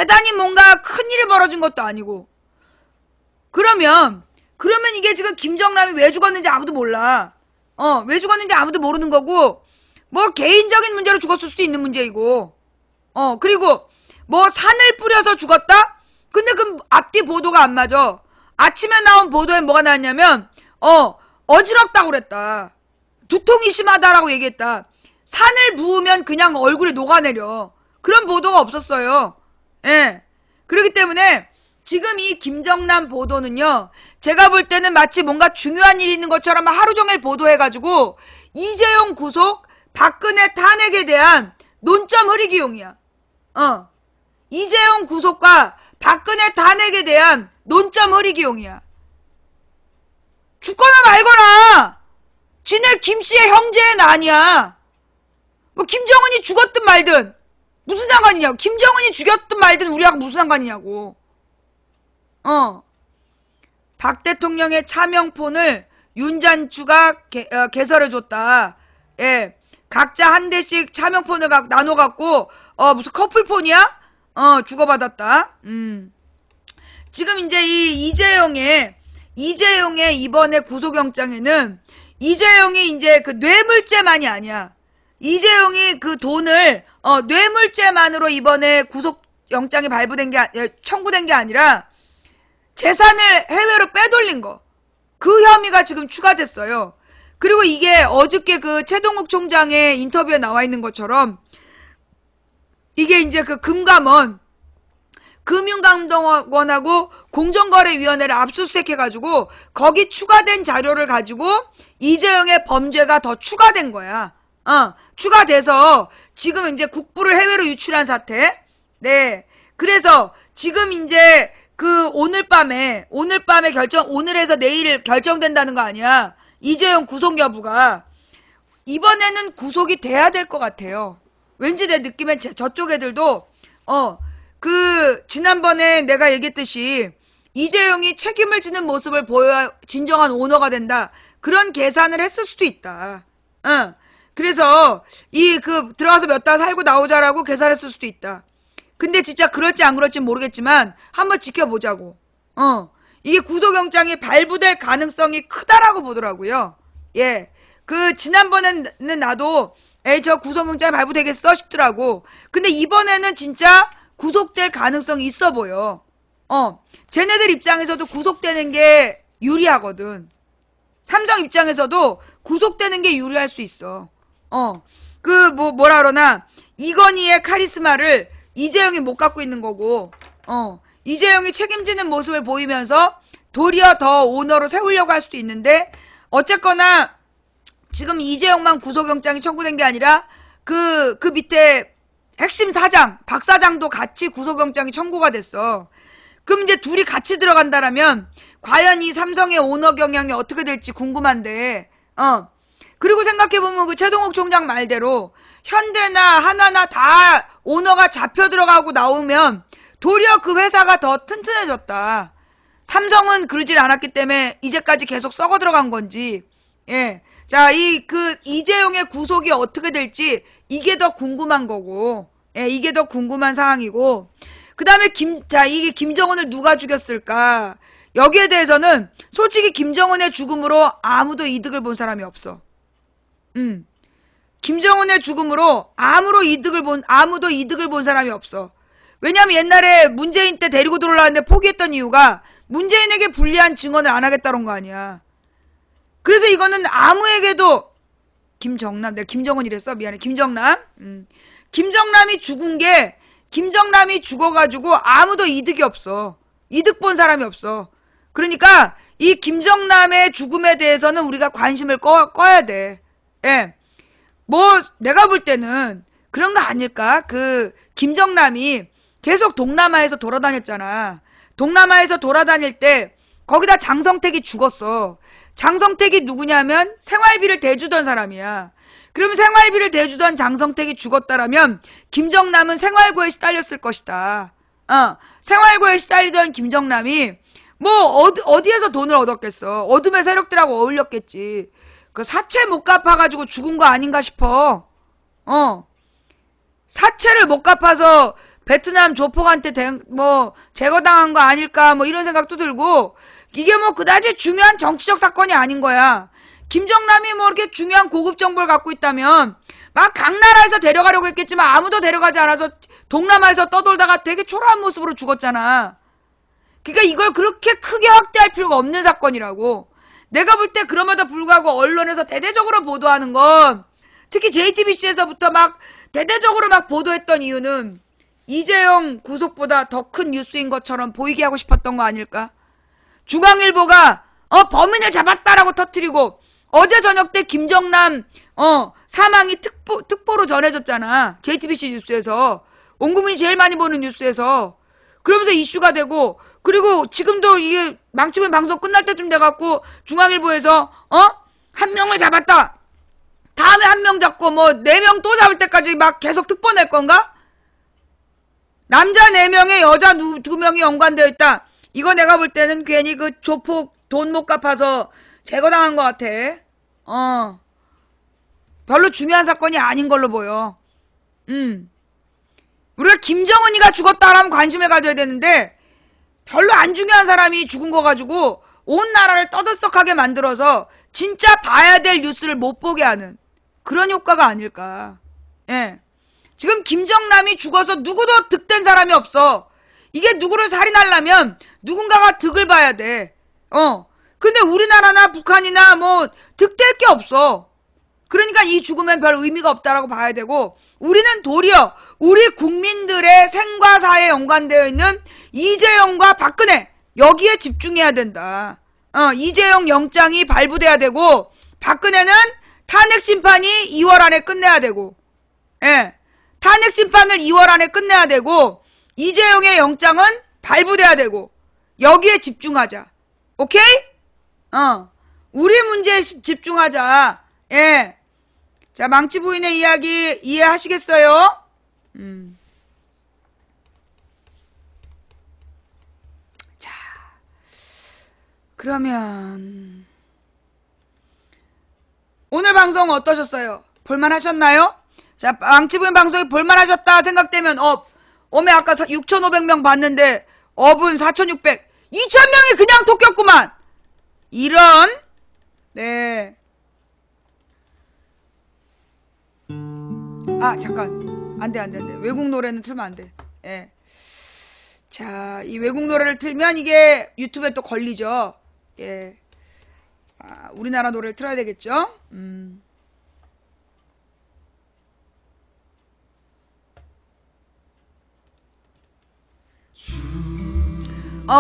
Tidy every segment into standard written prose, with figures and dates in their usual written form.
대단히 뭔가 큰일이 벌어진 것도 아니고. 그러면 이게 지금 김정남이 왜 죽었는지 아무도 몰라. 왜 죽었는지 아무도 모르는 거고, 뭐 개인적인 문제로 죽었을 수도 있는 문제이고, 그리고 뭐 산을 뿌려서 죽었다? 근데 그 앞뒤 보도가 안 맞아. 아침에 나온 보도에 뭐가 나왔냐면, 어지럽다고 그랬다. 두통이 심하다라고 얘기했다. 산을 부으면 그냥 얼굴에 녹아내려. 그런 보도가 없었어요. 예. 그렇기 때문에 지금 이 김정남 보도는요, 제가 볼 때는 마치 뭔가 중요한 일이 있는 것처럼 하루 종일 보도해가지고 이재용 구속, 박근혜 탄핵에 대한 논점 흐리기용이야. 이재용 구속과 박근혜 탄핵에 대한 논점 흐리기용이야. 죽거나 말거나 지네 김씨의 형제는 아니야. 뭐 김정은이 죽었든 말든 무슨 상관이냐고. 김정은이 죽였든 말든 우리하고 무슨 상관이냐고. 박 대통령의 차명폰을 윤잔추가 개설해줬다. 예. 각자 한 대씩 차명폰을 나눠갖고, 무슨 커플폰이야? 주고받았다. 지금 이제 이 이재용의 이번에 구속영장에는 이재용이 이제 그 뇌물죄만이 아니야. 이재용이 그 돈을, 뇌물죄만으로 이번에 구속영장이 청구된 게 아니라 재산을 해외로 빼돌린 거. 그 혐의가 지금 추가됐어요. 그리고 이게 어저께 그 최동욱 총장의 인터뷰에 나와 있는 것처럼 이게 이제 그 금융감독원하고 공정거래위원회를 압수수색해가지고 거기 추가된 자료를 가지고 이재용의 범죄가 더 추가된 거야. 추가돼서 지금 이제 국부를 해외로 유출한 사태. 네. 그래서 지금 이제 그 오늘 밤에 오늘에서 내일 결정된다는 거 아니야. 이재용 구속 여부가. 이번에는 구속이 돼야 될 것 같아요. 왠지 내 느낌엔 저쪽 애들도 지난번에 내가 얘기했듯이 이재용이 책임을 지는 모습을 보여야 진정한 오너가 된다. 그런 계산을 했을 수도 있다. 그래서 들어가서 몇 달 살고 나오자라고 계산했을 수도 있다. 근데 진짜 그럴지 안 그럴지 모르겠지만 한번 지켜보자고. 이게 구속영장이 발부될 가능성이 크다라고 보더라고요. 예. 지난번에는 나도 저 구속영장이 발부되겠어 싶더라고. 근데 이번에는 진짜 구속될 가능성이 있어 보여. 쟤네들 입장에서도 구속되는 게 유리하거든. 삼성 입장에서도 구속되는 게 유리할 수 있어. 뭐라 그러나 이건희의 카리스마를 이재용이 못 갖고 있는 거고, 이재용이 책임지는 모습을 보이면서 도리어 더 오너로 세우려고 할 수도 있는데, 어쨌거나 지금 이재용만 구속영장이 청구된 게 아니라 그 밑에 핵심 사장, 박 사장도 같이 구속영장이 청구가 됐어. 그럼 이제 둘이 같이 들어간다라면 과연 이 삼성의 오너 경영이 어떻게 될지 궁금한데, 그리고 생각해보면 그 최동욱 총장 말대로 현대나 하나나 다 오너가 잡혀 들어가고 나오면 도리어 그 회사가 더 튼튼해졌다. 삼성은 그러질 않았기 때문에 이제까지 계속 썩어 들어간 건지. 예. 자, 이재용의 구속이 어떻게 될지 이게 더 궁금한 거고. 예, 이게 더 궁금한 상황이고. 그 다음에 이게 김정은을 누가 죽였을까? 여기에 대해서는 솔직히 김정은의 죽음으로 아무도 이득을 본 사람이 없어. 김정은의 죽음으로 아무도 이득을 본 사람이 없어. 왜냐면 옛날에 문재인 때 데리고 들어올라는데 포기했던 이유가 문재인에게 불리한 증언을 안 하겠다는 거 아니야. 그래서 이거는 아무에게도 내가 김정은이랬어? 미안해. 김정남이 김정남이 죽어가지고 아무도 이득이 없어. 이득 본 사람이 없어. 그러니까 이 김정남의 죽음에 대해서는 우리가 관심을 꺼야 돼. 예. 내가 볼 때는 그런 거 아닐까? 김정남이 계속 동남아에서 돌아다녔잖아. 동남아에서 돌아다닐 때 거기다 장성택이 죽었어. 장성택이 누구냐면 생활비를 대주던 사람이야. 그럼 생활비를 대주던 장성택이 죽었다라면 김정남은 생활고에 시달렸을 것이다. 생활고에 시달리던 김정남이 어디에서 돈을 얻었겠어. 어둠의 세력들하고 어울렸겠지. 그 사채 못 갚아가지고 죽은 거 아닌가 싶어. 사채를 못 갚아서 베트남 조폭한테 뭐 제거당한 거 아닐까 뭐 이런 생각도 들고 이게 뭐 그다지 중요한 정치적 사건이 아닌 거야. 김정남이 뭐 이렇게 중요한 고급 정보를 갖고 있다면 막 각 나라에서 데려가려고 했겠지만 아무도 데려가지 않아서 동남아에서 떠돌다가 되게 초라한 모습으로 죽었잖아. 그러니까 이걸 그렇게 크게 확대할 필요가 없는 사건이라고. 내가 볼 때 그럼에도 불구하고 언론에서 대대적으로 보도하는 건 특히 JTBC에서부터 막 대대적으로 막 보도했던 이유는 이재용 구속보다 더 큰 뉴스인 것처럼 보이게 하고 싶었던 거 아닐까? 중앙일보가 범인을 잡았다라고 터뜨리고 어제 저녁 때 김정남 사망이 특보로 전해졌잖아. JTBC 뉴스에서. 온 국민이 제일 많이 보는 뉴스에서. 그러면서 이슈가 되고 그리고 지금도 이게 망치면 방송 끝날 때쯤 돼갖고 중앙일보에서 한 명을 잡았다. 다음에 한 명 잡고 뭐 4명 또 잡을 때까지 막 계속 특보 낼 건가? 남자 4명에 여자 2명이 연관되어 있다. 이거 내가 볼 때는 괜히 그 조폭 돈 못 갚아서 제거당한 것 같아. 별로 중요한 사건이 아닌 걸로 보여. 우리가 김정은이가 죽었다라면 관심을 가져야 되는데 별로 안 중요한 사람이 죽은 거 가지고 온 나라를 떠들썩하게 만들어서 진짜 봐야 될 뉴스를 못 보게 하는 그런 효과가 아닐까. 예. 지금 김정남이 죽어서 누구도 득된 사람이 없어. 이게 누구를 살인하려면 누군가가 득을 봐야 돼. 근데 우리나라나 북한이나 뭐 득될 게 없어. 그러니까 이 죽으면 별 의미가 없다라고 봐야 되고 우리는 도리어 우리 국민들의 생과 사에 연관되어 있는 이재용과 박근혜 여기에 집중해야 된다. 이재용 영장이 발부돼야 되고 박근혜는 탄핵 심판이 2월 안에 끝내야 되고 예. 탄핵 심판을 2월 안에 끝내야 되고 이재용의 영장은 발부돼야 되고 여기에 집중하자. 오케이? 우리 문제에 집중하자. 예. 자, 망치 부인의 이야기 이해하시겠어요? 자, 그러면 오늘 방송 어떠셨어요? 볼만하셨나요? 자, 망치 부인 방송이 볼만하셨다 생각되면 어메 아까 6,500명 봤는데 업은 4,600, 2,000명이 그냥 토꼈구만. 이런 네. 아 잠깐 안돼 외국 노래는 틀면 안돼. 예. 자, 이 외국 노래를 틀면 이게 유튜브에 또 걸리죠. 예. 우리나라 노래를 틀어야 되겠죠.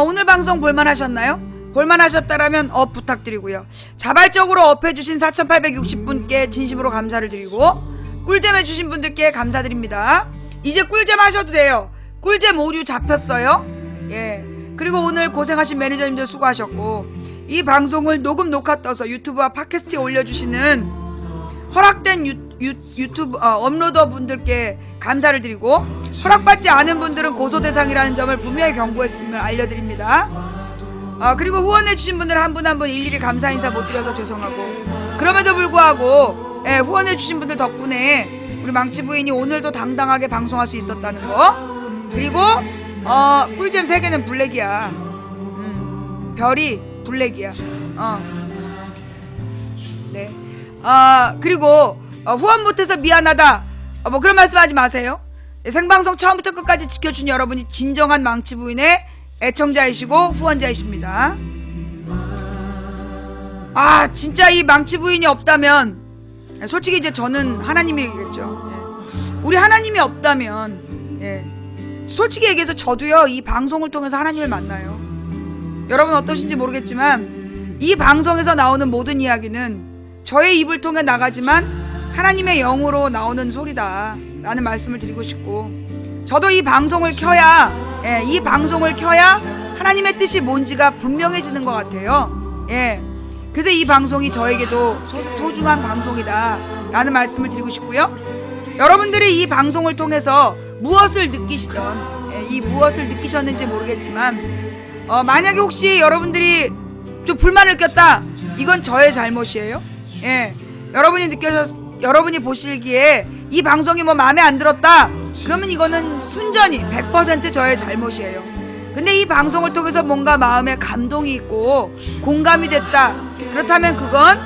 오늘 방송 볼만하셨나요? 볼만하셨다라면 업 부탁드리고요. 자발적으로 업해주신 4,860분께 진심으로 감사를 드리고 꿀잼 해주신 분들께 감사드립니다. 이제 꿀잼 하셔도 돼요. 꿀잼 오류 잡혔어요. 예. 그리고 오늘 고생하신 매니저님들 수고하셨고 이 방송을 녹음 녹화 떠서 유튜브와 팟캐스트에 올려주시는 허락된 유튜브 업로더 분들께 감사를 드리고 허락받지 않은 분들은 고소대상이라는 점을 분명히 경고했음을 알려드립니다. 그리고 후원해주신 분들 한 분 한 분 일일이 감사 인사 못 드려서 죄송하고 그럼에도 불구하고 예, 후원해주신 분들 덕분에 우리 망치 부인이 오늘도 당당하게 방송할 수 있었다는 거. 그리고 꿀잼 3개는 블랙이야. 별이 블랙이야. 네. 그리고 후원 못해서 미안하다 뭐 그런 말씀하지 마세요. 생방송 처음부터 끝까지 지켜준 여러분이 진정한 망치 부인의 애청자이시고 후원자이십니다. 진짜 이 망치 부인이 없다면 솔직히 이제 저는 하나님이겠죠. 예. 우리 하나님이 없다면 솔직히 얘기해서 저도요 이 방송을 통해서 하나님을 만나요. 여러분 어떠신지 모르겠지만 이 방송에서 나오는 모든 이야기는 저의 입을 통해 나가지만 하나님의 영으로 나오는 소리다 라는 말씀을 드리고 싶고 저도 이 방송을 켜야 이 방송을 켜야 하나님의 뜻이 뭔지가 분명해지는 것 같아요. 그래서 이 방송이 저에게도 소중한 방송이다 라는 말씀을 드리고 싶고요. 여러분들이 이 방송을 통해서 무엇을 느끼시던 이 무엇을 느끼셨는지 모르겠지만 만약에 혹시 여러분들이 좀 불만을 느꼈다 이건 저의 잘못이에요. 여러분이 보시기에 이 방송이 뭐 마음에 안 들었다 그러면 이거는 순전히 100% 저의 잘못이에요. 근데 이 방송을 통해서 뭔가 마음에 감동이 있고 공감이 됐다. 그렇다면 그건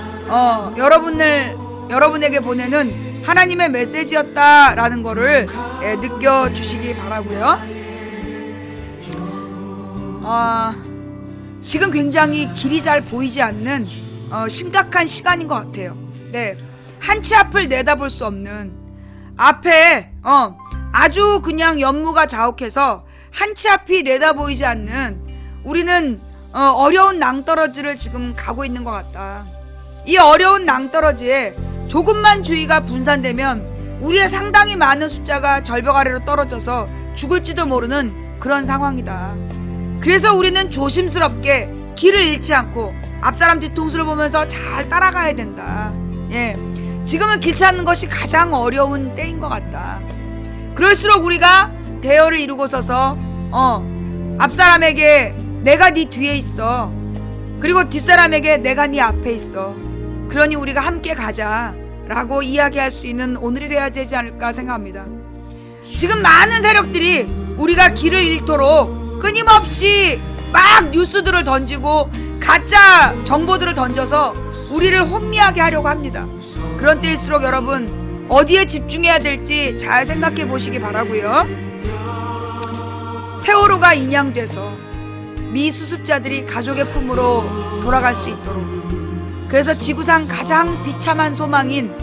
여러분에게 보내는 하나님의 메시지였다라는 거를 느껴주시기 바라고요. 지금 굉장히 길이 잘 보이지 않는 심각한 시간인 것 같아요. 네, 한치 앞을 내다볼 수 없는 앞에 아주 그냥 연무가 자욱해서 한치 앞이 내다보이지 않는 우리는 어려운 낭떠러지를 지금 가고 있는 것 같다. 이 어려운 낭떠러지에 조금만 주의가 분산되면 우리의 상당히 많은 숫자가 절벽 아래로 떨어져서 죽을지도 모르는 그런 상황이다. 그래서 우리는 조심스럽게 길을 잃지 않고 앞사람 뒤통수를 보면서 잘 따라가야 된다. 예, 지금은 길 찾는 것이 가장 어려운 때인 것 같다. 그럴수록 우리가 대열을 이루고 서서 앞사람에게 내가 네 뒤에 있어, 그리고 뒷사람에게 내가 네 앞에 있어, 그러니 우리가 함께 가자 라고 이야기할 수 있는 오늘이 돼야 되지 않을까 생각합니다. 지금 많은 세력들이 우리가 길을 잃도록 끊임없이 막 뉴스들을 던지고 가짜 정보들을 던져서 우리를 혼미하게 하려고 합니다. 그런 때일수록 여러분 어디에 집중해야 될지 잘 생각해 보시기 바라고요. 세월호가 인양돼서 미 수습자들이 가족의 품으로 돌아갈 수 있도록, 그래서 지구상 가장 비참한 소망인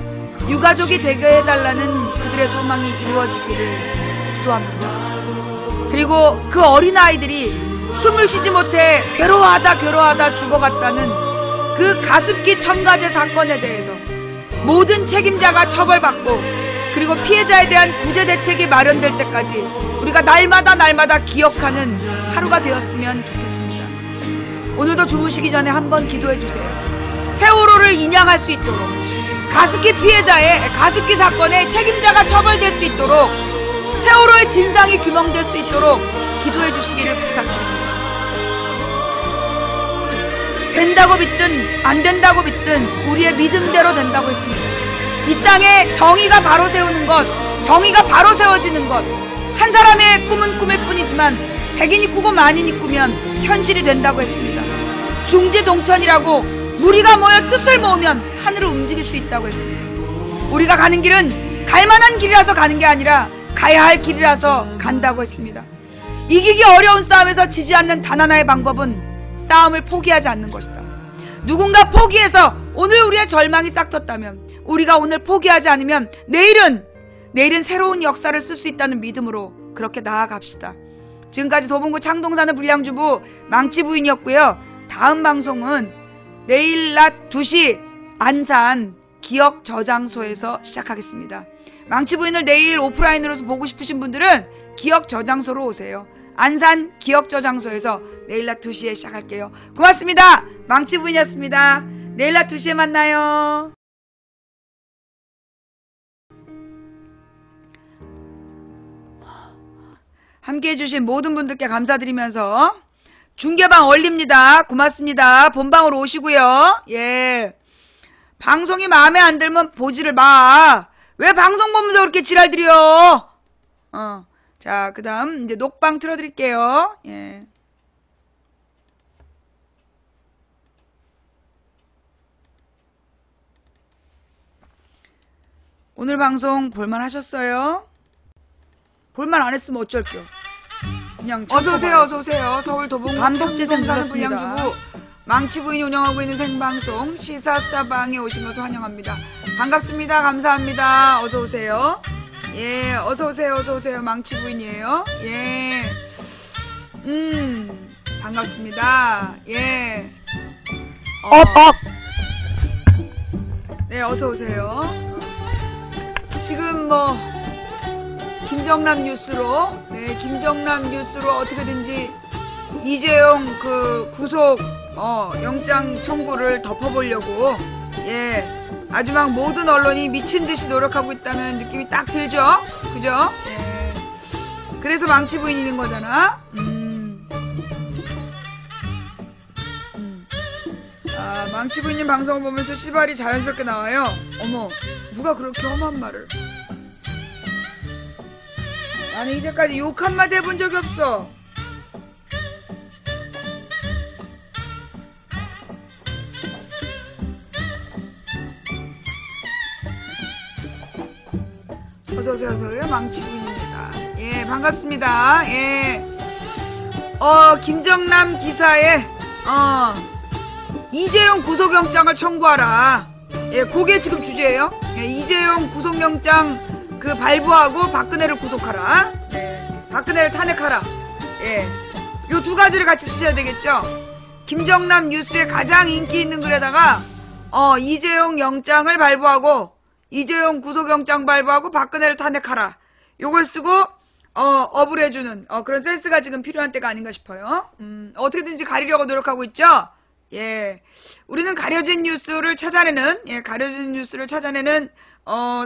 유가족이 되게 해달라는 그들의 소망이 이루어지기를 기도합니다. 그리고 그 어린아이들이 숨을 쉬지 못해 괴로워하다 죽어갔다는 그 가습기 첨가제 사건에 대해서 모든 책임자가 처벌받고, 그리고 피해자에 대한 구제 대책이 마련될 때까지 우리가 날마다 기억하는 하루가 되었으면 좋겠습니다. 오늘도 주무시기 전에 한번 기도해 주세요. 세월호를 인양할 수 있도록, 가습기 사건의 책임자가 처벌될 수 있도록, 세월호의 진상이 규명될 수 있도록 기도해 주시기를 부탁드립니다. 된다고 믿든 안 된다고 믿든 우리의 믿음대로 된다고 했습니다. 이 땅에 정의가 바로 세우는 것, 정의가 바로 세워지는 것, 한 사람의 꿈은 꿈일 뿐이지만 백인이 꾸고 만인이 꾸면 현실이 된다고 했습니다. 중지동천이라고 무리가 모여 뜻을 모으면 하늘을 움직일 수 있다고 했습니다. 우리가 가는 길은 갈만한 길이라서 가는 게 아니라 가야 할 길이라서 간다고 했습니다. 이기기 어려운 싸움에서 지지 않는 단 하나의 방법은 싸움을 포기하지 않는 것이다. 누군가 포기해서 오늘 우리의 절망이 싹텄다면, 우리가 오늘 포기하지 않으면 내일은 새로운 역사를 쓸 수 있다는 믿음으로 그렇게 나아갑시다. 지금까지 도봉구 창동사는 불량주부 망치부인이었고요. 다음 방송은 내일 낮 2시 안산 기억저장소에서 시작하겠습니다. 망치부인을 내일 오프라인으로서 보고 싶으신 분들은 기억저장소로 오세요. 안산 기억저장소에서 내일 낮 2시에 시작할게요. 고맙습니다. 망치부인이었습니다. 내일 낮 2시에 만나요. 함께해 주신 모든 분들께 감사드리면서 중계방 올립니다. 고맙습니다. 본방으로 오시고요. 예, 방송이 마음에 안 들면 보지를 마. 왜 방송 보면서 그렇게 지랄들여? 자, 그 다음 이제 녹방 틀어드릴게요. 예. 오늘 방송 볼만 하셨어요? 볼만 안 했으면 어쩔게요. 그냥 어서오세요. 어서오세요. 서울 도봉구 밤석재생 사는 들었습니다. 불량주부 망치부인이 운영하고 있는 생방송 시사수다방에 오신 것을 환영합니다. 반갑습니다. 감사합니다. 어서오세요. 예, 어서오세요. 어서오세요. 망치부인이에요. 예, 반갑습니다. 예. 네, 어서오세요. 지금 뭐 김정남 뉴스로, 네, 김정남 뉴스로 어떻게든지 이재용 그 구속 영장 청구를 덮어보려고, 예, 아주 막 모든 언론이 미친 듯이 노력하고 있다는 느낌이 딱 들죠? 그죠? 예. 그래서 망치부인이 있는 거잖아. 아, 망치부인님 방송을 보면서 시발이 자연스럽게 나와요. 어머, 누가 그렇게 험한 말을. 나는 이제까지 욕 한마디 해본 적이 없어. 어서오세요, 어서오세요. 망치군입니다. 예, 반갑습니다. 예. 김정남 기사에, 이재용 구속영장을 청구하라. 예, 그게 지금 주제예요. 예, 이재용 구속영장 발부하고 박근혜를 구속하라. 예, 박근혜를 탄핵하라. 예, 요 두 가지를 같이 쓰셔야 되겠죠. 김정남 뉴스에 가장 인기 있는 글에다가, 이재용 영장을 발부하고, 이재용 구속영장 발부하고 박근혜를 탄핵하라. 요걸 쓰고, 업을 해주는, 그런 센스가 지금 필요한 때가 아닌가 싶어요. 어떻게든지 가리려고 노력하고 있죠? 예. 우리는 가려진 뉴스를 찾아내는,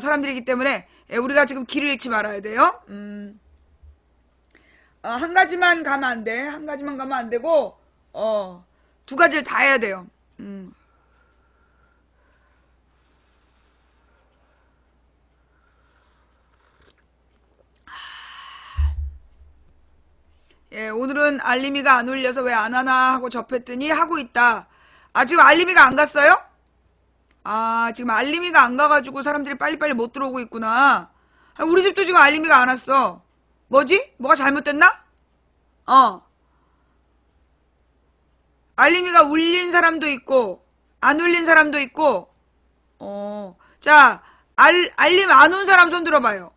사람들이기 때문에, 예, 우리가 지금 길을 잃지 말아야 돼요. 한 가지만 가면 안 돼. 한 가지만 가면 안 되고, 두 가지를 다 해야 돼요. 예, 오늘은 알림이가 안 울려서 왜 안 하나 하고 접했더니 하고 있다. 아, 지금 알림이가 안 갔어요? 아, 지금 알림이가 안 가가지고 사람들이 빨리빨리 못 들어오고 있구나. 아, 우리 집도 지금 알림이가 안 왔어. 뭐지? 뭐가 잘못됐나? 알림이가 울린 사람도 있고, 안 울린 사람도 있고, 자, 알림 안 온 사람 손 들어봐요.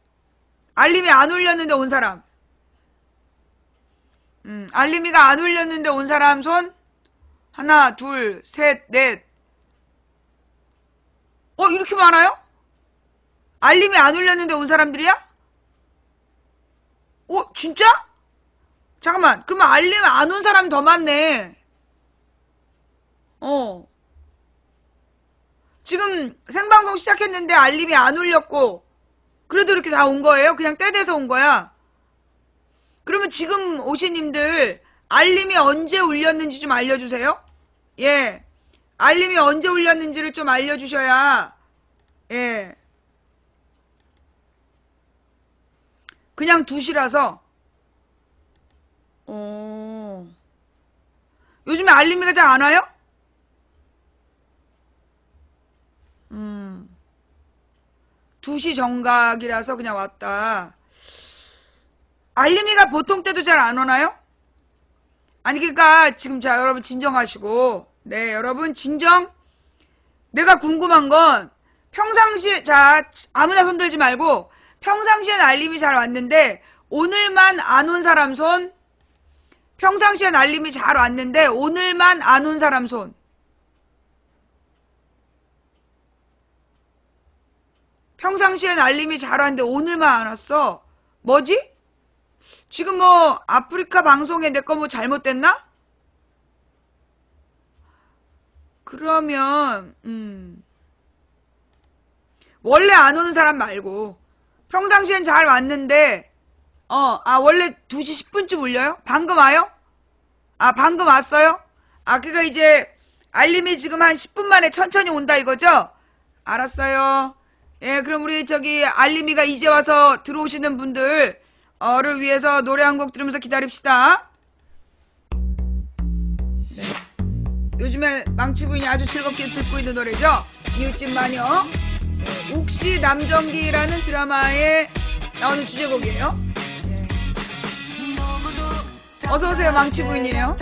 알림이 안 울렸는데 온 사람. 알림이가 안 울렸는데 온 사람 손? 하나, 둘, 셋, 넷. 이렇게 많아요? 알림이 안 울렸는데 온 사람들이야? 진짜? 잠깐만, 그러면 알림 안 온 사람 더 많네. 지금 생방송 시작했는데 알림이 안 울렸고, 그래도 이렇게 다 온 거예요? 그냥 떼대서 온 거야? 그러면 지금 오시님들 알림이 언제 울렸는지 좀 알려주세요. 예, 알림이 언제 울렸는지를 좀 알려주셔야. 예, 그냥 2시라서. 요즘에 알림이가 잘 안 와요? 2시 정각이라서 그냥 왔다. 알림이가 보통 때도 잘 안 오나요? 아니, 그러니까 지금 자, 여러분 진정하시고. 네, 여러분 진정. 내가 궁금한 건 평상시에, 자, 아무나 손들지 말고 평상시엔 알림이 잘 왔는데 오늘만 안 온 사람 손. 평상시엔 알림이 잘 왔는데 오늘만 안 온 사람 손. 평상시엔 알림이 잘 왔는데 오늘만 안 왔어. 뭐지? 지금 뭐 아프리카 방송에 내 거 뭐 잘못됐나? 그러면 원래 안 오는 사람 말고 평상시엔 잘 왔는데 원래 2시 10분쯤 울려요? 방금 와요? 아, 방금 왔어요? 아, 그니까 이제 알림이 지금 한 10분 만에 천천히 온다 이거죠? 알았어요. 예, 그럼 우리 알림이가 이제 와서 들어오시는 분들 를 위해서 노래 한 곡 들으면서 기다립시다. 네. 요즘에 망치부인이 아주 즐겁게 듣고 있는 노래죠. 이웃집 마녀. 네. 욱시 남정기라는 드라마에 나오는 주제곡이에요. 네. 어서오세요, 망치부인이에요.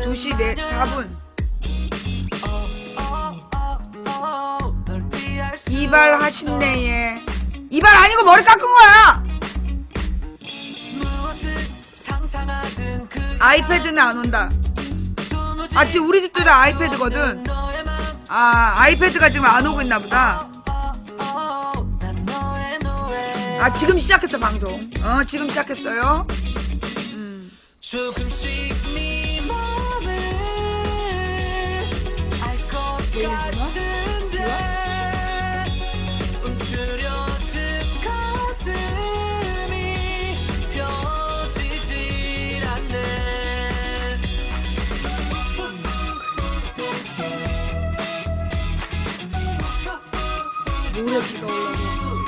2시 4분. 이발하신네예. 이발 아니고 머리 깎은 거야. 아이패드는 안 온다. 아, 지금 우리 집도 다 아이패드거든. 아, 아이패드가 지금 안 오고 있나 보다. 아, 지금 시작했어 방송. 지금 시작했어요. 조금씩 네 맘을 알 것 같은데 움츠려든 가슴이 펴지질 않네. 모래 비가 올라오고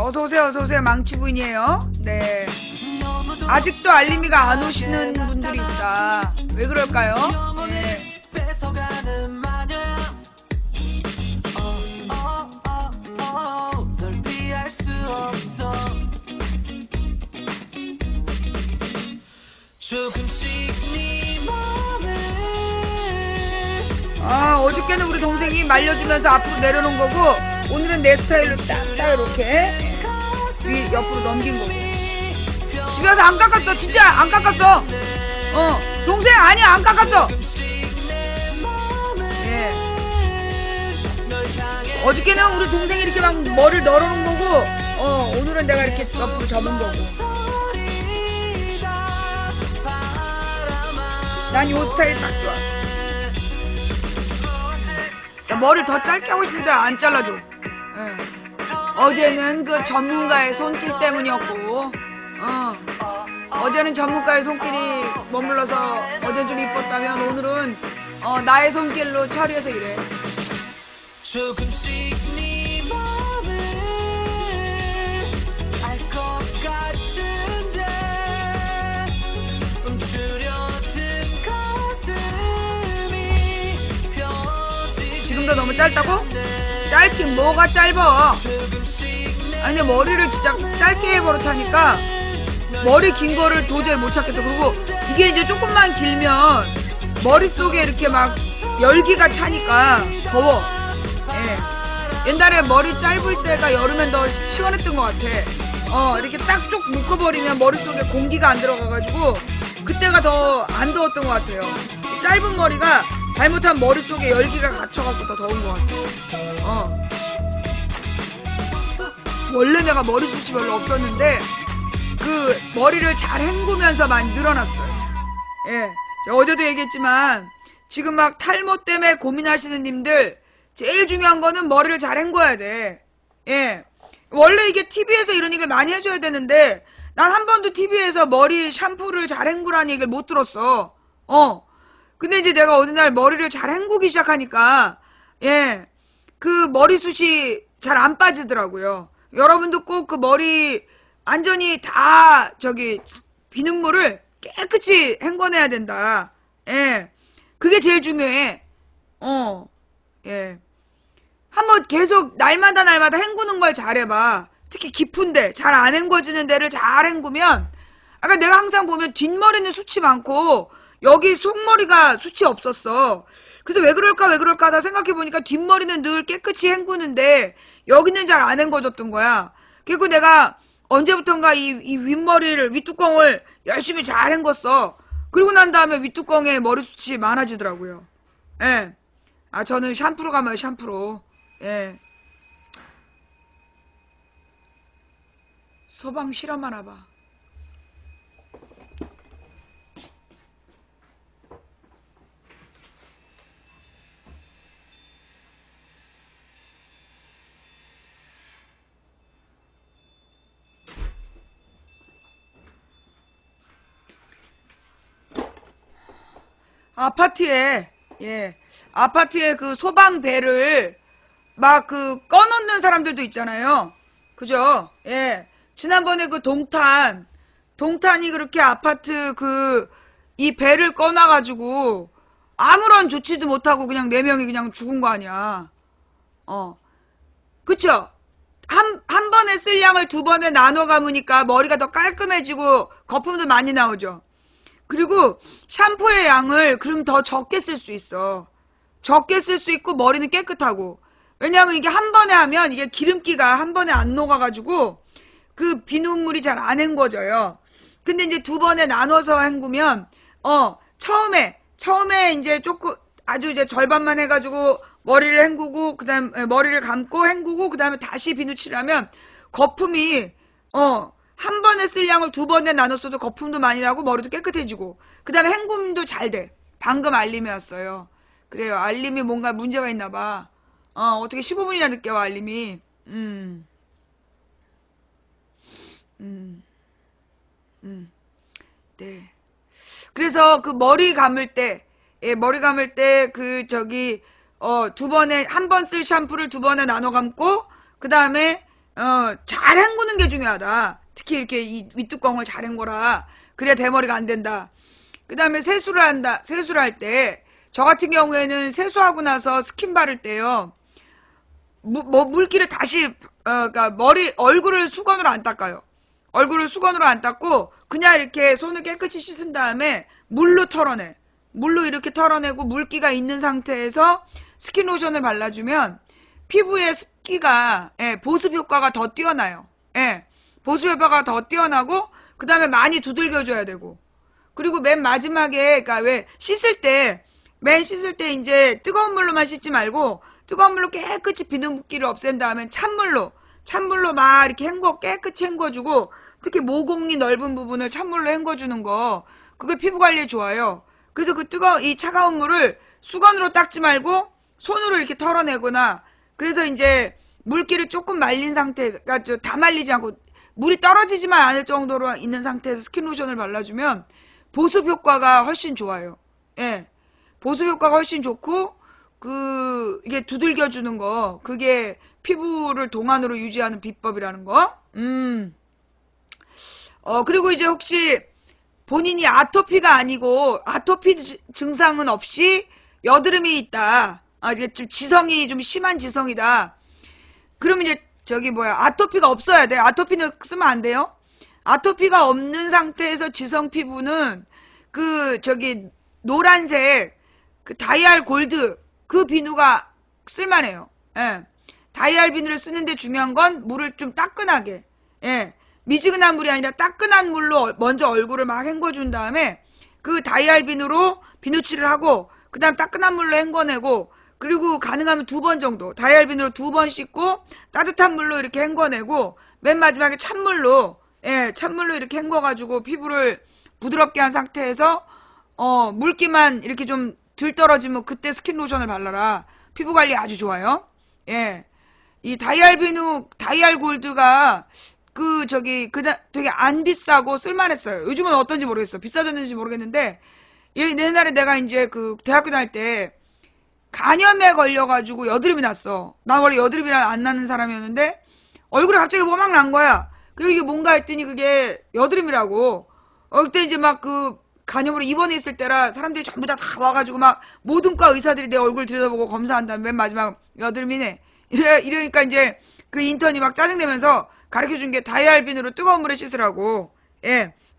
어서오세요, 어서오세요. 망치부인이에요. 네. 아직도 알림이가 안 오시는 분들이 있다. 왜 그럴까요? 네. 아, 어저께는 우리 동생이 말려주면서 앞으로 내려놓은 거고, 오늘은 내 스타일로 딱 이렇게 위 옆으로 넘긴 거고. 집에 와서 안 깎았어. 진짜 안 깎았어. 동생 아니야, 안 깎았어. 예. 어저께는 우리 동생이 이렇게 막 머리를 널어놓은 거고, 오늘은 내가 이렇게 옆으로 접은 거고. 난 요 스타일 딱 좋아. 나 머리를 더 짧게 하고 싶은데 안 잘라줘. 예. 어제는 그 전문가의 손길 때문이었고, 어제는 전문가의 손길이 머물러서 어제 좀 이뻤다면 오늘은 나의 손길로 처리해서 이래. 조금씩 네 맘을 알 것 같은데 움츠려든 가슴이 펴지. 지금도 너무 짧다고? 짧긴 뭐가 짧아. 아니 근데 머리를 진짜 짧게 해버릇하니까 머리 긴 거를 도저히 못 찾겠어. 그리고 이게 이제 조금만 길면 머릿속에 이렇게 막 열기가 차니까 더워. 예. 옛날에 머리 짧을 때가 여름엔 더 시원했던 것 같아. 이렇게 딱 쭉 묶어버리면 머릿속에 공기가 안 들어가가지고 그때가 더 안 더웠던 것 같아요. 짧은 머리가 잘못하면 머릿속에 열기가 갇혀갖고 더 더운 것 같아. 원래 내가 머리숱이 별로 없었는데 그 머리를 잘 헹구면서 많이 늘어났어요. 예. 제가 어제도 얘기했지만 지금 막 탈모 때문에 고민하시는 님들 제일 중요한 거는 머리를 잘 헹궈야 돼. 예. 원래 이게 TV에서 이런 얘기를 많이 해줘야 되는데 난 한 번도 TV에서 머리 샴푸를 잘 헹구라는 얘기를 못 들었어. 근데 이제 내가 어느 날 머리를 잘 헹구기 시작하니까 예. 그 머리숱이 잘 안 빠지더라고요. 여러분도 꼭 그 머리 완전히 다 비눗물을 깨끗이 헹궈내야 된다. 예. 그게 제일 중요해. 예. 한번 계속 날마다 헹구는 걸 잘해봐. 특히 깊은데 잘 안 헹궈지는 데를 잘 헹구면 아까 내가 항상 보면 뒷머리는 숱이 많고 여기 속머리가 숱이 없었어. 그래서 왜 그럴까 하다 생각해보니까 뒷머리는 늘 깨끗이 헹구는데 여기는 잘 안 헹궈졌던 거야. 그리고 내가 언제부턴가 이 윗뚜껑을 열심히 잘 헹궜어. 그리고 난 다음에 윗뚜껑에 머리숱이 많아지더라고요. 예. 아, 저는 샴푸로 가면 샴푸로. 예. 소방 실험하나 봐. 아파트에 그 소방배를 막 꺼놓는 사람들도 있잖아요. 그죠? 예. 지난번에 그 동탄이 그렇게 아파트 이 배를 꺼놔가지고 아무런 조치도 못하고 그냥 4명이 그냥 죽은 거 아니야. 그쵸? 한 번에 쓸 양을 2번에 나눠 감으니까 머리가 더 깔끔해지고 거품도 많이 나오죠. 그리고 샴푸의 양을 그럼 더 적게 쓸 수 있어. 적게 쓸 수 있고 머리는 깨끗하고. 왜냐하면 이게 한 번에 하면 이게 기름기가 한 번에 안 녹아가지고 그 비눗물이 잘 안 헹궈져요. 근데 이제 2번에 나눠서 헹구면 처음에 이제 조금 아주 이제 절반만 해가지고 머리를 헹구고 그다음 머리를 감고 헹구고 그다음에 다시 비누칠을 하면 거품이 한 번에 쓸 양을 2번에 나눴어도 거품도 많이 나고 머리도 깨끗해지고 그 다음에 헹굼도 잘 돼. 방금 알림이 왔어요. 그래요. 알림이 뭔가 문제가 있나 봐. 어떻게 15분이나 늦게 와 알림이. 네. 그래서 그 머리 감을 때 한 번 쓸 샴푸를 2번에 나눠 감고 그 다음에 잘 헹구는 게 중요하다. 특히 이렇게 이 윗뚜껑을 잘 헹궈라. 그래야 대머리가 안 된다. 그 다음에 세수를 한다. 세수를 할 때, 저 같은 경우에는 세수하고 나서 스킨 바를 때요. 물기를 다시, 그니까 얼굴을 수건으로 안 닦아요. 얼굴을 수건으로 안 닦고, 그냥 이렇게 손을 깨끗이 씻은 다음에 물로 털어내. 물로 이렇게 털어내고 물기가 있는 상태에서 스킨로션을 발라주면 피부의 습기가, 보습 효과가 더 뛰어나요. 보습 효과가 더 뛰어나고, 그 다음에 많이 두들겨줘야 되고. 그리고 맨 마지막에, 그니까 왜 맨 씻을 때 이제 뜨거운 물로만 씻지 말고, 뜨거운 물로 깨끗이 비눗물기를 없앤 다음에 찬물로 막 이렇게 깨끗이 헹궈주고, 특히 모공이 넓은 부분을 찬물로 헹궈주는 거, 그게 피부 관리에 좋아요. 그래서 이 차가운 물을 수건으로 닦지 말고, 손으로 이렇게 털어내거나, 그래서 이제 물기를 조금 말린 상태에서, 그러니까 다 말리지 않고, 물이 떨어지지만 않을 정도로 있는 상태에서 스킨로션을 발라주면, 보습 효과가 훨씬 좋아요. 보습 효과가 훨씬 좋고, 이게 두들겨주는 거, 그게 피부를 동안으로 유지하는 비법이라는 거. 그리고 이제 혹시 본인이 아토피가 아니고, 아토피 증상은 없이 여드름이 있다. 이게 좀 지성이 좀 심한 지성이다. 그러면 이제 아토피가 없어야 돼. 아토피는 쓰면 안 돼요. 아토피가 없는 상태에서 지성 피부는 노란색 다이알 골드 그 비누가 쓸만해요. 다이알 비누를 쓰는데 중요한 건 물을 좀 따끈하게, 미지근한 물이 아니라 따끈한 물로 먼저 얼굴을 막 헹궈준 다음에 그 다이알 비누로 비누칠을 하고, 그 다음 따끈한 물로 헹궈내고, 그리고 가능하면 2번 정도 다이알 비누로 2번 씻고 따뜻한 물로 이렇게 헹궈내고, 맨 마지막에 찬물로 이렇게 헹궈가지고 피부를 부드럽게 한 상태에서 물기만 이렇게 좀 덜 떨어지면 그때 스킨로션을 발라라. 피부 관리 아주 좋아요. 이 다이알 비누, 다이알 골드가 되게 안 비싸고 쓸만했어요. 요즘은 어떤지 모르겠어. 비싸졌는지 모르겠는데, 옛날에 내가 이제 대학교 다닐 때 간염에 걸려가지고 여드름이 났어. 나 원래 여드름이 안 나는 사람이었는데, 얼굴에 갑자기 뭐가 막 난 거야. 그리고 이게 뭔가 했더니 그게 여드름이라고. 그때 이제 막 간염으로 입원해 있을 때라 사람들이 전부 다 와가지고 막 모든 과 의사들이 내 얼굴 들여다보고 검사한 다음에 맨 마지막 여드름이네. 이러니까 이제 그 인턴이 막 짜증내면서 가르쳐 준 게 다이알 비누로 뜨거운 물에 씻으라고.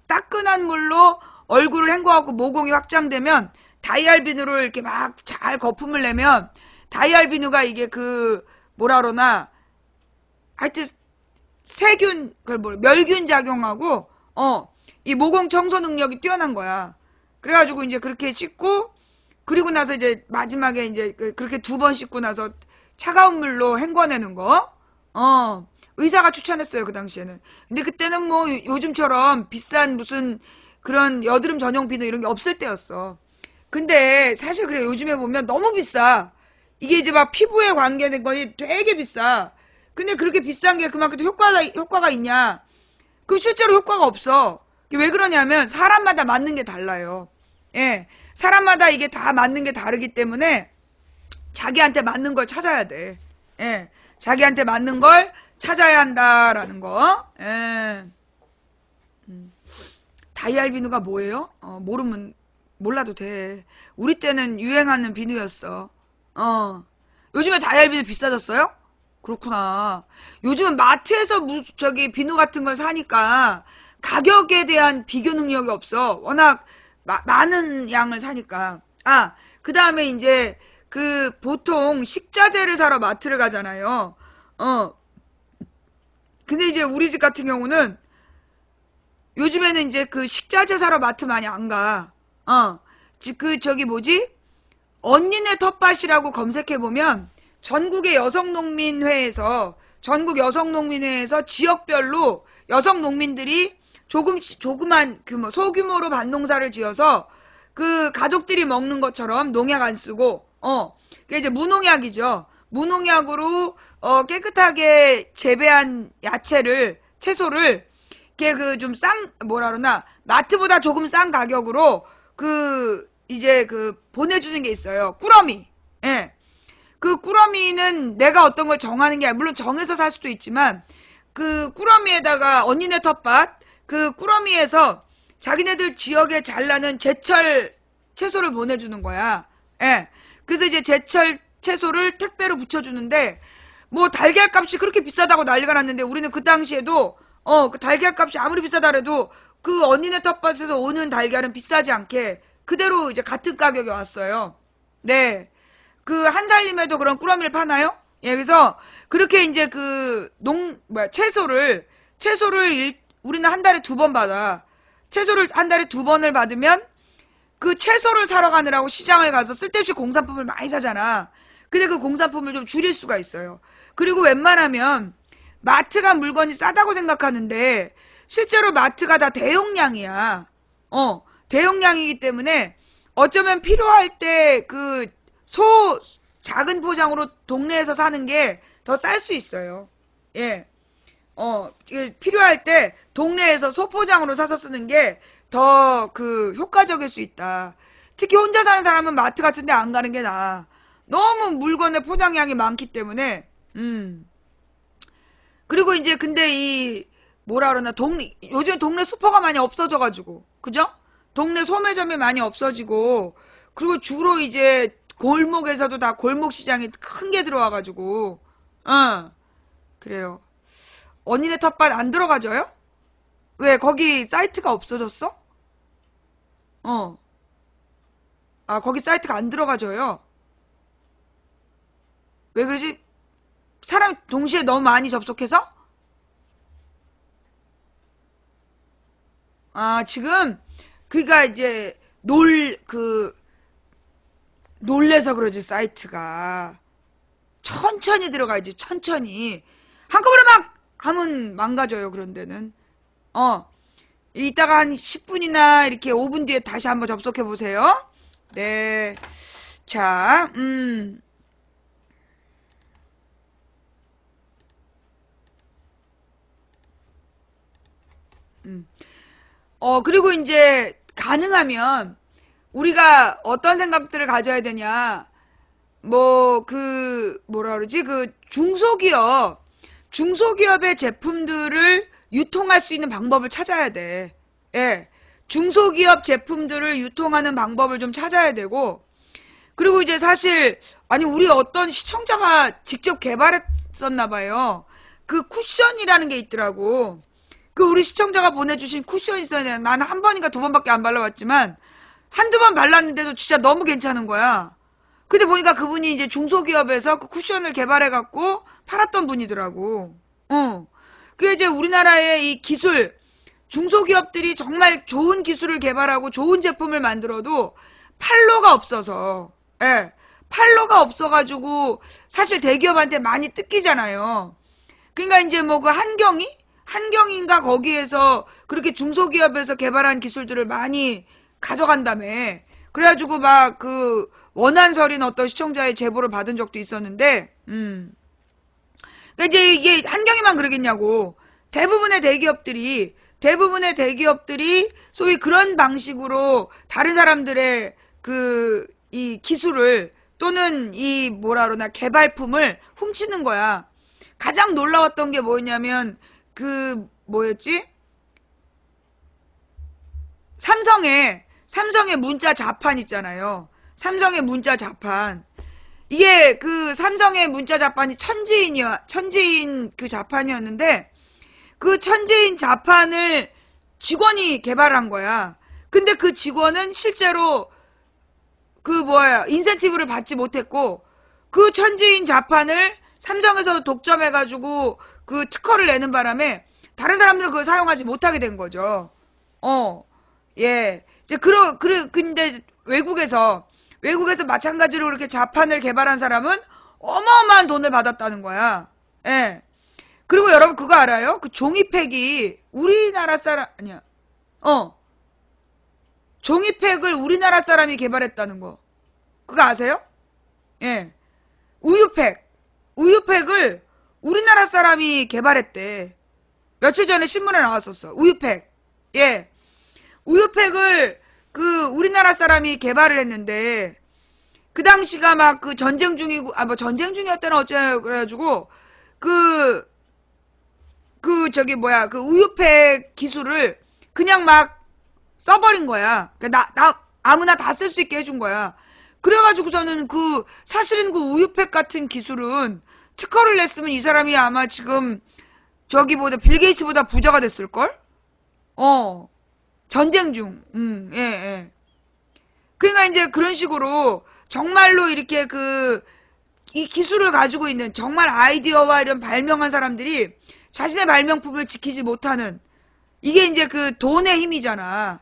따끈한 물로 얼굴을 헹궈갖고 모공이 확장되면 다이알 비누로 이렇게 막 잘 거품을 내면 다이알 비누가 이게 뭐라 그러나 하여튼 멸균 작용하고 이 모공 청소 능력이 뛰어난 거야. 그래가지고 이제 그렇게 씻고, 그리고 나서 이제 마지막에 이제 그렇게 2번 씻고 나서 차가운 물로 헹궈내는 거. 의사가 추천했어요, 그 당시에는. 근데 그때는 뭐 요즘처럼 비싼 무슨 그런 여드름 전용 비누 이런 게 없을 때였어. 근데 사실 그래, 요즘에 보면 너무 비싸. 이게 이제 막 피부에 관계된 거니 되게 비싸. 근데 그렇게 비싼 게 그만큼 효과가 있냐? 그럼 실제로 효과가 없어. 왜 그러냐면 사람마다 맞는 게 달라요. 사람마다 이게 다 맞는 게 다르기 때문에 자기한테 맞는 걸 찾아야 돼. 자기한테 맞는 걸 찾아야 한다라는 거. 다이알 비누가 뭐예요? 모르면 몰라도 돼. 우리 때는 유행하는 비누였어. 요즘에 다이알 비누 비싸졌어요? 그렇구나. 요즘은 마트에서 비누 같은 걸 사니까 가격에 대한 비교 능력이 없어. 워낙 많은 양을 사니까. 그 다음에 이제 보통 식자재를 사러 마트를 가잖아요. 근데 이제 우리 집 같은 경우는 요즘에는 이제 식자재 사러 마트 많이 안 가. 언니네 텃밭이라고 검색해보면 전국 여성농민회에서 지역별로 여성농민들이 조그만 소규모로 밭농사를 지어서 가족들이 먹는 것처럼 농약 안 쓰고, 그게 이제 무농약이죠. 무농약으로, 깨끗하게 재배한 채소를, 이렇게 마트보다 조금 싼 가격으로, 보내주는 게 있어요. 꾸러미. 그 꾸러미는 내가 어떤 걸 정하는 게 아니라, 물론 정해서 살 수도 있지만, 그 꾸러미에다가 언니네 텃밭 그 꾸러미에서 자기네들 지역에 잘 나는 제철 채소를 보내주는 거야. 예. 그래서 이제 제철 채소를 택배로 붙여주는데 뭐 달걀 값이 그렇게 비싸다고 난리가 났는데 우리는 그 당시에도 그 달걀 값이 아무리 비싸다 그래도 그 언니네 텃밭에서 오는 달걀은 비싸지 않게 그대로 이제 같은 가격에 왔어요. 네. 그 한살림에도 그런 꾸러미를 파나요? 예, 그래서 그렇게 이제 그 채소를 우리는 한 달에 2번 받아. 채소를 한 달에 2번을 받으면 그 채소를 사러 가느라고 시장을 가서 쓸데없이 공산품을 많이 사잖아. 근데 그 공산품을 좀 줄일 수가 있어요. 그리고 웬만하면 마트가 물건이 싸다고 생각하는데 실제로 마트가 다 대용량이야. 대용량이기 때문에 어쩌면 필요할 때 그 작은 포장으로 동네에서 사는 게 더 쌀 수 있어요. 예. 필요할 때 동네에서 소포장으로 사서 쓰는 게 더 그 효과적일 수 있다. 특히 혼자 사는 사람은 마트 같은 데 안 가는 게 나아. 너무 물건의 포장량이 많기 때문에, 그리고 이제 근데 뭐라 그러나, 요즘에 동네 슈퍼가 많이 없어져가지고, 그죠? 동네 소매점이 많이 없어지고, 그리고 주로 이제 골목에서도 다 골목 시장이 큰 게 들어와가지고, 그래요. 언니네 텃밭 안 들어가져요? 왜, 거기 사이트가 없어졌어? 거기 사이트가 안 들어가져요. 왜 그러지? 사람 동시에 너무 많이 접속해서? 지금, 그니까 이제, 놀래서 그러지, 사이트가. 천천히 들어가야지, 천천히. 한꺼번에 막 하면 망가져요, 그런 데는. 이따가 한 10분이나 이렇게 5분 뒤에 다시 한번 접속해 보세요. 네. 자, 그리고 이제 가능하면 우리가 어떤 생각들을 가져야 되냐. 뭐라 그러지? 중소기업의 제품들을 유통할 수 있는 방법을 찾아야 돼. 예. 중소기업 제품들을 유통하는 방법을 좀 찾아야 되고, 그리고 이제 사실, 우리 어떤 시청자가 직접 개발했었나 봐요. 그 쿠션이라는 게 있더라고. 그 우리 시청자가 보내주신 쿠션이 있어요. 나는 한 번인가 2번밖에 안 발라봤지만, 한두 번 발랐는데도 진짜 너무 괜찮은 거야. 근데 보니까 그분이 이제 중소기업에서 그 쿠션을 개발해갖고 팔았던 분이더라고. 그게 이제 우리나라의 이 기술, 중소기업들이 정말 좋은 기술을 개발하고 좋은 제품을 만들어도 판로가 없어서, 예. 판로가 없어가지고 사실 대기업한테 많이 뜯기잖아요. 그러니까 이제 뭐 그 한경인가 거기에서 그렇게 중소기업에서 개발한 기술들을 많이 가져간다며. 그래가지고 막 그 원한서린 어떤 시청자의 제보를 받은 적도 있었는데, 그러니까 이제 이게 한경이만 그러겠냐고. 대부분의 대기업들이 소위 그런 방식으로 다른 사람들의 이 기술을 또는 뭐라 그러나 개발품을 훔치는 거야. 가장 놀라웠던 게 뭐였냐면 뭐였지? 삼성의 문자 자판 있잖아요. 삼성의 문자 자판. 이게 삼성의 문자 자판이 천지인 그 자판이었는데, 그 천지인 자판을 직원이 개발한 거야. 근데 그 직원은 실제로 인센티브를 받지 못했고, 그 천지인 자판을 삼성에서 독점해가지고 그 특허를 내는 바람에 다른 사람들은 그걸 사용하지 못하게 된 거죠. 예. 이제 근데 외국에서 마찬가지로 그렇게 자판을 개발한 사람은 어마어마한 돈을 받았다는 거야. 예. 그리고 여러분 그거 알아요? 그 종이팩이 우리나라 사람, 아니야. 종이팩을 우리나라 사람이 개발했다는 거. 그거 아세요? 예. 우유팩을 우리나라 사람이 개발했대. 며칠 전에 신문에 나왔었어. 우유팩. 예. 우유팩을 우리나라 사람이 개발을 했는데, 그 당시가 막 전쟁 중이고, 전쟁 중이었다나 어쩌고, 그래가지고, 그 저기 뭐야 그 우유팩 기술을 그냥 막 써버린 거야. 그러니까 나 아무나 다 쓸 수 있게 해준 거야. 그래가지고서는 그 사실은 그 우유팩 같은 기술은 특허를 냈으면 이 사람이 아마 지금 저기보다 빌 게이츠보다 부자가 됐을걸? 전쟁 중. 예, 예. 그러니까 이제 그런 식으로 정말로 이렇게 이 기술을 가지고 있는 정말 아이디어와 이런 발명한 사람들이 자신의 발명품을 지키지 못하는 이게 이제 그 돈의 힘이잖아.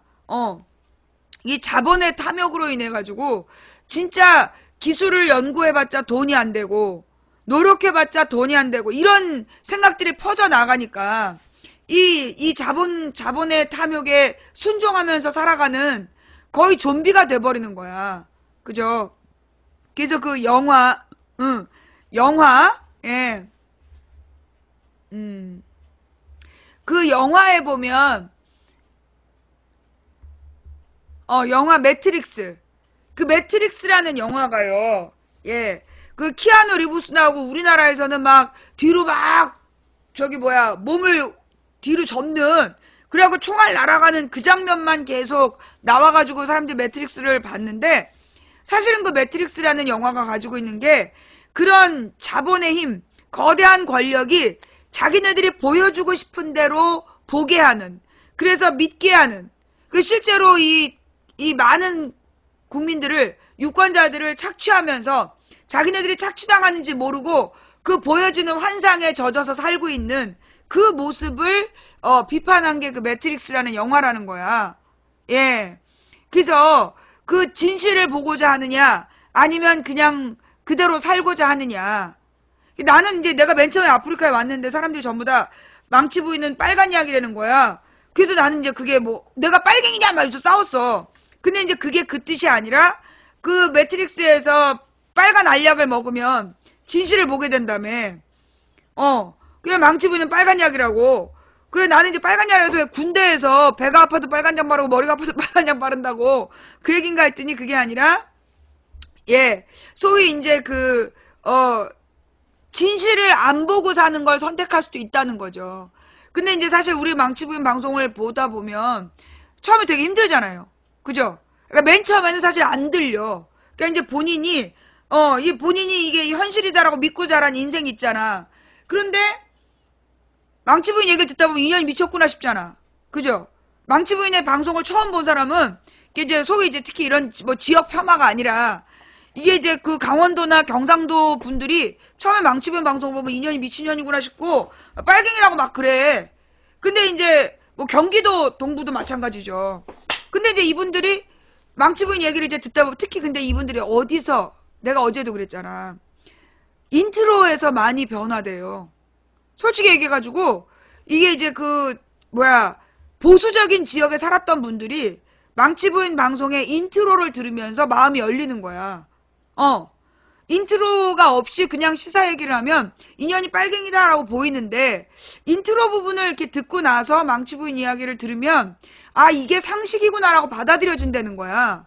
이 자본의 탐욕으로 인해 가지고 진짜 기술을 연구해봤자 돈이 안 되고 노력해봤자 돈이 안 되고 이런 생각들이 퍼져 나가니까 이 자본의 탐욕에 순종하면서 살아가는 거의 좀비가 돼버리는 거야. 그죠? 그래서 그 영화, 예. 그 영화에 보면, 영화 매트릭스. 그 매트릭스라는 영화가요. 예. 그 키아누 리브스 나오고 우리나라에서는 막 뒤로 막 저기 뭐야 몸을 뒤로 접는 그래갖고 총알 날아가는 그 장면만 계속 나와가지고 사람들이 매트릭스를 봤는데 사실은 그 매트릭스라는 영화가 가지고 있는 게 그런 자본의 힘, 거대한 권력이 자기네들이 보여주고 싶은 대로 보게 하는 그래서 믿게 하는 그 실제로 이 많은 국민들을 유권자들을 착취하면서 자기네들이 착취당하는지 모르고 그 보여지는 환상에 젖어서 살고 있는 그 모습을 비판한 게 그 매트릭스라는 영화라는 거야. 예. 그래서 그 진실을 보고자 하느냐 아니면 그냥 그대로 살고자 하느냐. 나는 이제 내가 맨 처음에 아프리카에 왔는데 사람들이 전부 다 망치 부이는 빨간 약이라는 거야. 그래서 나는 이제 그게 뭐 내가 빨갱이냐 막 이러면서 싸웠어. 근데 이제 그게 그 뜻이 아니라 그 매트릭스에서 빨간 알약을 먹으면 진실을 보게 된다며. 그냥 망치 부이는 빨간 약이라고. 그래 나는 이제 빨간 약이라서 왜 군대에서 배가 아파도 빨간 약 바르고 머리가 아파도 빨간 약 바른다고 그 얘긴가 했더니 그게 아니라 예 소위 이제 진실을 안 보고 사는 걸 선택할 수도 있다는 거죠. 근데 이제 사실 우리 망치 부인 방송을 보다 보면 처음에 되게 힘들잖아요. 그죠? 그러니까 맨 처음에는 사실 안 들려. 그러니까 이제 본인이 이게 현실이다라고 믿고 자란 인생 있잖아. 그런데 망치부인 얘기를 듣다 보면 인연이 미쳤구나 싶잖아. 그죠? 망치부인의 방송을 처음 본 사람은 이제 소위 이제 특히 이런 뭐 지역 폄하가 아니라 이게 이제 그 강원도나 경상도 분들이 처음에 망치부인 방송을 보면 인연이 미친년이구나 싶고 빨갱이라고 막 그래. 근데 이제 뭐 경기도 동부도 마찬가지죠. 근데 이제 이분들이 망치부인 얘기를 이제 듣다 보면 특히 근데 이분들이 어디서 내가 어제도 그랬잖아. 인트로에서 많이 변화돼요. 솔직히 얘기해가지고 이게 이제 보수적인 지역에 살았던 분들이 망치부인 방송의 인트로를 들으면서 마음이 열리는 거야. 인트로가 없이 그냥 시사 얘기를 하면 인연이 빨갱이다라고 보이는데 인트로 부분을 이렇게 듣고 나서 망치부인 이야기를 들으면 아 이게 상식이구나라고 받아들여진다는 거야.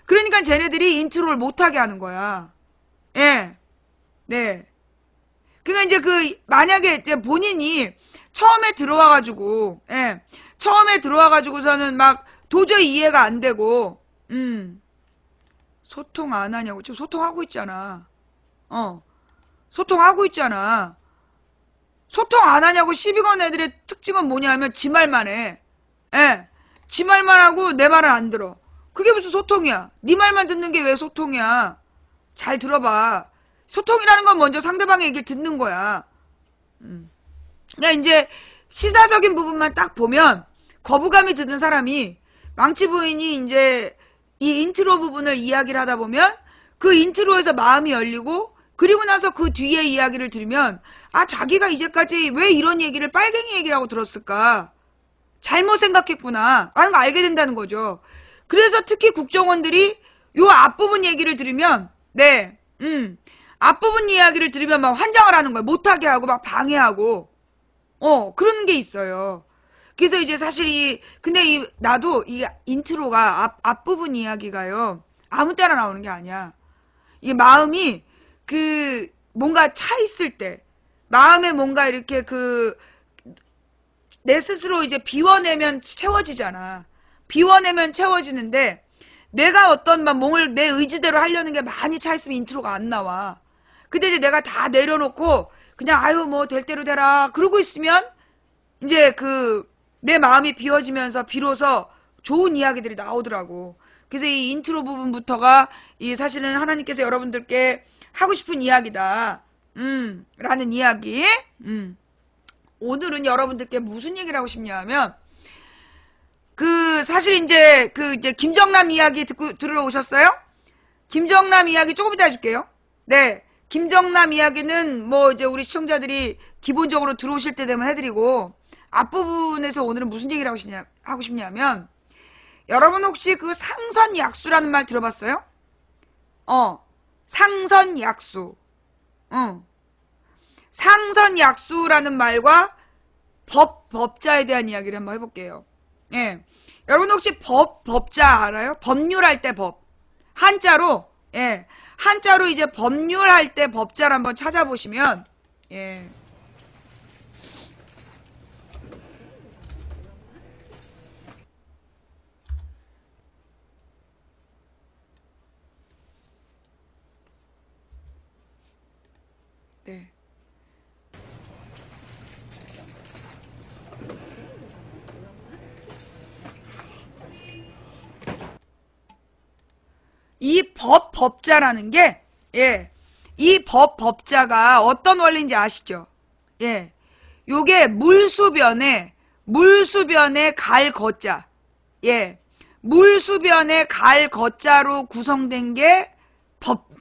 그러니까 쟤네들이 인트로를 못하게 하는 거야. 예. 네. 그러니까 이제 만약에 이제 본인이 처음에 들어와가지고, 예. 처음에 들어와가지고서는 막 도저히 이해가 안 되고, 소통 안 하냐고. 지금 소통하고 있잖아. 소통하고 있잖아. 소통 안 하냐고 시비 건 애들의 특징은 뭐냐면 지 말만 해. 예. 지 말만 하고 내 말은 안 들어. 그게 무슨 소통이야. 네 말만 듣는 게 왜 소통이야. 잘 들어봐. 소통이라는 건 먼저 상대방의 얘기를 듣는 거야. 그러니까 이제 시사적인 부분만 딱 보면 거부감이 드는 사람이 망치 부인이 이제 이 인트로 부분을 이야기를 하다 보면 그 인트로에서 마음이 열리고 그리고 나서 그 뒤에 이야기를 들으면 아 자기가 이제까지 왜 이런 얘기를 빨갱이 얘기라고 들었을까. 잘못 생각했구나 라는 거 알게 된다는 거죠. 그래서 특히 국정원들이 요 앞부분 얘기를 들으면 네 앞부분 이야기를 들으면 막 환장을 하는 거야. 못하게 하고 막 방해하고 그런 게 있어요. 그래서 이제 사실 근데 나도 이 인트로가 앞부분 이야기가요 아무 때나 나오는 게 아니야. 이 마음이 뭔가 차 있을 때 마음에 뭔가 이렇게 내 스스로 이제 비워내면 채워지잖아. 비워내면 채워지는데 내가 어떤 막 몸을 내 의지대로 하려는 게 많이 차 있으면 인트로가 안 나와. 근데 이제 내가 다 내려놓고 그냥 아유 뭐 될 대로 되라 그러고 있으면 이제 내 마음이 비워지면서 비로소 좋은 이야기들이 나오더라고. 그래서 이 인트로 부분부터가 이 사실은 하나님께서 여러분들께 하고 싶은 이야기다. 라는 이야기. 오늘은 여러분들께 무슨 얘기를 하고 싶냐 하면 사실 이제 이제 김정남 이야기 들으러 오셨어요? 김정남 이야기 조금 이따 해줄게요. 네. 김정남 이야기는 뭐 이제 우리 시청자들이 기본적으로 들어오실 때 되면 해드리고 앞부분에서 오늘은 무슨 얘기를 하고 싶냐면 여러분 혹시 상선약수라는 말 들어봤어요? 상선약수. 상선약수라는 말과 법자에 대한 이야기를 한번 해볼게요. 예. 여러분 혹시 법자 알아요? 법률할 때 법. 한자로, 예. 한자로 이제 법률할 때 법자를 한번 찾아보시면, 예. 네. 이 법자라는 게, 예, 이 법자가 어떤 원리인지 아시죠? 예, 요게 물수변에 갈 거자, 예, 물수변에 갈 거자로 구성된 게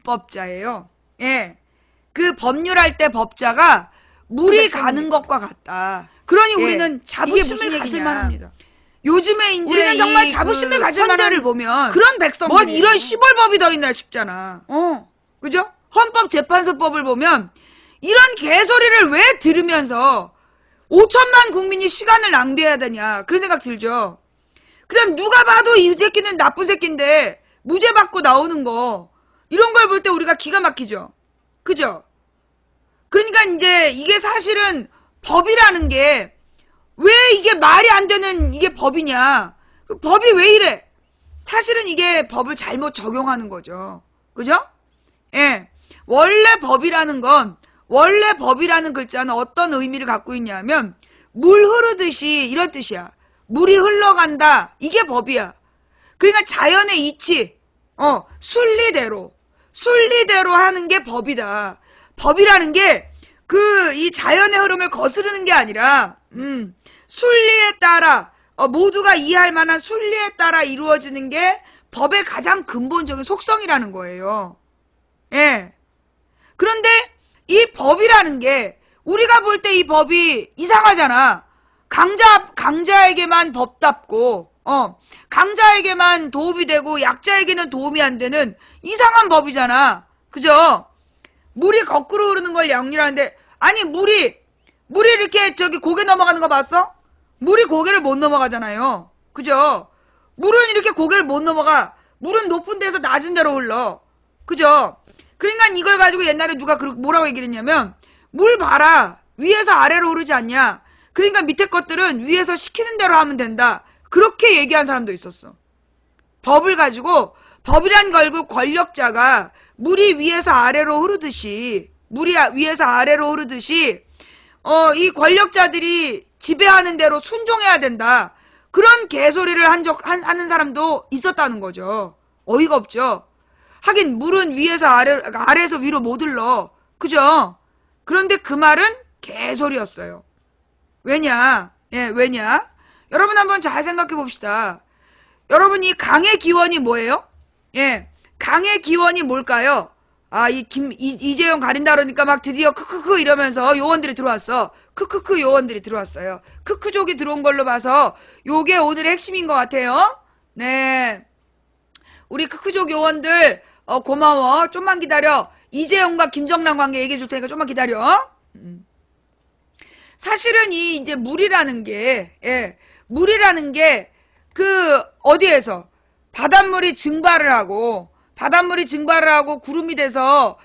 법자예요. 예, 법률할 때 법자가 물이 가는 것과 같다. 그러니 예, 우리는 자부심을 가질 만합니다. 요즘에 이제 우리는 정말 자부심을 가질 헌재를 만한 보면 그런 백성들이에요. 뭐 이런 시벌법이 더 있나 싶잖아. 그죠? 헌법재판소법을 보면 이런 개소리를 왜 들으면서 5천만 국민이 시간을 낭비해야 되냐 그런 생각 들죠. 그 다음 누가 봐도 이 새끼는 나쁜 새끼인데 무죄 받고 나오는 거 이런 걸 볼 때 우리가 기가 막히죠. 그죠? 그러니까 이제 이게 사실은 법이라는 게 왜 이게 말이 안 되는 이게 법이냐. 법이 왜 이래? 사실은 이게 법을 잘못 적용하는 거죠. 그죠? 예. 원래 법이라는 글자는 어떤 의미를 갖고 있냐면 물 흐르듯이 이런 뜻이야. 물이 흘러간다. 이게 법이야. 그러니까 자연의 이치, 순리대로 하는 게 법이다. 법이라는 게 이 자연의 흐름을 거스르는 게 아니라 순리에 따라 모두가 이해할 만한 순리에 따라 이루어지는 게 법의 가장 근본적인 속성이라는 거예요. 예. 그런데 이 법이라는 게 우리가 볼 때 이 법이 이상하잖아. 강자에게만 법답고 강자에게만 도움이 되고 약자에게는 도움이 안 되는 이상한 법이잖아. 그죠? 물이 거꾸로 흐르는 걸 양리라는데 아니 물이 이렇게 고개 넘어가는 거 봤어? 물이 고개를 못 넘어가잖아요. 그죠? 물은 이렇게 고개를 못 넘어가. 물은 높은 데서 낮은 데로 흘러. 그죠? 그러니까 이걸 가지고 옛날에 누가 뭐라고 얘기를 했냐면 물 봐라. 위에서 아래로 흐르지 않냐. 그러니까 밑에 것들은 위에서 시키는 대로 하면 된다. 그렇게 얘기한 사람도 있었어. 법이란 결국 권력자가 물이 위에서 아래로 흐르듯이 이 권력자들이 지배하는 대로 순종해야 된다. 그런 개소리를 하는 사람도 있었다는 거죠. 어이가 없죠. 하긴 물은 아래에서 위로 못 흘러. 그죠? 그런데 그 말은 개소리였어요. 왜냐? 여러분 한번 잘 생각해 봅시다. 여러분 이 강의 기원이 뭐예요? 예. 강의 기원이 뭘까요? 이재용 가린다 그러니까 막 드디어 크크크 이러면서 요원들이 들어왔어. 크크크 요원들이 들어왔어요. 크크족이 들어온 걸로 봐서 요게 오늘의 핵심인 것 같아요. 네. 우리 크크족 요원들 고마워. 좀만 기다려. 이재용과 김정남 관계 얘기해 줄 테니까 좀만 기다려. 사실은 이제 물이라는 게 어디에서 바닷물이 증발을 하고 구름이 돼서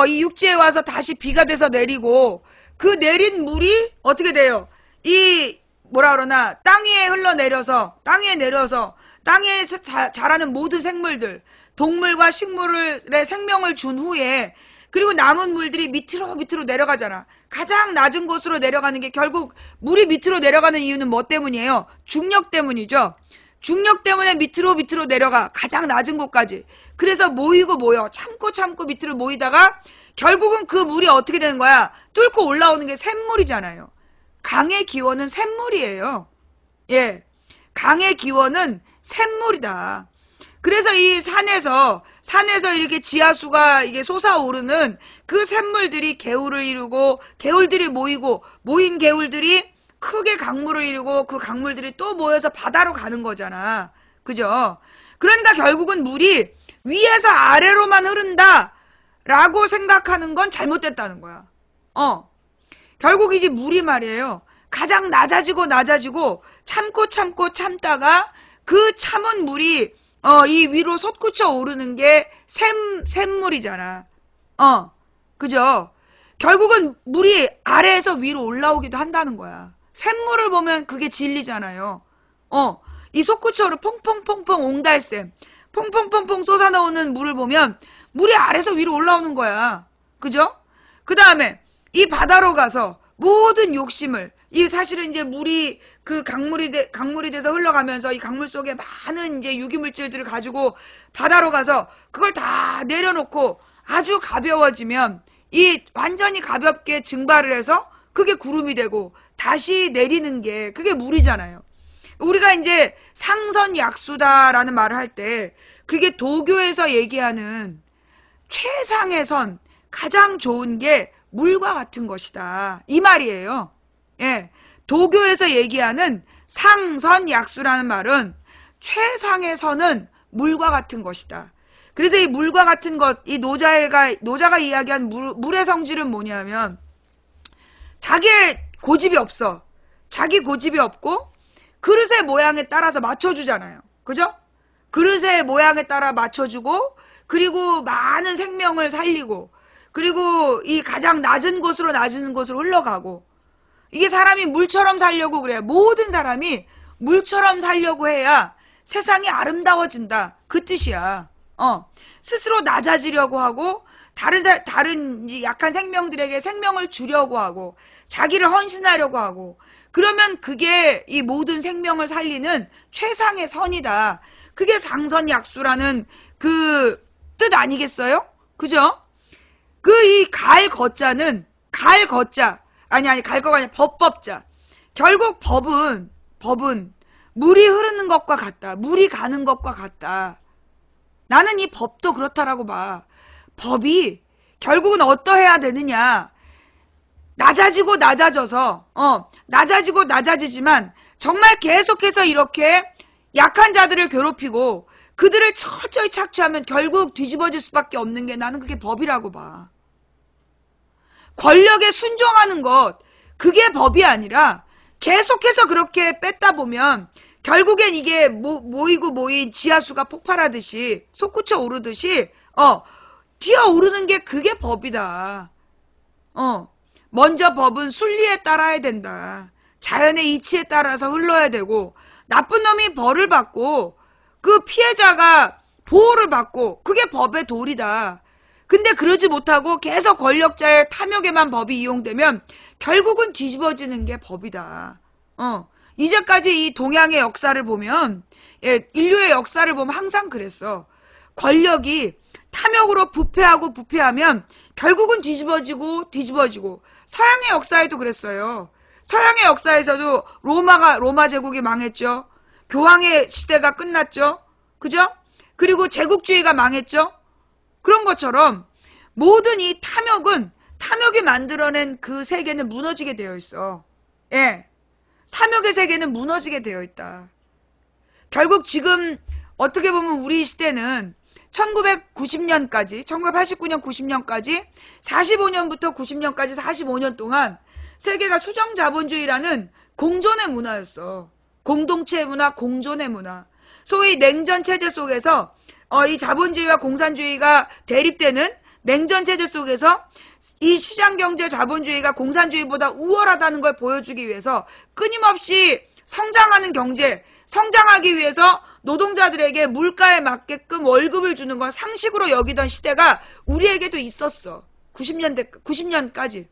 이 육지에 와서 다시 비가 돼서 내리고 그 내린 물이 어떻게 돼요? 이 뭐라 그러나, 땅 위에 흘러내려서, 땅에 자라는 모든 생물들, 동물과 식물의 생명을 준 후에, 그리고 남은 물들이 밑으로 내려가잖아. 가장 낮은 곳으로 내려가는 게 결국 물이 밑으로 내려가는 이유는 뭐 때문이에요? 중력 때문이죠. 중력 때문에 밑으로 내려가. 가장 낮은 곳까지. 그래서 모여. 참고 밑으로 모이다가 결국은 그 물이 어떻게 되는 거야? 뚫고 올라오는 게 샘물이잖아요. 강의 기원은 샘물이에요. 예. 강의 기원은 샘물이다. 그래서 이 산에서 이렇게 지하수가 이게 솟아오르는 그 샘물들이 개울을 이루고, 개울들이 모인 개울들이 크게 강물을 이루고, 그 강물들이 또 모여서 바다로 가는 거잖아. 그죠? 그러니까 결국은 물이 위에서 아래로만 흐른다라고 생각하는 건 잘못됐다는 거야. 결국 이게 물이 말이에요. 가장 낮아지고 참다가 그 참은 물이 이 위로 솟구쳐 오르는 게 샘물이잖아. 그죠? 결국은 물이 아래에서 위로 올라오기도 한다는 거야. 샘물을 보면 그게 진리잖아요. 이 솟구쳐오르 퐁퐁퐁퐁 옹달샘, 퐁퐁퐁퐁 쏟아나오는 물을 보면 물이 아래에서 위로 올라오는 거야. 그죠? 그 다음에 이 바다로 가서 모든 욕심을, 이 사실은 이제 물이 그 강물이 돼서 흘러가면서 이 강물 속에 많은 이제 유기물질들을 가지고 바다로 가서 그걸 다 내려놓고 아주 가벼워지면 이 완전히 가볍게 증발을 해서 그게 구름이 되고 다시 내리는 게 그게 물이잖아요. 우리가 이제 상선약수다라는 말을 할 때 그게 도교에서 얘기하는 최상의 선, 가장 좋은 게 물과 같은 것이다. 이 말이에요. 예. 도교에서 얘기하는 상선약수라는 말은 최상의 선은 물과 같은 것이다. 그래서 이 물과 같은 것, 이 노자가 이야기한 물의 성질은 뭐냐면 자기의 고집이 없어. 자기 고집이 없고 그릇의 모양에 따라서 맞춰주잖아요. 그죠? 그릇의 모양에 따라 맞춰주고, 그리고 많은 생명을 살리고, 그리고 이 가장 낮은 곳으로 흘러가고, 이게 사람이 물처럼 살려고 그래. 모든 사람이 물처럼 살려고 해야 세상이 아름다워진다. 그 뜻이야. 스스로 낮아지려고 하고, 다른 약한 생명들에게 생명을 주려고 하고, 자기를 헌신하려고 하고, 그러면 그게 이 모든 생명을 살리는 최상의 선이다. 그게 상선약수라는 그 뜻 아니겠어요? 그죠? 이 갈거자는, 갈거가 아니라 법자. 결국 법은 물이 흐르는 것과 같다. 물이 가는 것과 같다. 나는 이 법도 그렇다라고 봐. 법이 결국은 어떠해야 되느냐. 낮아지고 낮아지지만 정말 계속해서 이렇게 약한 자들을 괴롭히고 그들을 철저히 착취하면 결국 뒤집어질 수밖에 없는 게 나는 그게 법이라고 봐. 권력에 순종하는 것, 그게 법이 아니라 계속해서 그렇게 뺐다 보면 결국엔 이게 모인 지하수가 폭발하듯이 솟구쳐 오르듯이 뛰어오르는 게 그게 법이다. 먼저 법은 순리에 따라야 된다. 자연의 이치에 따라서 흘러야 되고, 나쁜 놈이 벌을 받고 그 피해자가 보호를 받고, 그게 법의 도리다. 근데 그러지 못하고 계속 권력자의 탐욕에만 법이 이용되면 결국은 뒤집어지는 게 법이다. 이제까지 이 동양의 역사를 보면, 인류의 역사를 보면 항상 그랬어. 권력이 탐욕으로 부패하면 결국은 뒤집어지고 서양의 역사에도 그랬어요. 서양의 역사에서도 로마 제국이 망했죠. 교황의 시대가 끝났죠. 그죠? 그리고 제국주의가 망했죠. 그런 것처럼 모든 이 탐욕이 만들어낸 그 세계는 무너지게 되어 있어. 예. 탐욕의 세계는 무너지게 되어 있다. 결국 지금 어떻게 보면 우리 시대는 1989년 90년까지 45년부터 90년까지 45년 동안 세계가 수정자본주의라는 공존의 문화였어. 공동체 문화, 공존의 문화. 소위 냉전 체제 속에서 이 자본주의와 공산주의가 대립되는 냉전 체제 속에서 이 시장경제 자본주의가 공산주의보다 우월하다는 걸 보여주기 위해서 끊임없이 성장하는 경제, 성장하기 위해서 노동자들에게 물가에 맞게끔 월급을 주는 걸 상식으로 여기던 시대가 우리에게도 있었어. 90년까지.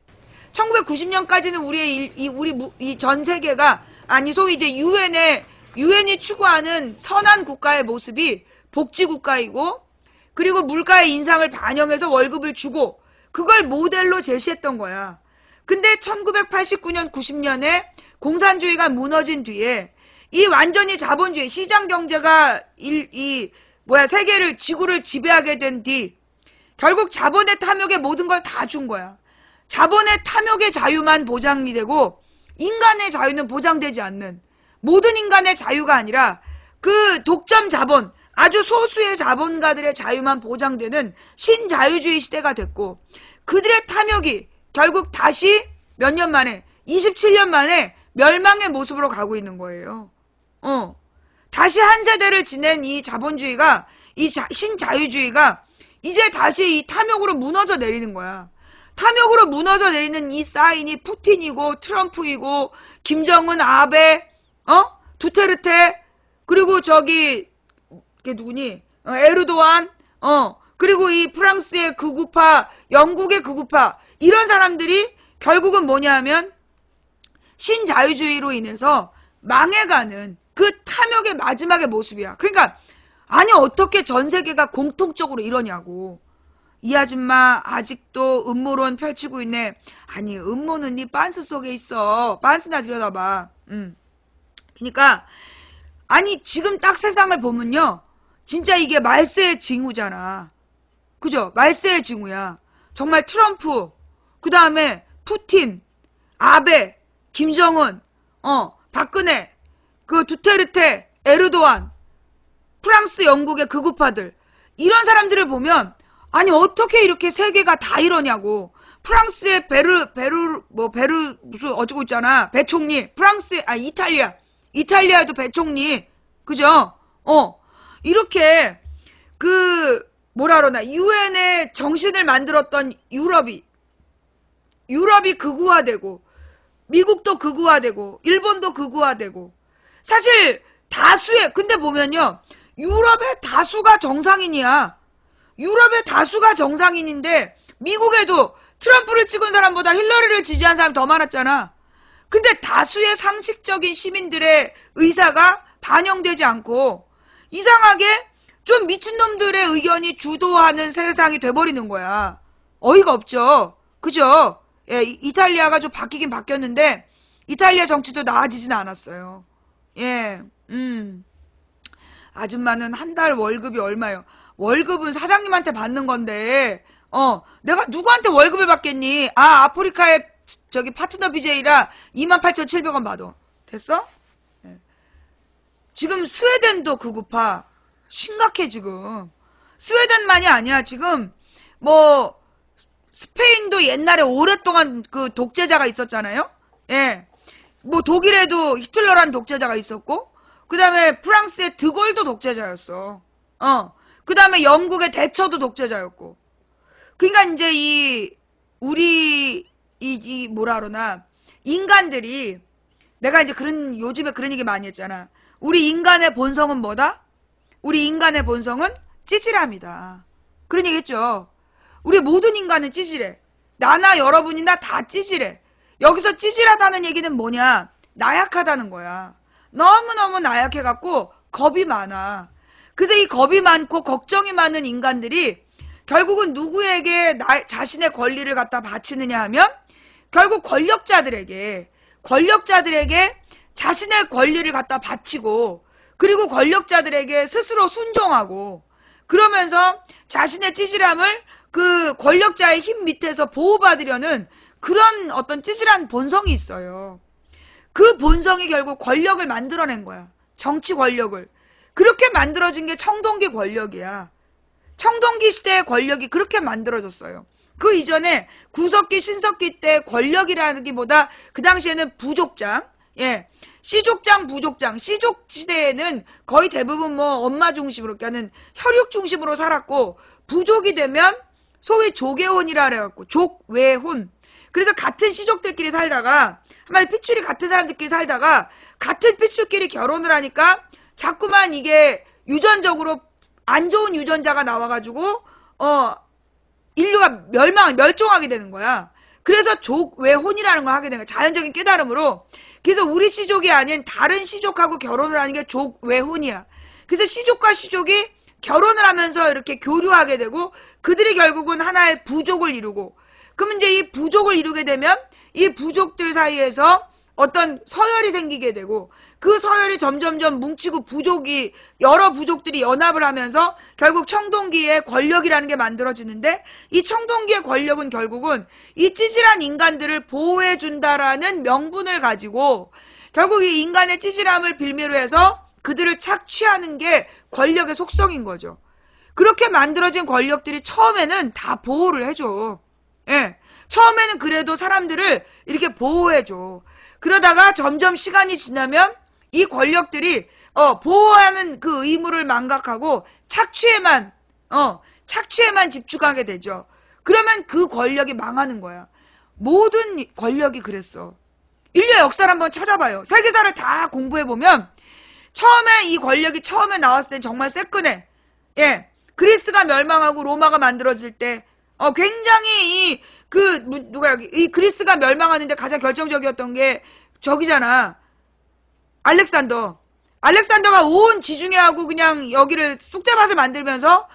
1990년까지는 우리 전 세계가, 아니, 소위 이제 유엔이 추구하는 선한 국가의 모습이 복지국가이고, 그리고 물가의 인상을 반영해서 월급을 주고, 그걸 모델로 제시했던 거야. 근데 1989년, 90년에 공산주의가 무너진 뒤에, 이 완전히 자본주의, 시장경제가 세계를, 지구를 지배하게 된 뒤, 결국 자본의 탐욕에 모든 걸 다 준 거야. 자본의 탐욕의 자유만 보장이 되고, 인간의 자유는 보장되지 않는, 모든 인간의 자유가 아니라, 그 독점 자본, 아주 소수의 자본가들의 자유만 보장되는 신자유주의 시대가 됐고, 그들의 탐욕이 결국 다시 몇 년 만에, 27년 만에 멸망의 모습으로 가고 있는 거예요. 다시 한 세대를 지낸 이 자본주의가, 신자유주의가 이제 다시 이 탐욕으로 무너져 내리는 거야. 탐욕으로 무너져 내리는 이 사인이 푸틴이고 트럼프이고 김정은, 아베, 두테르테, 그리고 걔 누구니? 에르도안, 그리고 이 프랑스의 극우파, 영국의 극우파, 이런 사람들이 결국은 뭐냐면 신자유주의로 인해서 망해가는 그 탐욕의 마지막의 모습이야. 그러니까 아니 어떻게 전 세계가 공통적으로 이러냐고. 이 아줌마 아직도 음모론 펼치고 있네. 아니 음모는 네 빤스 속에 있어. 빤스나 들여다봐. 그러니까 아니 지금 딱 세상을 보면요, 진짜 이게 말세의 징후잖아. 그죠? 말세의 징후야. 정말 트럼프, 그 다음에 푸틴, 아베, 김정은, 박근혜, 그 두테르테, 에르도안, 프랑스, 영국의 극우파들, 이런 사람들을 보면 아니 어떻게 이렇게 세계가 다 이러냐고. 프랑스의 무슨 어쩌고 있잖아. 배총리. 이탈리아에도 배총리. 그죠? 이렇게 뭐라 그러나, 유엔의 정신을 만들었던 유럽이 극우화되고, 미국도 극우화되고, 일본도 극우화되고, 사실 근데 보면요, 유럽의 다수가 정상인이야. 유럽의 다수가 정상인인데, 미국에도 트럼프를 찍은 사람보다 힐러리를 지지한 사람이 더 많았잖아. 근데 다수의 상식적인 시민들의 의사가 반영되지 않고, 이상하게 좀 미친놈들의 의견이 주도하는 세상이 돼버리는 거야. 어이가 없죠. 그죠? 예, 이탈리아가 좀 바뀌긴 바뀌었는데, 이탈리아 정치도 나아지진 않았어요. 예, 아줌마는 한 달 월급이 얼마요? 월급은 사장님한테 받는 건데, 내가 누구한테 월급을 받겠니? 아프리카의 파트너 BJ라 28,700원 받아. 됐어? 예. 지금 스웨덴도 극우파. 심각해, 지금. 스웨덴만이 아니야. 지금, 스페인도 옛날에 오랫동안 그 독재자가 있었잖아요? 예. 독일에도 히틀러라는 독재자가 있었고, 그 다음에 프랑스의 드골도 독재자였어. 그 다음에 영국의 대처도 독재자였고. 그러니까 이제 뭐라 그러나, 인간들이, 내가 이제 요즘에 그런 얘기 많이 했잖아. 우리 인간의 본성은 뭐다? 우리 인간의 본성은 찌질함이다. 그런 얘기 했죠. 우리 모든 인간은 찌질해. 나나 여러분이나 다 찌질해. 여기서 찌질하다는 얘기는 뭐냐? 나약하다는 거야. 너무너무 나약해갖고 겁이 많아. 그래서 이 겁이 많고 걱정이 많은 인간들이 결국은 누구에게 자신의 권리를 갖다 바치느냐 하면 결국 권력자들에게 자신의 권리를 갖다 바치고, 그리고 권력자들에게 스스로 순종하고, 그러면서 자신의 찌질함을 그 권력자의 힘 밑에서 보호받으려는 그런 어떤 찌질한 본성이 있어요. 그 본성이 결국 권력을 만들어낸 거야. 정치 권력을. 그렇게 만들어진 게 청동기 권력이야. 청동기 시대의 권력이 그렇게 만들어졌어요. 그 이전에 구석기, 신석기 때 권력이라기보다 그 당시에는 부족장, 예, 씨족장, 부족장, 씨족 시대에는 거의 대부분 엄마 중심으로, 그러니까는 혈육 중심으로 살았고, 부족이 되면 소위 조계혼이라 그래갖고 족외혼. 그래서 같은 시족들끼리 살다가 한마디 핏줄이 같은 사람들끼리 살다가 같은 핏줄끼리 결혼을 하니까 자꾸만 이게 유전적으로 안 좋은 유전자가 나와가지고 인류가 멸종하게 되는 거야. 그래서 족외혼이라는 걸 하게 된 거야. 자연적인 깨달음으로. 그래서 우리 시족이 아닌 다른 시족하고 결혼을 하는 게 족외혼이야. 그래서 시족과 시족이 결혼을 하면서 이렇게 교류하게 되고 그들이 결국은 하나의 부족을 이루고, 그럼 이제 이 부족을 이루게 되면 이 부족들 사이에서 어떤 서열이 생기게 되고 그 서열이 점점점 뭉치고 여러 부족들이 연합을 하면서 결국 청동기의 권력이라는 게 만들어지는데, 이 청동기의 권력은 결국은 이 찌질한 인간들을 보호해준다라는 명분을 가지고 결국 이 인간의 찌질함을 빌미로 해서 그들을 착취하는 게 권력의 속성인 거죠. 그렇게 만들어진 권력들이 처음에는 다 보호를 해줘. 예. 처음에는 그래도 사람들을 이렇게 보호해줘. 그러다가 점점 시간이 지나면 이 권력들이 보호하는 그 의무를 망각하고 착취에만 집중하게 되죠. 그러면 그 권력이 망하는 거야. 모든 권력이 그랬어. 인류의 역사를 한번 찾아봐요. 세계사를 다 공부해보면 처음에 이 권력이 처음에 나왔을 땐 정말 새끈해. 예. 그리스가 멸망하고 로마가 만들어질 때 굉장히 이 그리스가 멸망하는데 가장 결정적이었던 게 저기잖아. 알렉산더가 온 지중해하고 그냥 여기를 쑥대밭을 만들면서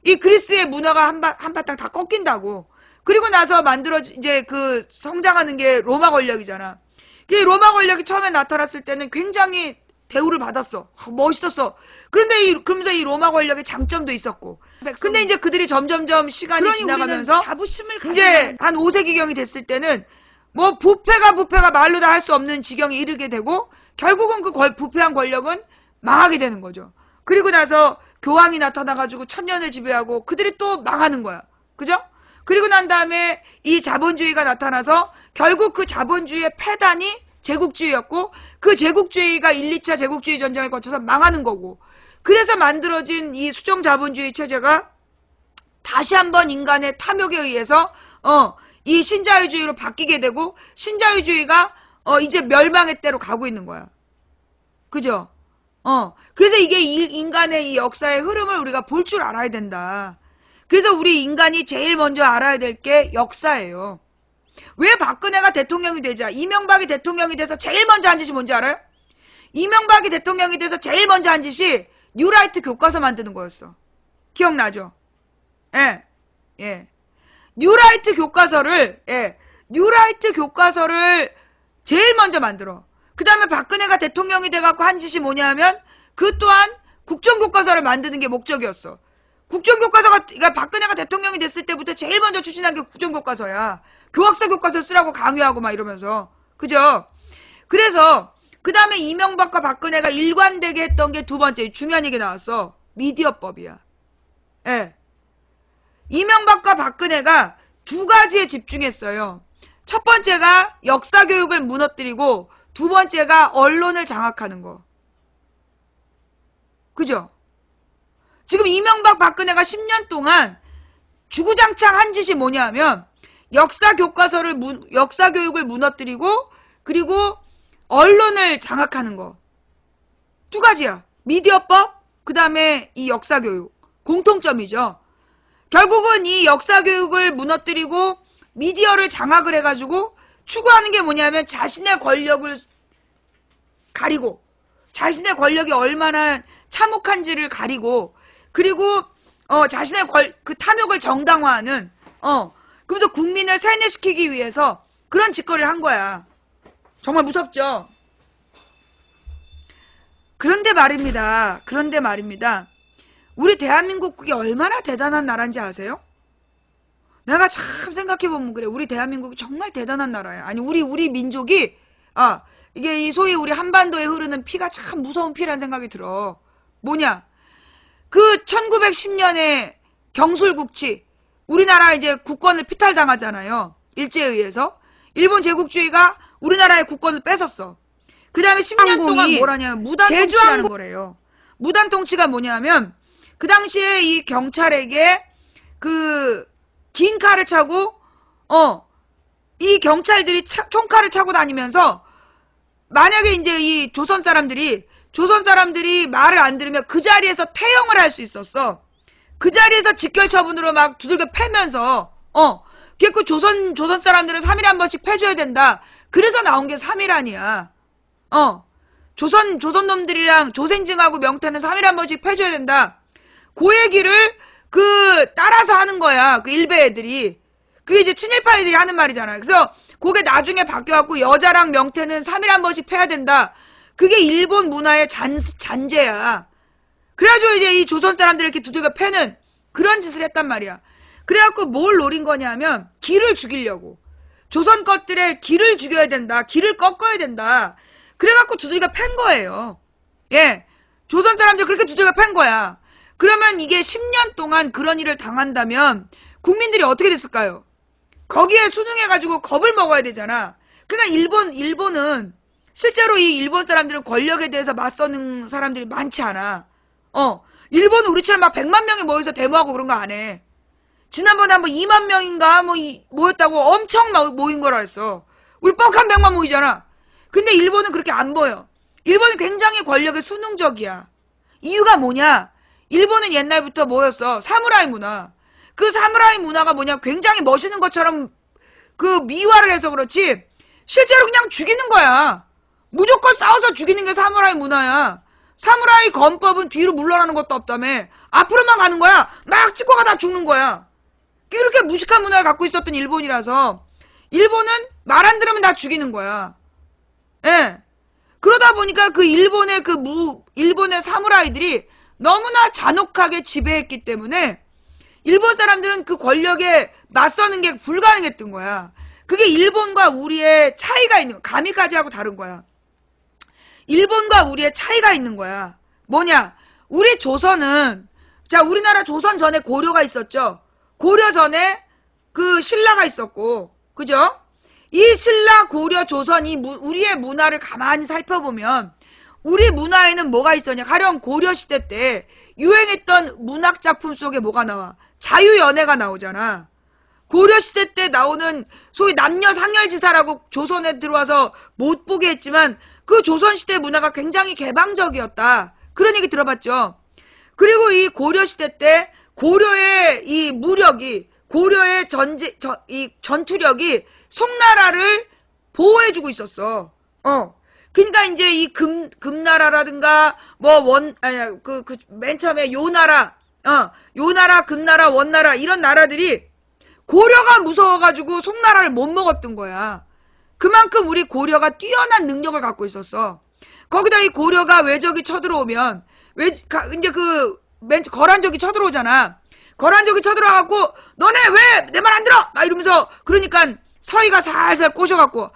이 그리스의 문화가 한바탕 다 꺾인다고. 그리고 나서 이제 성장하는 게 로마 권력이잖아. 그 로마 권력이 처음에 나타났을 때는 굉장히 대우를 받았어. 멋있었어. 그러면서 이 로마 권력의 장점도 있었고. 근데 이제 그들이 점점점 시간이 지나가면서 자부심을 이제 한 5세기경이 됐을 때는 뭐 부패가 말로 다 할 수 없는 지경에 이르게 되고 결국은 그 부패한 권력은 망하게 되는 거죠. 그리고 나서 교황이 나타나가지고 천년을 지배하고 그들이 또 망하는 거야. 그죠? 그리고 난 다음에 이 자본주의가 나타나서 결국 그 자본주의의 패단이 제국주의였고 그 제국주의가 1, 2차 제국주의 전쟁을 거쳐서 망하는 거고, 그래서 만들어진 이 수정자본주의 체제가 다시 한번 인간의 탐욕에 의해서 이 신자유주의로 바뀌게 되고 신자유주의가 이제 멸망의 때로 가고 있는 거야. 그죠? 그래서 이게 인간의 이 역사의 흐름을 우리가 볼 줄 알아야 된다. 그래서 우리 인간이 제일 먼저 알아야 될 게 역사예요. 왜 박근혜가 대통령이 되자 이명박이 대통령이 돼서 제일 먼저 한 짓이 뭔지 알아요? 이명박이 대통령이 돼서 제일 먼저 한 짓이 뉴라이트 교과서 만드는 거였어. 기억나죠? 예. 뉴라이트 교과서를 제일 먼저 만들어. 그 다음에 박근혜가 대통령이 돼갖고 한 짓이 뭐냐면 그 또한 국정교과서를 만드는 게 목적이었어. 그러니까 박근혜가 대통령이 됐을 때부터 제일 먼저 추진한 게 국정교과서야. 교학서 교과서 쓰라고 강요하고 막 이러면서. 그죠? 그래서 그 다음에 이명박과 박근혜가 일관되게 했던 게 두 번째 중요한 얘기 나왔어. 미디어법이야. 예. 이명박과 박근혜가 두 가지에 집중했어요. 첫 번째가 역사교육을 무너뜨리고 두 번째가 언론을 장악하는 거. 그죠? 지금 이명박 박근혜가 10년 동안 주구장창 한 짓이 뭐냐면 역사교육을 무너뜨리고 그리고 언론을 장악하는 거. 두 가지야. 미디어법, 그 다음에 이 역사교육. 공통점이죠. 결국은 이 역사교육을 무너뜨리고 미디어를 장악을 해가지고 추구하는 게 뭐냐면 자신의 권력을 가리고 자신의 권력이 얼마나 참혹한지를 가리고 그리고 자신의 그 탐욕을 정당화하는 그러면서 국민을 세뇌시키기 위해서 그런 짓거리를 한 거야. 정말 무섭죠? 그런데 말입니다. 우리 대한민국이 얼마나 대단한 나라인지 아세요? 내가 참 생각해보면 그래. 우리 대한민국이 정말 대단한 나라야. 아니 우리 민족이 이게 소위 우리 한반도에 흐르는 피가 참 무서운 피라는 생각이 들어. 뭐냐? 그 1910년에 경술국치 우리나라 이제 국권을 피탈당하잖아요. 일제에 의해서. 일본 제국주의가 우리나라의 국권을 뺏었어. 그 다음에 10년 동안 뭐라냐면 무단통치라는 거래요. 무단통치가 뭐냐면 그 당시에 이 경찰에게 그 긴 칼을 차고, 이 경찰들이 총칼을 차고 다니면서, 만약에 이제 이 조선 사람들이 말을 안 들으면 그 자리에서 태형을 할 수 있었어. 그 자리에서 직결 처분으로 막 두들겨 패면서, 그 조선 사람들은 3일에 한 번씩 패줘야 된다. 그래서 나온 게 3일안이야. 조선 놈들이랑 조생징하고 명태는 3일에 한 번씩 패줘야 된다. 그 얘기를 따라서 하는 거야. 그 일베 애들이. 그게 이제 친일파 애들이 하는 말이잖아. 그래서 그게 나중에 바뀌어갖고 여자랑 명태는 3일에 한 번씩 패야 된다. 그게 일본 문화의 잔재야. 그래가지고 이제 이 조선 사람들을 이렇게 두들겨 패는 그런 짓을 했단 말이야. 그래갖고 뭘 노린 거냐면 기를 죽이려고. 조선 것들의 기를 죽여야 된다. 기를 꺾어야 된다. 그래갖고 두들겨 팬 거예요. 예. 조선 사람들 그렇게 두들겨 팬 거야. 그러면 이게 10년 동안 그런 일을 당한다면 국민들이 어떻게 됐을까요? 거기에 순응해가지고 겁을 먹어야 되잖아. 그러니까 일본은 실제로 이 일본 사람들은 권력에 대해서 맞서는 사람들이 많지 않아. 일본은 우리처럼 막 100만 명이 모여서 데모하고 그런 거 안 해. 지난번에 한번 2만 명인가 모였다고 엄청 모인 거라 했어. 우리 뻑한 100만 모이잖아. 근데 일본은 그렇게 안 보여. 일본은 굉장히 권력에 순응적이야. 이유가 뭐냐? 일본은 옛날부터 뭐였어? 사무라이 문화. 그 사무라이 문화가 뭐냐? 굉장히 멋있는 것처럼 그 미화를 해서 그렇지 실제로 그냥 죽이는 거야. 무조건 싸워서 죽이는 게 사무라이 문화야. 사무라이 건법은 뒤로 물러나는 것도 없다며. 앞으로만 가는 거야. 막 찍고 가다 죽는 거야. 그렇게 무식한 문화를 갖고 있었던 일본이라서 일본은 말 안 들으면 다 죽이는 거야. 예. 그러다 보니까 그 일본의 사무라이들이 너무나 잔혹하게 지배했기 때문에 일본 사람들은 그 권력에 맞서는 게 불가능했던 거야. 그게 일본과 우리의 차이가 있는 거야. 가미까지하고 다른 거야. 일본과 우리의 차이가 있는 거야. 뭐냐? 우리 조선은 우리나라 조선 전에 고려가 있었죠. 고려 전에 그 신라가 있었고, 그죠? 이 신라, 고려, 조선 우리의 문화를 가만히 살펴보면 우리 문화에는 뭐가 있었냐? 가령 고려 시대 때 유행했던 문학 작품 속에 뭐가 나와? 자유연애가 나오잖아. 고려 시대 때 나오는 소위 남녀 상열지사라고 조선에 들어와서 못 보게 했지만 그 조선 시대 문화가 굉장히 개방적이었다. 그런 얘기 들어봤죠. 그리고 이 고려 시대 때 고려의 이 무력이 고려의 전투력이 송나라를 보호해주고 있었어. 그러니까 이제 이 금나라라든가 맨 처음에 요나라, 금나라, 원나라 이런 나라들이 고려가 무서워가지고 송나라를 못 먹었던 거야. 그만큼 우리 고려가 뛰어난 능력을 갖고 있었어. 거기다 이 고려가 외적이 쳐들어오면 이제 거란족이 쳐들어오잖아. 거란족이 쳐들어와갖고 너네 왜 내 말 안 들어? 막 이러면서 그러니까 서희가 살살 꼬셔갖고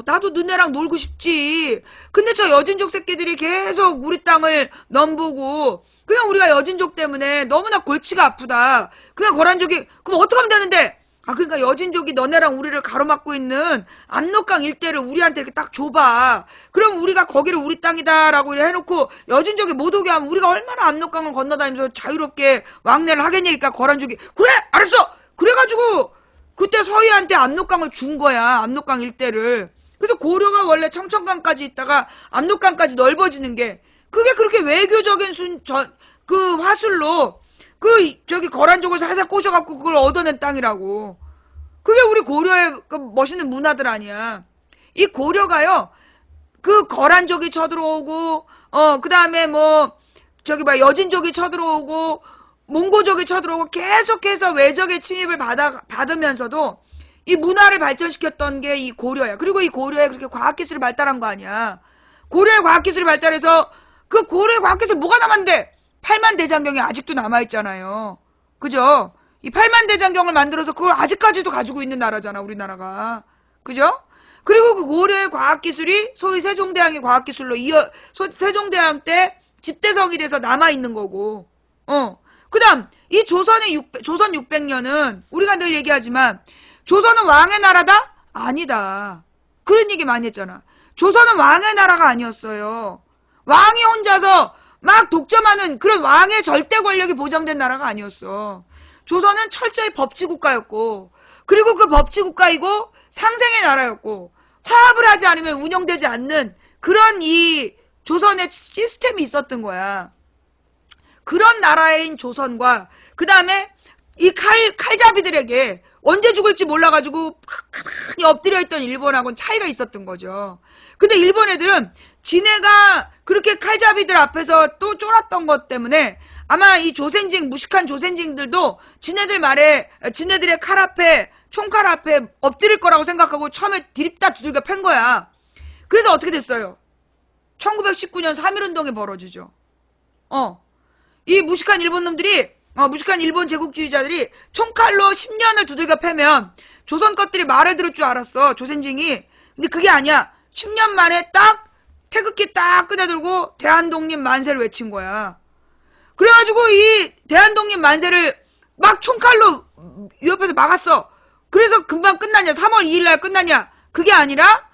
나도 너네랑 놀고 싶지. 근데 저 여진족 새끼들이 계속 우리 땅을 넘보고 그냥 우리가 여진족 때문에 너무나 골치가 아프다. 그냥 거란족이 그럼 어떻게 하면 되는데? 그러니까 여진족이 너네랑 우리를 가로막고 있는 압록강 일대를 우리한테 이렇게 딱 줘봐. 그럼 우리가 거기를 우리 땅이다라고 해놓고 여진족이 못 오게 하면 우리가 얼마나 압록강을 건너다니면서 자유롭게 왕래를 하겠냐니까 거란족이 그래 알았어. 그래가지고 그때 서희한테 압록강을 준 거야. 압록강 일대를. 그래서 고려가 원래 청천강까지 있다가 압록강까지 넓어지는 게 그게 그렇게 외교적인 그 화술로 거란족을 살살 꼬셔갖고 그걸 얻어낸 땅이라고. 그게 우리 고려의 그 멋있는 문화들 아니야. 이 고려가요, 그 거란족이 쳐들어오고, 그 다음에 여진족이 쳐들어오고, 몽고족이 쳐들어오고, 계속해서 외적의 침입을 받으면서도 이 문화를 발전시켰던 게 이 고려야. 그리고 이 고려에 그렇게 과학기술이 발달한 거 아니야. 고려의 과학기술이 발달해서 그 고려의 과학기술 뭐가 남았는데? 팔만대장경이 아직도 남아있잖아요. 그죠? 이 팔만대장경을 만들어서 그걸 아직까지도 가지고 있는 나라잖아, 우리나라가. 그죠? 그리고 그 고려의 과학기술이 소위 세종대왕의 과학기술로 세종대왕 때 집대성이 돼서 남아있는 거고. 그 다음, 이 조선 600년은 우리가 늘 얘기하지만 조선은 왕의 나라다? 아니다. 그런 얘기 많이 했잖아. 조선은 왕의 나라가 아니었어요. 왕이 혼자서 막 독점하는 그런 왕의 절대 권력이 보장된 나라가 아니었어. 조선은 철저히 법치국가였고, 그리고 그 법치국가이고 상생의 나라였고, 화합을 하지 않으면 운영되지 않는 그런 이 조선의 시스템이 있었던 거야. 그런 나라인 조선과 그 다음에 이 칼잡이들에게 언제 죽을지 몰라가지고 가만히 엎드려 있던 일본하고는 차이가 있었던 거죠. 근데 일본 애들은 지네가 그렇게 칼잡이들 앞에서 또 쫄았던 것 때문에 아마 이 조센징, 무식한 조센징들도 지네들의 칼 앞에, 총칼 앞에 엎드릴 거라고 생각하고 처음에 디립다 두들겨 팬 거야. 그래서 어떻게 됐어요? 1919년 3.1운동이 벌어지죠. 이 무식한 일본 놈들이, 무식한 일본 제국주의자들이 총칼로 10년을 두들겨 패면 조선 것들이 말을 들을 줄 알았어, 조센징이. 근데 그게 아니야. 10년 만에 딱 태극기 딱 꺼내들고 대한독립 만세를 외친 거야. 그래가지고 이 대한독립 만세를 막 총칼로 옆에서 막았어. 그래서 금방 끝났냐? 3월 2일 날 끝났냐? 그게 아니라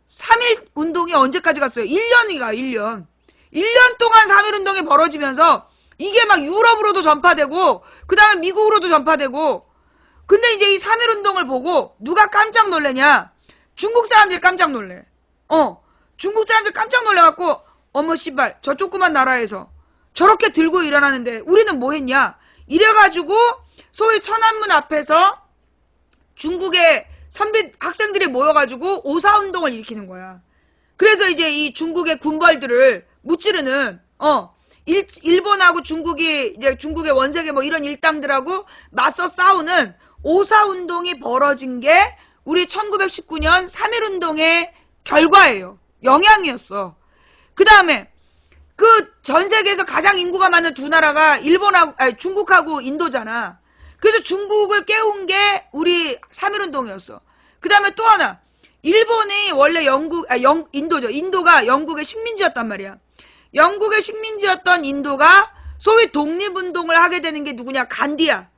3.1 운동이 언제까지 갔어요? 1년이 가, 1년. 1년 동안 3.1 운동이 벌어지면서 이게 막 유럽으로도 전파되고 그 다음에 미국으로도 전파되고. 근데 이제 이 3.1 운동을 보고 누가 깜짝 놀래냐? 중국 사람들이 깜짝 놀래. 중국 사람들이 깜짝 놀래갖고 어머 씨발 저 조그만 나라에서 저렇게 들고 일어나는데 우리는 뭐 했냐? 이래가지고 소위 천안문 앞에서 중국의 선비 학생들이 모여가지고 오사운동을 일으키는 거야. 그래서 이제 이 중국의 군벌들을 무찌르는, 일본하고 중국이, 이제 중국의 원세계 뭐 이런 일당들하고 맞서 싸우는 오사운동이 벌어진 게 우리 1919년 3.1 운동의 결과예요. 영향이었어. 그 다음에 그 전 세계에서 가장 인구가 많은 두 나라가 중국하고 인도잖아. 그래서 중국을 깨운 게 우리 3.1 운동이었어. 그 다음에 또 하나, 일본이 원래 인도죠. 인도가 영국의 식민지였단 말이야. 영국의 식민지였던 인도가 소위 독립운동을 하게 되는 게 누구냐? 간디야.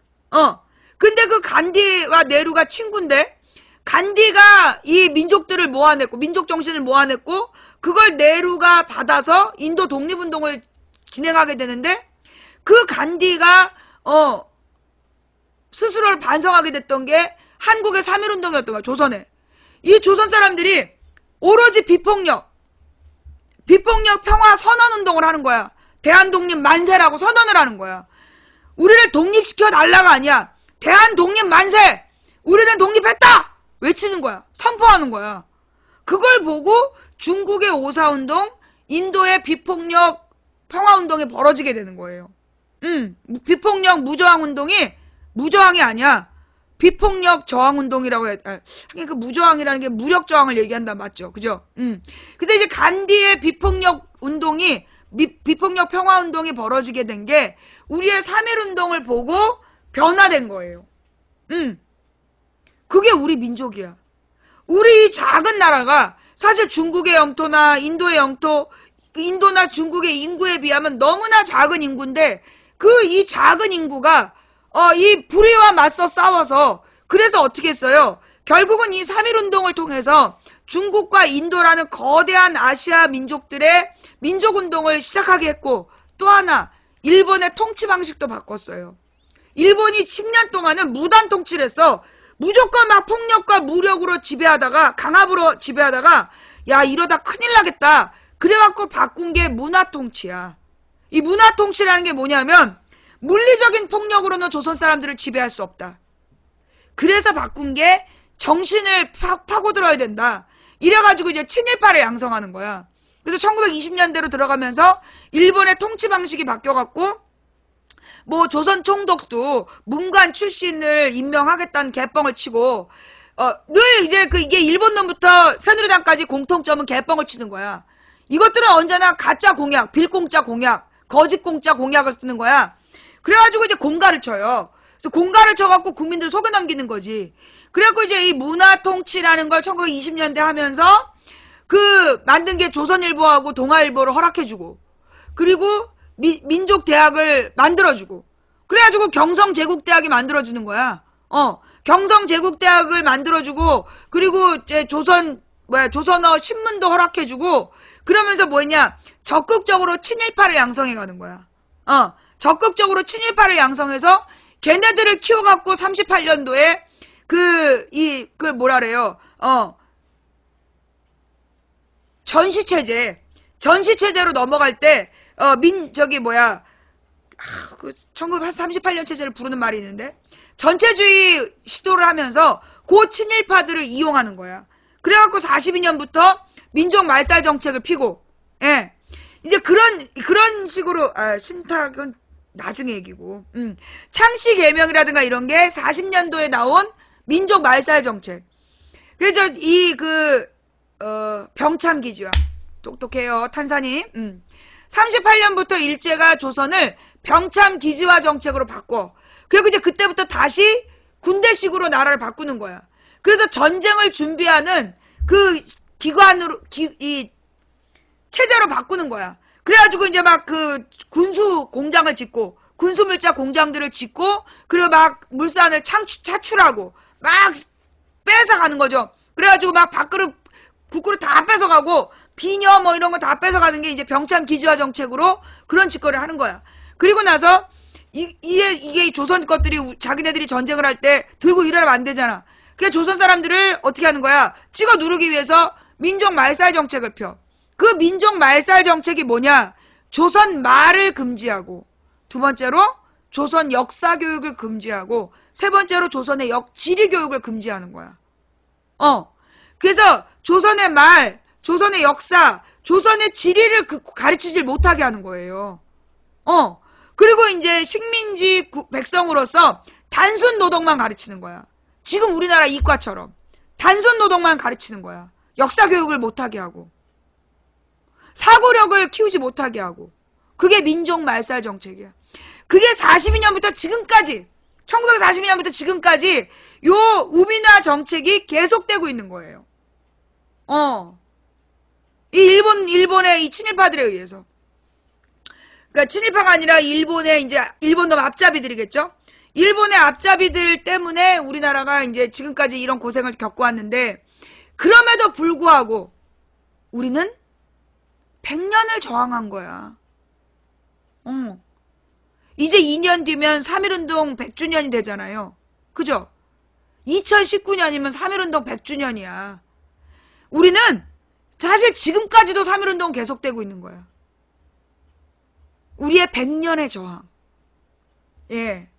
근데 그 간디와 네루가 친구인데, 간디가 이 민족들을 모아냈고, 민족 정신을 모아냈고, 그걸 네루가 받아서 인도 독립운동을 진행하게 되는데, 그 간디가, 스스로를 반성하게 됐던 게 한국의 3.1 운동이었던 거야, 조선에. 이 조선 사람들이 오로지 비폭력 평화 선언 운동을 하는 거야. 대한독립 만세라고 선언을 하는 거야. 우리를 독립시켜 달라가 아니야. 대한독립 만세! 우리는 독립했다! 외치는 거야. 선포하는 거야. 그걸 보고 중국의 오사운동, 인도의 비폭력 평화운동이 벌어지게 되는 거예요. 비폭력 무저항운동이 무저항이 아니야. 비폭력 저항운동이라고 해. 하긴 그 무저항이라는 게 무력 저항을 얘기한다. 맞죠? 그죠? 근데 이제 간디의 비폭력 운동이, 비폭력 평화운동이 벌어지게 된 게 우리의 3.1 운동을 보고 변화된 거예요. 그게 우리 민족이야. 우리 작은 나라가 사실 중국의 영토나 인도의 영토, 인도나 중국의 인구에 비하면 너무나 작은 인구인데 이 작은 인구가 이 불의와 맞서 싸워서 그래서 어떻게 했어요? 결국은 이 3.1 운동을 통해서 중국과 인도라는 거대한 아시아 민족들의 민족운동을 시작하게 했고, 또 하나 일본의 통치 방식도 바꿨어요. 일본이 10년 동안은 무단 통치를 했어. 무조건 막 폭력과 무력으로 지배하다가, 강압으로 지배하다가, 야 이러다 큰일 나겠다. 그래갖고 바꾼 게 문화통치야. 이 문화통치라는 게 뭐냐면 물리적인 폭력으로는 조선 사람들을 지배할 수 없다. 그래서 바꾼 게 정신을 파고들어야 된다. 이래가지고 이제 친일파를 양성하는 거야. 그래서 1920년대로 들어가면서 일본의 통치 방식이 바뀌어갖고 뭐 조선 총독도 문관 출신을 임명하겠다는 개뻥을 치고 늘 이제 이게 일본 놈부터 새누리당까지 공통점은 개뻥을 치는 거야. 이것들은 언제나 가짜 공약, 빌공짜 공약, 거짓 공짜 공약을 쓰는 거야. 그래가지고 이제 공갈을 쳐요. 그래서 공갈을 쳐갖고 국민들을 속여 넘기는 거지. 그래갖고 이제 이 문화통치라는 걸 1920년대 하면서 만든 게 조선일보하고 동아일보를 허락해주고, 그리고 민족대학을 만들어주고, 그래가지고 경성제국대학이 만들어지는 거야. 경성제국대학을 만들어주고, 그리고 이제 조선어 신문도 허락해주고, 그러면서 뭐 했냐? 적극적으로 친일파를 양성해가는 거야. 적극적으로 친일파를 양성해서 걔네들을 키워갖고 38년도에 그걸 뭐라래요? 전시체제로 넘어갈 때, 그 1938년 체제를 부르는 말이 있는데, 전체주의 시도를 하면서 고 친일파들을 이용하는 거야. 그래갖고 42년부터 민족 말살 정책을 피고, 예. 이제 그런 식으로, 신탁은 나중에 얘기고, 창씨 개명이라든가 이런 게 40년도에 나온 민족 말살 정책. 그래서 병참기지화. 똑똑해요, 탄사님. 38년부터 일제가 조선을 병참기지화 정책으로 바꿔. 그리고 이제 그때부터 다시 군대식으로 나라를 바꾸는 거야. 그래서 전쟁을 준비하는 그 기관으로, 이 체제로 바꾸는 거야. 그래가지고 이제 막 군수 공장을 짓고, 군수물자 공장들을 짓고, 그리고 막 물산을 차출하고, 막 뺏어가는 거죠. 그래가지고 막 국그릇 다 뺏어가고, 비녀 뭐 이런 거 다 뺏어가는 게 이제 병참 기지화 정책으로 그런 짓거리를 하는 거야. 그리고 나서, 이게 조선 것들이 자기네들이 전쟁을 할 때 들고 일하면 안 되잖아. 그래서 조선 사람들을 어떻게 하는 거야? 찍어 누르기 위해서 민족 말살 정책을 펴. 그 민족 말살 정책이 뭐냐? 조선 말을 금지하고, 두 번째로 조선 역사 교육을 금지하고, 세 번째로 조선의 지리 교육을 금지하는 거야. 그래서 조선의 말, 조선의 역사, 조선의 지리를 가르치질 못하게 하는 거예요. 그리고 이제 식민지 백성으로서 단순 노동만 가르치는 거야. 지금 우리나라 이과처럼 단순 노동만 가르치는 거야. 역사 교육을 못하게 하고, 사고력을 키우지 못하게 하고. 그게 민족 말살 정책이야. 그게 42년부터 지금까지, 1942년부터 지금까지 요 우민화 정책이 계속되고 있는 거예요. 이 일본의 이 친일파들에 의해서. 그러니까 친일파가 아니라 일본놈 앞잡이들이겠죠? 일본의 앞잡이들 때문에 우리나라가 이제 지금까지 이런 고생을 겪어왔는데, 그럼에도 불구하고 우리는 100년을 저항한 거야. 이제 2년 뒤면 3.1운동 100주년이 되잖아요. 그죠? 2019년이면 3.1운동 100주년이야. 우리는 사실 지금까지도 3.1운동 계속되고 있는 거야. 우리의 100년의 저항. 예.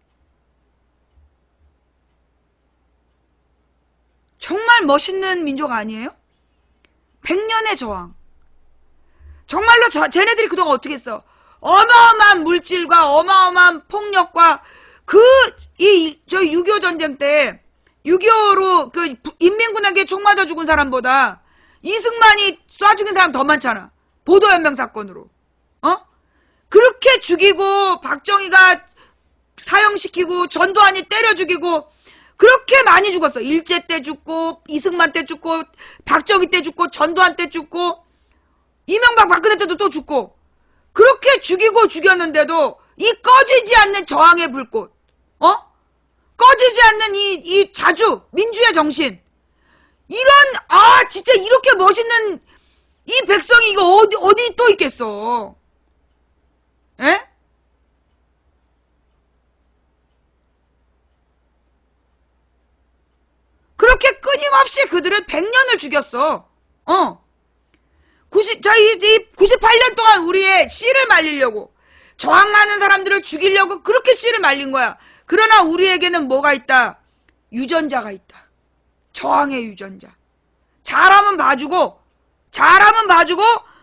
정말 멋있는 민족 아니에요? 100년의 저항. 정말로 쟤네들이 그동안 어떻게 했어? 어마어마한 물질과 어마어마한 폭력과 저희 6.25 전쟁 때 6.25로 인민군에게 총 맞아 죽은 사람보다 이승만이 쏴 죽인 사람 더 많잖아. 보도연맹 사건으로. 그렇게 죽이고, 박정희가 사형시키고, 전두환이 때려 죽이고, 그렇게 많이 죽었어. 일제 때 죽고, 이승만 때 죽고, 박정희 때 죽고, 전두환 때 죽고, 이명박 박근혜 때도 또 죽고, 그렇게 죽이고 죽였는데도 이 꺼지지 않는 저항의 불꽃, 꺼지지 않는 이 자주 민주의 정신, 진짜 이렇게 멋있는 이 백성이 이거 어디 또 있겠어? 에? 그렇게 끊임없이 그들은 100년을 죽였어. 98년 동안 우리의 씨를 말리려고, 저항하는 사람들을 죽이려고 그렇게 씨를 말린 거야. 그러나 우리에게는 뭐가 있다? 유전자가 있다. 저항의 유전자. 잘하면 봐주고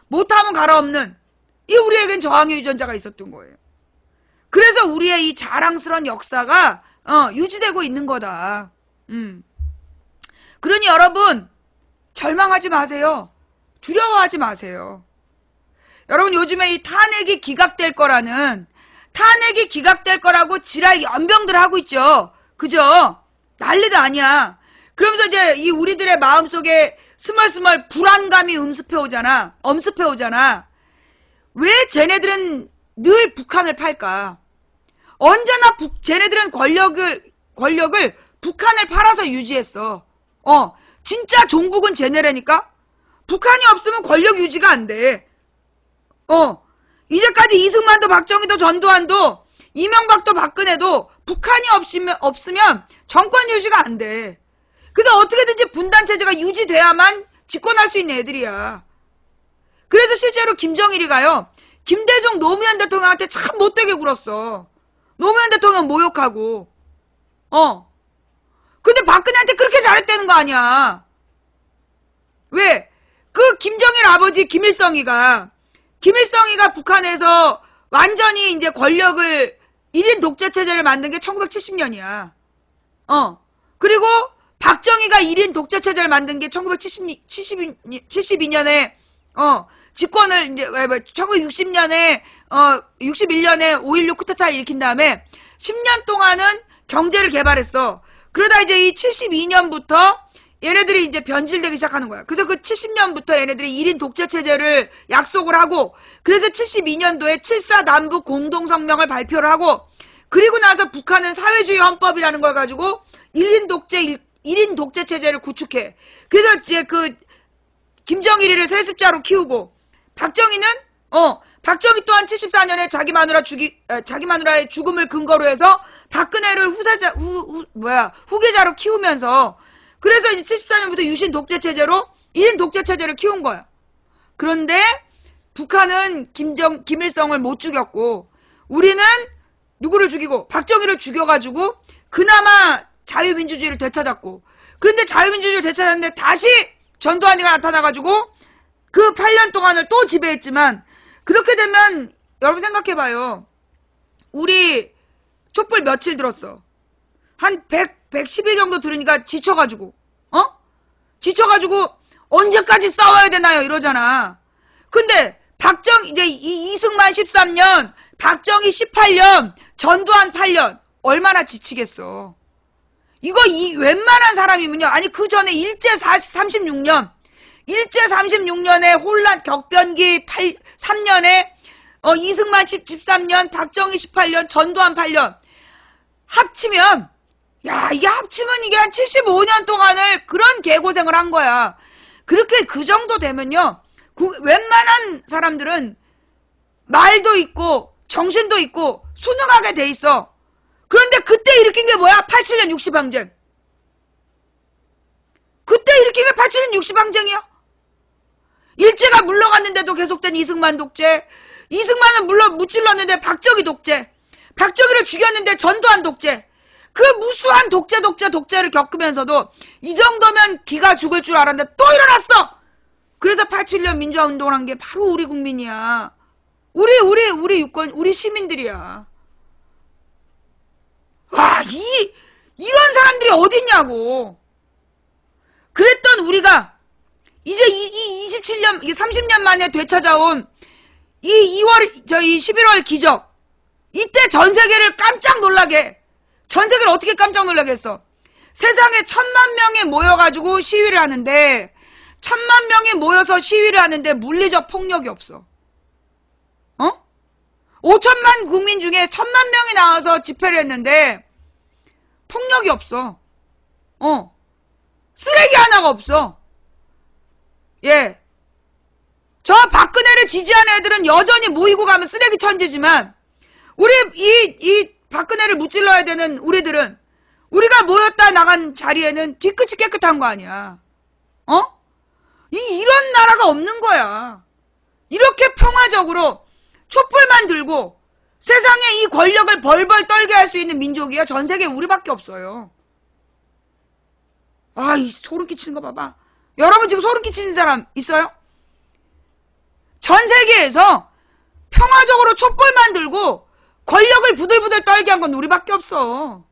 못하면 갈아엎는, 이 우리에겐 저항의 유전자가 있었던 거예요. 그래서 우리의 이 자랑스러운 역사가 유지되고 있는 거다. 그러니 여러분, 절망하지 마세요. 두려워하지 마세요. 여러분, 요즘에 이 탄핵이 기각될 거라고 지랄 연병들 하고 있죠. 그죠? 난리도 아니야. 그러면서 이제 이 우리들의 마음속에 스멀스멀 불안감이 엄습해 오잖아. 왜 쟤네들은 늘 북한을 팔까? 언제나 쟤네들은 권력을 북한을 팔아서 유지했어. 진짜 종북은 쟤네라니까? 북한이 없으면 권력 유지가 안 돼. 이제까지 이승만도 박정희도 전두환도 이명박도 박근혜도 북한이 없으면 정권 유지가 안 돼. 그래서 어떻게든지 분단체제가 유지돼야만 집권할 수 있는 애들이야. 그래서 실제로 김정일이가요, 김대중 노무현 대통령한테 참 못되게 굴었어. 노무현 대통령 모욕하고. 근데 박근혜한테 그렇게 잘했다는 거 아니야. 왜? 그 김정일 아버지 김일성이가 북한에서 완전히 이제 권력을 1인 독재 체제를 만든 게 1970년이야. 그리고 박정희가 1인 독재 체제를 만든 게 1972년에 집권을 이제 1960년에 61년에 5.16 쿠데타를 일으킨 다음에 10년 동안은 경제를 개발했어. 그러다 이제 이 72년부터 얘네들이 이제 변질되기 시작하는 거야. 그래서 그 70년부터 얘네들이 1인 독재 체제를 약속을 하고, 그래서 72년도에 7.4 남북 공동성명을 발표를 하고, 그리고 나서 북한은 사회주의 헌법이라는 걸 가지고 1인 독재 체제를 구축해. 그래서 이제 그 김정일이를 세습자로 키우고, 박정희 또한 74년에 자기 마누라의 죽음을 근거로 해서 박근혜를 후계자로 키우면서, 그래서 이제 74년부터 유신 독재 체제로 1인 독재 체제를 키운 거야. 그런데 북한은 김일성을 못 죽였고, 우리는 누구를 죽이고 박정희를 죽여가지고 그나마 자유민주주의를 되찾았고, 그런데 자유민주주의를 되찾았는데 다시 전두환이가 나타나가지고 그 8년 동안을 또 지배했지만, 그렇게 되면 여러분 생각해봐요. 우리 촛불 며칠 들었어? 한 110일 정도 들으니까 지쳐가지고 언제까지 싸워야 되나요? 이러잖아. 근데 이제 이승만 13년, 박정희 18년, 전두환 8년 얼마나 지치겠어. 이거 웬만한 사람이면요. 아니 그 전에 일제 36년에 혼란 격변기 3년에 이승만 13년, 박정희 18년, 전두환 8년 합치면, 이게 합치면 이게 한 75년 동안을 그런 개고생을 한 거야. 그렇게 그 정도 되면요, 웬만한 사람들은 말도 있고 정신도 있고 순응하게 돼 있어. 그런데 그때 일으킨 게 뭐야? 87년 60항쟁. 그때 일으킨 게 87년 60항쟁이야. 일제가 물러갔는데도 계속된 이승만 독재. 이승만은 물론 무찔렀는데 박정희 독재. 박정희를 죽였는데 전두환 독재. 그 무수한 독재를 겪으면서도 이 정도면 기가 죽을 줄 알았는데 또 일어났어. 그래서 87년 민주화 운동을 한 게 바로 우리 국민이야. 우리 유권, 우리 시민들이야. 와, 이런 사람들이 어딨냐고. 그랬던 우리가 이제 이 27년, 이게 30년 만에 되찾아온 이 11월 기적. 이때 전 세계를 깜짝 놀라게, 전 세계를 어떻게 깜짝 놀라게 했어? 세상에 1000만 명이 모여가지고 시위를 하는데, 1000만 명이 모여서 시위를 하는데 물리적 폭력이 없어. 5천만 국민 중에 1000만 명이 나와서 집회를 했는데 폭력이 없어. 쓰레기 하나가 없어. 예. 저 박근혜를 지지하는 애들은 여전히 모이고 가면 쓰레기 천지지만, 우리 이 박근혜를 무찔러야 되는 우리들은, 우리가 모였다 나간 자리에는 뒤끝이 깨끗한 거 아니야. 이런 나라가 없는 거야. 이렇게 평화적으로 촛불만 들고 세상에 이 권력을 벌벌 떨게 할 수 있는 민족이야. 전 세계에 우리밖에 없어요. 이 소름 끼치는 거 봐봐. 여러분 지금 소름 끼치는 사람 있어요? 전 세계에서 평화적으로 촛불만 들고 권력을 부들부들 떨게 한 건 우리밖에 없어.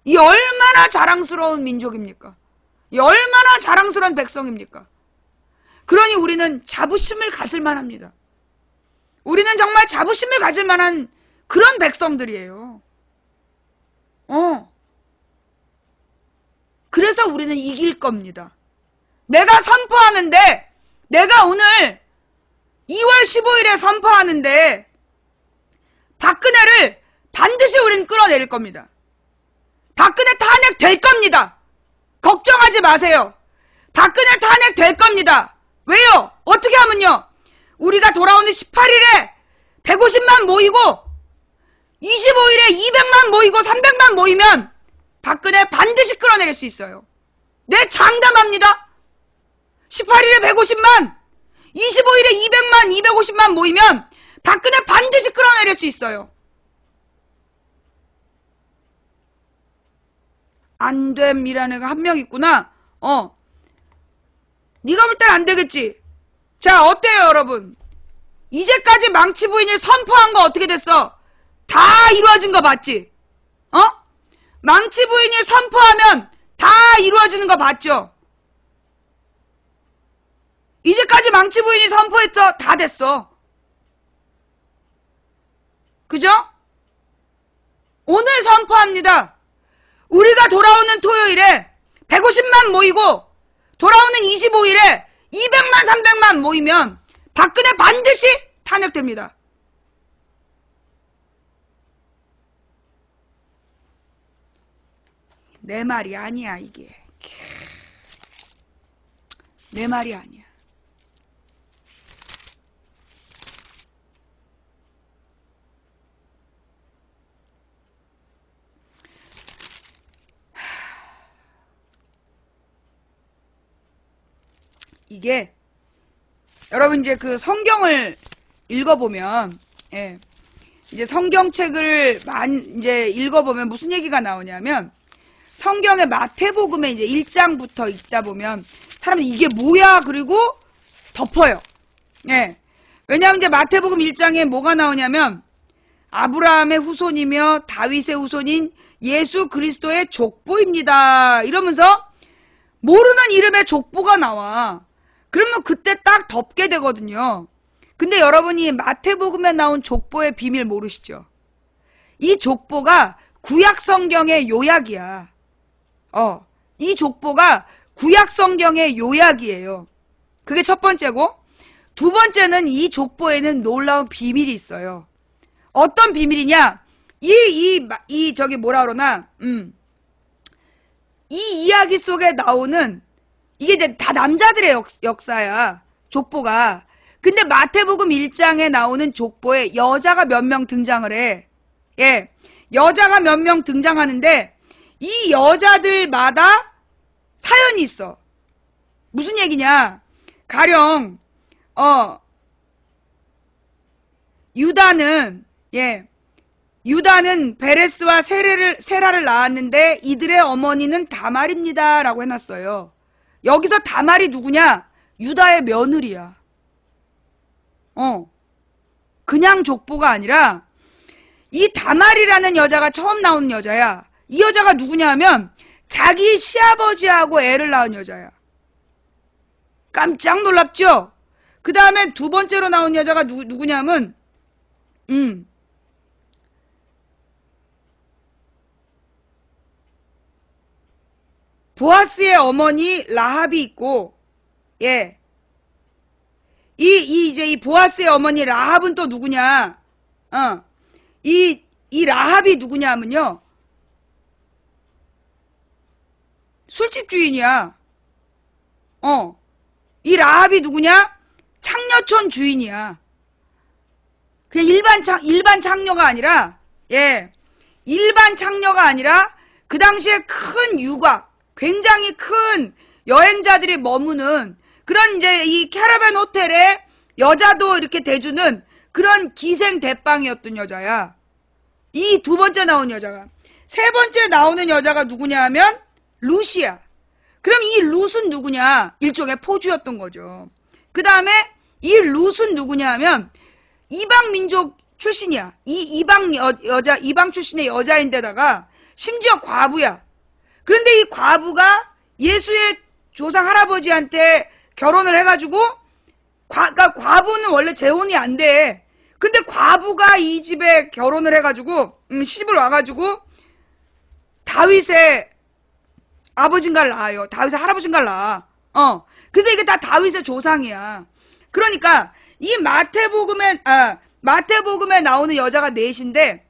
이 얼마나 자랑스러운 민족입니까? 이 얼마나 자랑스러운 백성입니까? 그러니 우리는 자부심을 가질 만합니다. 우리는 정말 자부심을 가질 만한 그런 백성들이에요. 그래서 우리는 이길 겁니다. 내가 선포하는데, 내가 오늘 2월 15일에 선포하는데 박근혜를 반드시 우리는 끌어내릴 겁니다. 박근혜 탄핵 될 겁니다. 걱정하지 마세요. 박근혜 탄핵 될 겁니다. 왜요? 어떻게 하면요? 우리가 돌아오는 18일에 150만 모이고 25일에 200만 모이고 300만 모이면 박근혜 반드시 끌어내릴 수 있어요. 네, 장담합니다. 18일에 150만, 25일에 200만, 250만 모이면 박근혜 반드시 끌어내릴 수 있어요. 안됨이라는 애가 한 명 있구나. 네가 볼 땐 안 되겠지. 자, 어때요, 여러분? 이제까지 망치 부인이 선포한 거 어떻게 됐어? 다 이루어진 거 맞지? 망치 부인이 선포하면 다 이루어지는 거 봤죠? 이제까지 망치 부인이 선포했어. 다 됐어. 그죠? 오늘 선포합니다. 우리가 돌아오는 토요일에 150만 모이고 돌아오는 25일에 200만 300만 모이면 박근혜 반드시 탄핵됩니다. 내 말이 아니야, 이게. 내 말이 아니야. 이게 여러분 이제 그 성경을 읽어보면, 예, 이제 성경책을 이제 읽어보면 무슨 얘기가 나오냐면, 성경의 마태복음에 이제 1장부터 읽다 보면 사람들이 이게 뭐야? 그리고 덮어요. 예. 왜냐하면 이제 마태복음 1장에 뭐가 나오냐면 아브라함의 후손이며 다윗의 후손인 예수 그리스도의 족보입니다. 이러면서 모르는 이름의 족보가 나와. 그러면 그때 딱 덮게 되거든요. 근데 여러분이 마태복음에 나온 족보의 비밀 모르시죠? 이 족보가 구약 성경의 요약이야. 이 족보가 구약 성경의 요약이에요. 그게 첫 번째고, 두 번째는 이 족보에는 놀라운 비밀이 있어요. 어떤 비밀이냐? 저기 뭐라 그러나, 이 이야기 속에 나오는, 이게 이제 다 남자들의 역사야. 족보가. 근데 마태복음 1장에 나오는 족보에 여자가 몇 명 등장을 해. 예. 여자가 몇 명 등장하는데, 이 여자들마다 사연이 있어. 무슨 얘기냐? 가령 유다는 베레스와 세라를 낳았는데 이들의 어머니는 다말입니다 라고 해놨어요. 여기서 다말이 누구냐? 유다의 며느리야. 그냥 족보가 아니라 이 다말이라는 여자가 처음 나오는 여자야. 이 여자가 누구냐 하면 자기 시아버지하고 애를 낳은 여자야. 깜짝 놀랍죠? 그 다음에 두 번째로 나온 여자가 누구냐면 보아스의 어머니 라합이 있고, 예. 이제 이 보아스의 어머니 라합은 또 누구냐? 이 라합이 누구냐 하면요. 술집 주인이야. 이 라합이 누구냐? 창녀촌 주인이야. 그냥 일반 창녀가 아니라, 예. 일반 창녀가 아니라, 그 당시에 큰 유곽, 굉장히 큰 여행자들이 머무는 그런 이제 이 캐러밴 호텔에 여자도 이렇게 대주는 그런 기생 대빵이었던 여자야. 이 두 번째 나온 여자가. 세 번째 나오는 여자가 누구냐 하면, 룻이야. 그럼 이 룻은 누구냐? 일종의 포주였던 거죠. 그 다음에 이 룻은 누구냐 하면 이방 민족 출신이야. 이방 출신의 여자인데다가 심지어 과부야. 그런데 이 과부가 예수의 조상 할아버지한테 결혼을 해가지고 그러니까 과부는 원래 재혼이 안 돼. 근데 과부가 이 집에 결혼을 해가지고 시집을 와가지고 다윗의 아버지인가를 낳아요. 다윗의 할아버지인가를 낳아. 그래서 이게 다 다윗의 조상이야. 그러니까 이 마태복음에 나오는 여자가 넷인데,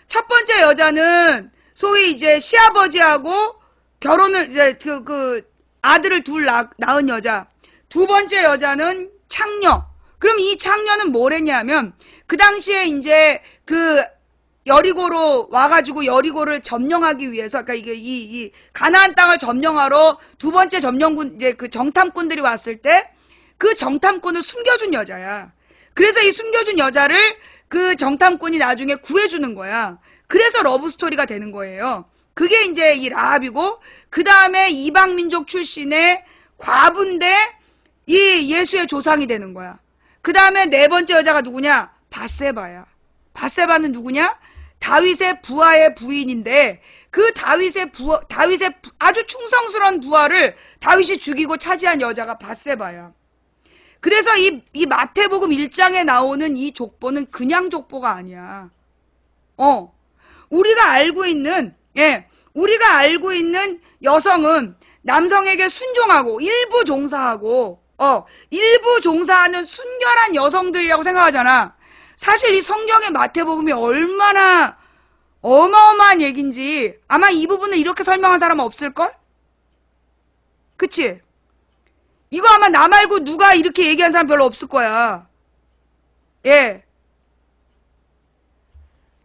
첫 번째 여자는 소위 이제 시아버지하고 결혼을 이제 그 아들을 둘 낳은 여자. 두 번째 여자는 창녀. 그럼 이 창녀는 뭘 했냐면 그 당시에 이제 그 여리고로 와가지고 여리고를 점령하기 위해서, 그러니까 이게 이 가나안 땅을 점령하러 두 번째 점령군, 이제 그 정탐꾼들이 왔을 때 그 정탐꾼을 숨겨준 여자야. 그래서 이 숨겨준 여자를 그 정탐꾼이 나중에 구해주는 거야. 그래서 러브스토리가 되는 거예요. 그게 이제 이 라합이고, 그 다음에 이방민족 출신의 과부인데 이 예수의 조상이 되는 거야. 그 다음에 네 번째 여자가 누구냐? 밧세바야. 밧세바는 누구냐? 다윗의 부하의 부인인데 그 다윗의 아주 충성스러운 부하를 다윗이 죽이고 차지한 여자가 밧세바야. 그래서 이 마태복음 1장에 나오는 이 족보는 그냥 족보가 아니야. 우리가 알고 있는 여성은 남성에게 순종하고 일부 종사하고 일부 종사하는 순결한 여성들이라고 생각하잖아. 사실 이 성경의 마태복음이 얼마나 어마어마한 얘기인지 아마 이 부분을 이렇게 설명한 사람은 없을걸? 그치? 이거 아마 나 말고 누가 이렇게 얘기한 사람 별로 없을 거야. 예.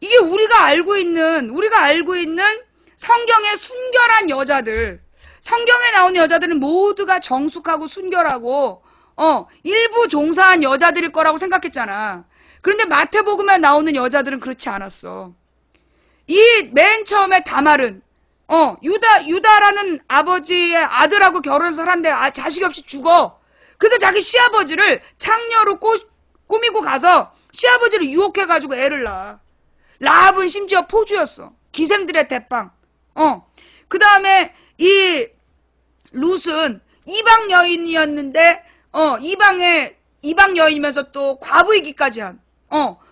이게 우리가 알고 있는 성경의 순결한 여자들, 성경에 나오는 여자들은 모두가 정숙하고 순결하고 일부 종사한 여자들일 거라고 생각했잖아. 그런데 마태복음에 나오는 여자들은 그렇지 않았어. 이 맨 처음에 다말은 유다라는 아버지의 아들하고 결혼해서 살았는데 자식이 없이 죽어. 그래서 자기 시아버지를 창녀로 꾸미고 가서 시아버지를 유혹해가지고 애를 낳아. 라합은 심지어 포주였어. 기생들의 대빵. 그 다음에 이 룻은 이방 여인이었는데 이방 여인이면서 또 과부이기까지 한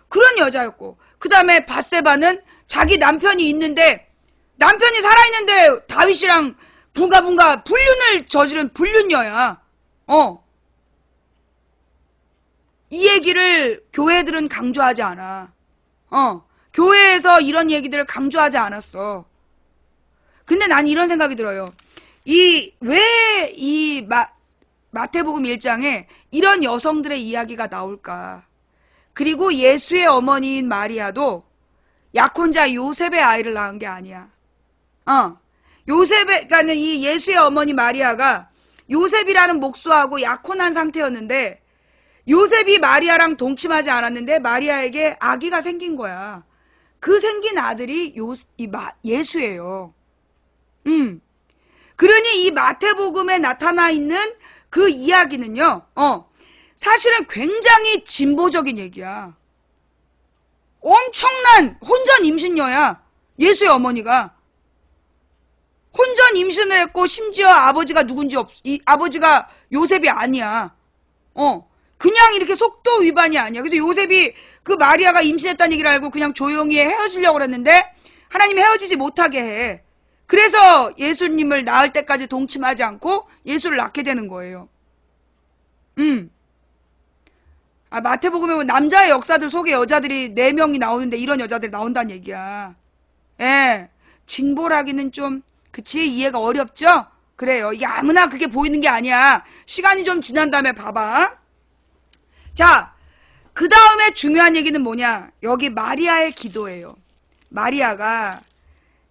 그런 여자였고, 그 다음에 밧세바는 자기 남편이 있는데 남편이 살아있는데 다윗이랑 분가분가 불륜을 저지른 불륜녀야. 이 얘기를 교회들은 강조하지 않아. 교회에서 이런 얘기들을 강조하지 않았어. 근데 난 이런 생각이 들어요. 왜 이 마태복음 1장에 이런 여성들의 이야기가 나올까? 그리고 예수의 어머니인 마리아도 약혼자 요셉의 아이를 낳은 게 아니야. 그러니까는 이 예수의 어머니 마리아가 요셉이라는 목수하고 약혼한 상태였는데 요셉이 마리아랑 동침하지 않았는데 마리아에게 아기가 생긴 거야. 그 생긴 아들이 예수예요. 그러니 이 마태복음에 나타나 있는 그 이야기는요, 사실은 굉장히 진보적인 얘기야. 엄청난 혼전 임신녀야. 예수의 어머니가. 혼전 임신을 했고, 심지어 아버지가 누군지 아버지가 요셉이 아니야. 그냥 이렇게 속도 위반이 아니야. 그래서 요셉이 그 마리아가 임신했다는 얘기를 알고 그냥 조용히 헤어지려고 그랬는데, 하나님이 헤어지지 못하게 해. 그래서 예수님을 낳을 때까지 동침하지 않고 예수를 낳게 되는 거예요. 마태복음에 보면 남자의 역사들 속에 여자들이 4명이 나오는데 이런 여자들이 나온다는 얘기야. 예. 진보라기는 좀, 그치? 이해가 어렵죠? 그래요. 이게 아무나 그게 보이는 게 아니야. 시간이 좀 지난 다음에 봐봐. 자, 그 다음에 중요한 얘기는 뭐냐? 여기 마리아의 기도예요. 마리아가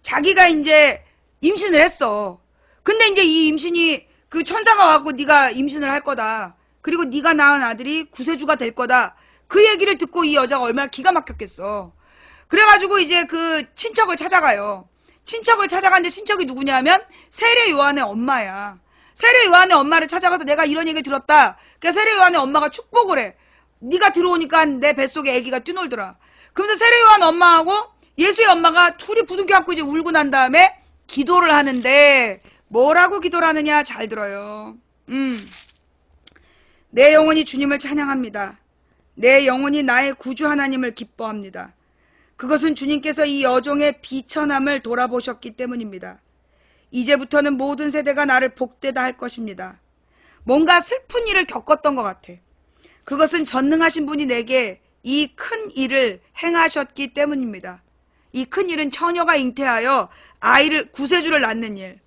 자기가 이제 임신을 했어. 근데 이제 이 임신이 그 천사가 와갖고 네가 임신을 할 거다. 그리고 네가 낳은 아들이 구세주가 될 거다. 그 얘기를 듣고 이 여자가 얼마나 기가 막혔겠어. 그래가지고 이제 그 친척을 찾아가요. 친척을 찾아갔는데 친척이 누구냐면 세례 요한의 엄마야. 세례 요한의 엄마를 찾아가서 내가 이런 얘기를 들었다. 그러니까 세례 요한의 엄마가 축복을 해. 네가 들어오니까 내 뱃속에 아기가 뛰놀더라. 그러면서 세례 요한 엄마하고 예수의 엄마가 둘이 부둥켜 안고 이제 울고 난 다음에 기도를 하는데 뭐라고 기도를 하느냐? 잘 들어요. 내 영혼이 주님을 찬양합니다. 내 영혼이 나의 구주 하나님을 기뻐합니다. 그것은 주님께서 이 여종의 비천함을 돌아보셨기 때문입니다. 이제부터는 모든 세대가 나를 복되다 할 것입니다. 뭔가 슬픈 일을 겪었던 것 같아. 그것은 전능하신 분이 내게 이 큰 일을 행하셨기 때문입니다. 이 큰 일은 처녀가 잉태하여 구세주를 낳는 일.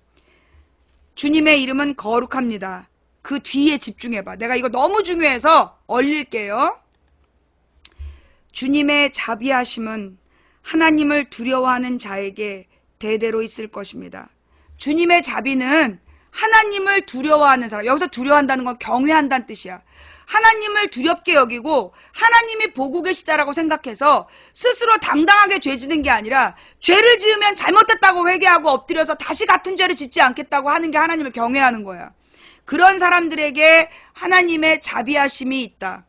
주님의 이름은 거룩합니다. 그 뒤에 집중해봐. 내가 이거 너무 중요해서 얼릴게요. 주님의 자비하심은 하나님을 두려워하는 자에게 대대로 있을 것입니다. 주님의 자비는 하나님을 두려워하는 사람, 여기서 두려워한다는 건 경외한다는 뜻이야. 하나님을 두렵게 여기고 하나님이 보고 계시다라고 생각해서 스스로 당당하게 죄 지는 게 아니라 죄를 지으면 잘못했다고 회개하고 엎드려서 다시 같은 죄를 짓지 않겠다고 하는 게 하나님을 경외하는 거야. 그런 사람들에게 하나님의 자비하심이 있다.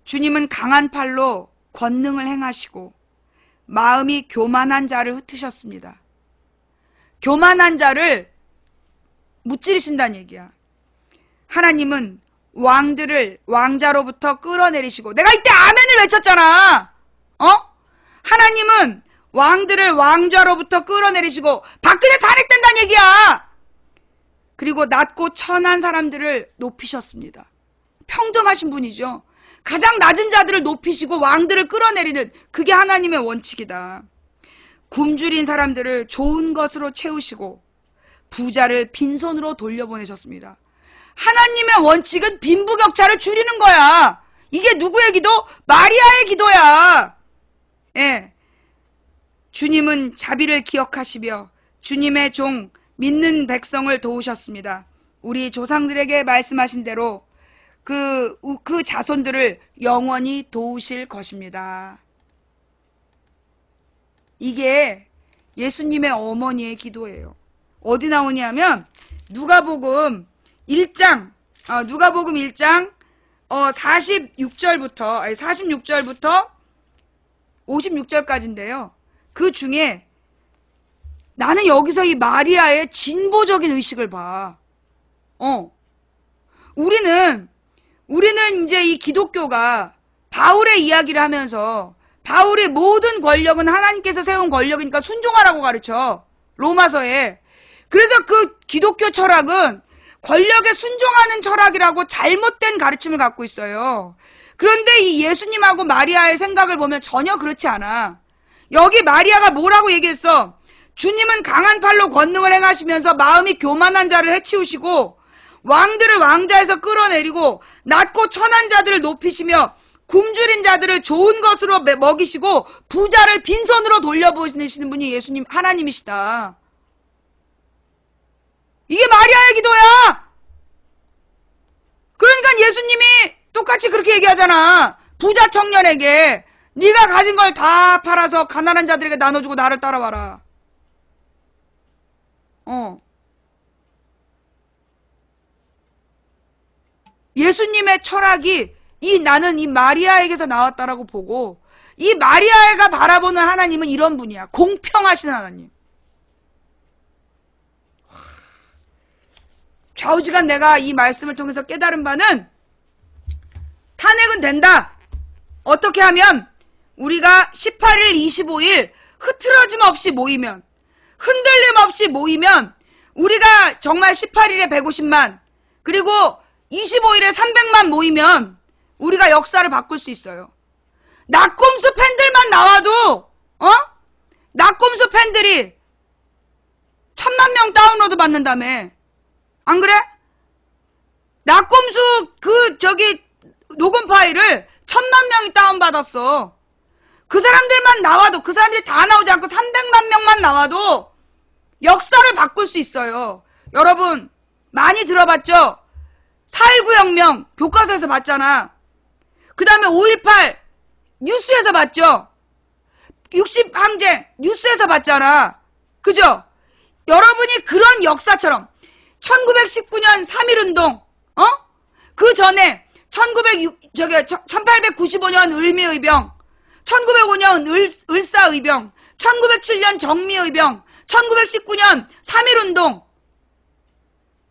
주님은 강한 팔로 권능을 행하시고 마음이 교만한 자를 흩으셨습니다. 교만한 자를 무찌르신다는 얘기야. 하나님은 왕들을 왕자로부터 끌어내리시고, 내가 이때 아멘을 외쳤잖아. 하나님은 왕들을 왕좌로부터 끌어내리시고 박근혜 탄핵된다는 얘기야. 그리고 낮고 천한 사람들을 높이셨습니다. 평등하신 분이죠. 가장 낮은 자들을 높이시고 왕들을 끌어내리는, 그게 하나님의 원칙이다. 굶주린 사람들을 좋은 것으로 채우시고 부자를 빈손으로 돌려보내셨습니다. 하나님의 원칙은 빈부격차를 줄이는 거야. 이게 누구의 기도? 마리아의 기도야. 예. 주님은 자비를 기억하시며 주님의 종 믿는 백성을 도우셨습니다. 우리 조상들에게 말씀하신 대로 그 자손들을 영원히 도우실 것입니다. 이게 예수님의 어머니의 기도예요. 어디 나오냐면 누가복음 1장 46절부터 56절까지인데요. 그 중에 나는 여기서 이 마리아의 진보적인 의식을 봐. 우리는 이제 이 기독교가 바울의 이야기를 하면서 바울의 모든 권력은 하나님께서 세운 권력이니까 순종하라고 가르쳐. 로마서에. 그래서 그 기독교 철학은 권력에 순종하는 철학이라고 잘못된 가르침을 갖고 있어요. 그런데 이 예수님하고 마리아의 생각을 보면 전혀 그렇지 않아. 여기 마리아가 뭐라고 얘기했어? 주님은 강한 팔로 권능을 행하시면서 마음이 교만한 자를 해치우시고 왕들을 왕자에서 끌어내리고 낮고 천한 자들을 높이시며 굶주린 자들을 좋은 것으로 먹이시고 부자를 빈손으로 돌려보내시는 분이 예수님, 하나님이시다. 이게 마리아의 기도야. 그러니까 예수님이 똑같이 그렇게 얘기하잖아. 부자 청년에게 네가 가진 걸 다 팔아서 가난한 자들에게 나눠주고 나를 따라와라. 예수님의 철학이 나는 이 마리아에게서 나왔다라고 보고, 이 마리아가 바라보는 하나님은 이런 분이야. 공평하신 하나님. 좌우지간 내가 이 말씀을 통해서 깨달은 바는 탄핵은 된다. 어떻게 하면 우리가 18일, 25일 흐트러짐 없이 모이면, 흔들림 없이 모이면 우리가 정말 18일에 150만 그리고 25일에 300만 모이면 우리가 역사를 바꿀 수 있어요. 낙곰수 팬들만 나와도 낙곰수 팬들이 1000만 명 다운로드 받는다며. 안 그래? 낙곰수 녹음 파일을 1000만 명이 다운받았어. 그 사람들만 나와도, 그 사람들이 다 나오지 않고 300만 명만 나와도 역사를 바꿀 수 있어요. 여러분 많이 들어봤죠? 4.19 혁명 교과서에서 봤잖아. 그 다음에 5.18 뉴스에서 봤죠? 60 항쟁 뉴스에서 봤잖아. 그죠? 여러분이 그런 역사처럼 1919년 3.1운동, 그 전에 1895년 을미의병, 1905년 을사의병, 1907년 정미의병, 1919년 3.1운동,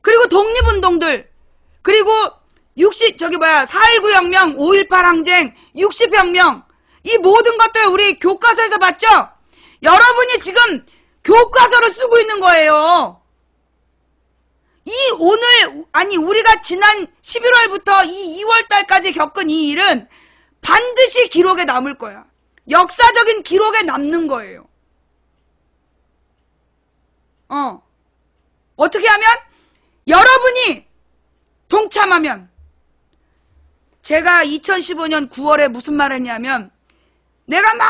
그리고 독립운동들, 그리고 4.19 혁명, 5.18 항쟁, 60혁명, 이 모든 것들을 우리 교과서에서 봤죠? 여러분이 지금 교과서를 쓰고 있는 거예요. 우리가 지난 11월부터 이 2월달까지 겪은 이 일은 반드시 기록에 남을 거야. 역사적인 기록에 남는 거예요. 어떻게 하면 여러분이 동참하면. 제가 2015년 9월에 무슨 말 했냐면, 내가 막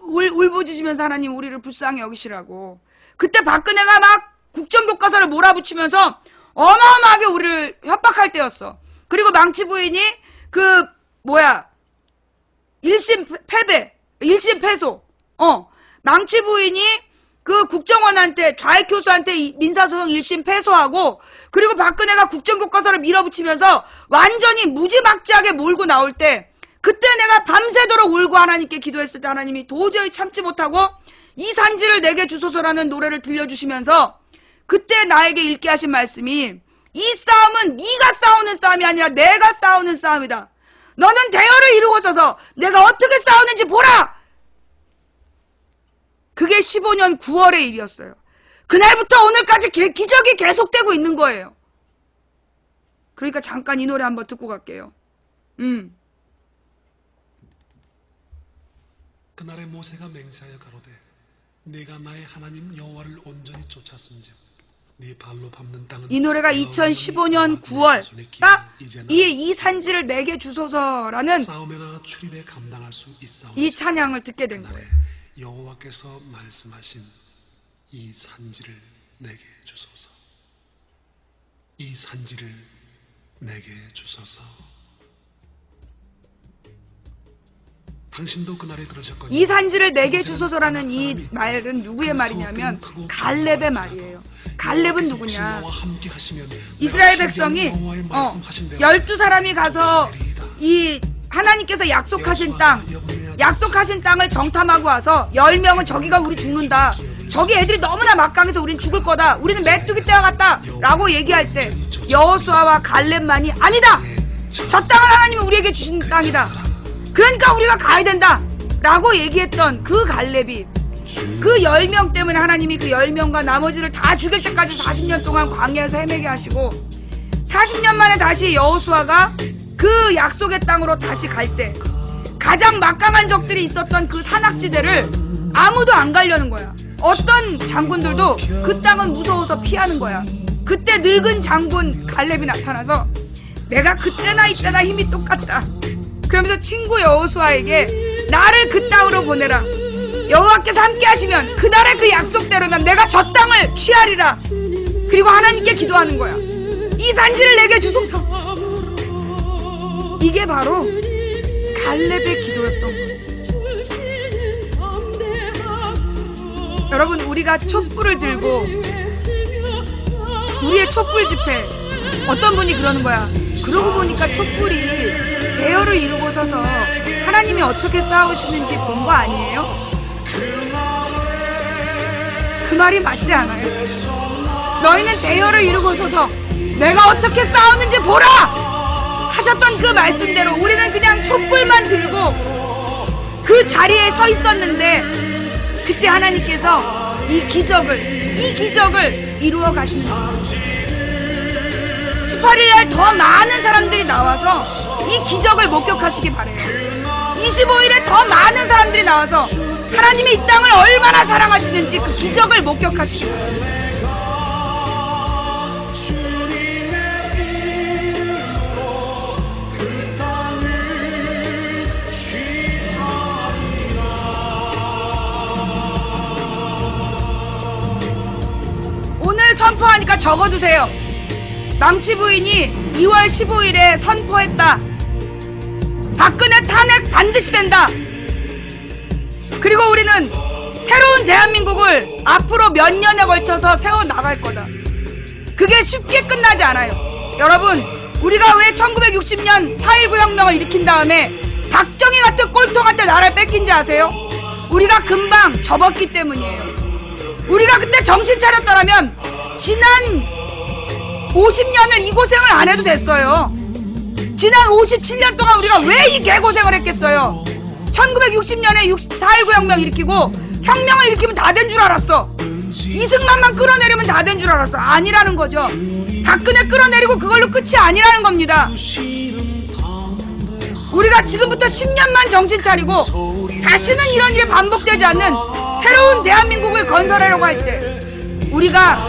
울부짖으면서 하나님 우리를 불쌍히 여기시라고. 그때 박근혜가 막 국정교과서를 몰아붙이면서 어마어마하게 우리를 협박할 때였어. 그리고 망치 부인이 일심 패배, 일심 패소. 망치 부인이 그 국정원한테, 좌익 교수한테 민사소송 1심 패소하고, 그리고 박근혜가 국정교과서를 밀어붙이면서 완전히 무지막지하게 몰고 나올 때, 그때 내가 밤새도록 울고 하나님께 기도했을 때 하나님이 도저히 참지 못하고 이 산지를 내게 주소서라는 노래를 들려주시면서 그때 나에게 읽게 하신 말씀이, 이 싸움은 네가 싸우는 싸움이 아니라 내가 싸우는 싸움이다. 너는 대열을 이루고서서 내가 어떻게 싸우는지 보라. 그게 15년 9월의 일이었어요. 그날부터 오늘까지 기적이 계속되고 있는 거예요. 그러니까 잠깐 이 노래 한번 듣고 갈게요. 그날에 모세가 맹세하여 가로되 내가 나의 하나님 여호와를 온전히 쫓았은즉 네 발로 밟는 땅은. 이 노래가 2015년 9월 이 산지를 내게 주소서라는 싸움에나 출입에 감당할 수 있사오니 이 찬양을 듣게 된 거예요. 여호와께서 말씀하신 이 산지를 내게 주소서. 이 산지를 내게 주소서. 당신도 그날에 들으셨거니와. 이 산지를 내게 주소서라는 이 말은 누구의 말이냐면 갈렙의 말이에요. 갈렙은 누구냐? 이스라엘 백성이 12사람이 가서 이 하나님께서 약속하신 땅을 정탐하고 와서 10명은 저기가 우리 죽는다. 저기 애들이 너무나 막강해서 우린 죽을 거다. 우리는 메뚜기 떼와 같다. 라고 얘기할 때 여호수아와 갈렙만이 아니다. 저 땅은 하나님이 우리에게 주신 땅이다. 그러니까 우리가 가야 된다. 라고 얘기했던 그 갈렙이 그 10명 때문에 하나님이 그 10명과 나머지를 다 죽일 때까지 40년 동안 광야에서 헤매게 하시고 40년 만에 다시 여호수아가 그 약속의 땅으로 다시 갈 때 가장 막강한 적들이 있었던 그 산악지대를 아무도 안 가려는 거야. 어떤 장군들도 그 땅은 무서워서 피하는 거야. 그때 늙은 장군 갈렙이 나타나서 내가 그때나 이때나 힘이 똑같다. 그러면서 친구 여호수아에게 나를 그 땅으로 보내라. 여호와께서 함께 하시면 그날의 그 약속대로면 내가 저 땅을 취하리라. 그리고 하나님께 기도하는 거야. 이 산지를 내게 주소서. 이게 바로 갈렙의 기도였던 거예요. 여러분, 우리가 촛불을 들고 우리의 촛불 집회, 어떤 분이 그러는 거야. 그러고 보니까 촛불이 대열을 이루고 서서 하나님이 어떻게 싸우시는지 본 거 아니에요? 그 말이 맞지 않아요? 너희는 대열을 이루고 서서 내가 어떻게 싸우는지 보라! 하셨던 그 말씀대로 우리는 그냥 촛불만 들고 그 자리에 서 있었는데 그때 하나님께서 이 기적을 이루어 가시는 거예요. 18일날 더 많은 사람들이 나와서 이 기적을 목격하시기 바래요. 25일에 더 많은 사람들이 나와서 하나님이 이 땅을 얼마나 사랑하시는지 그 기적을 목격하시기 바래요. 오늘 선포하니까 적어두세요. 망치 부인이 2월 15일에 선포했다. 박근혜 탄핵 반드시 된다. 그리고 우리는 새로운 대한민국을 앞으로 몇 년에 걸쳐서 세워나갈 거다. 그게 쉽게 끝나지 않아요. 여러분, 우리가 왜 1960년 4.19 혁명을 일으킨 다음에 박정희 같은 꼴통한테 나라를 뺏긴지 아세요? 우리가 금방 접었기 때문이에요. 우리가 그때 정신 차렸더라면 지난 50년을 이 고생을 안 해도 됐어요. 지난 57년 동안 우리가 왜 이 개고생을 했겠어요? 1960년에 4.19 혁명 일으키고 혁명을 일으키면 다 된 줄 알았어. 이승만만 끌어내리면 다 된 줄 알았어. 아니라는 거죠. 박근혜 끌어내리고 그걸로 끝이 아니라는 겁니다. 우리가 지금부터 10년만 정신 차리고 다시는 이런 일이 반복되지 않는 새로운 대한민국을 건설하려고 할 때 우리가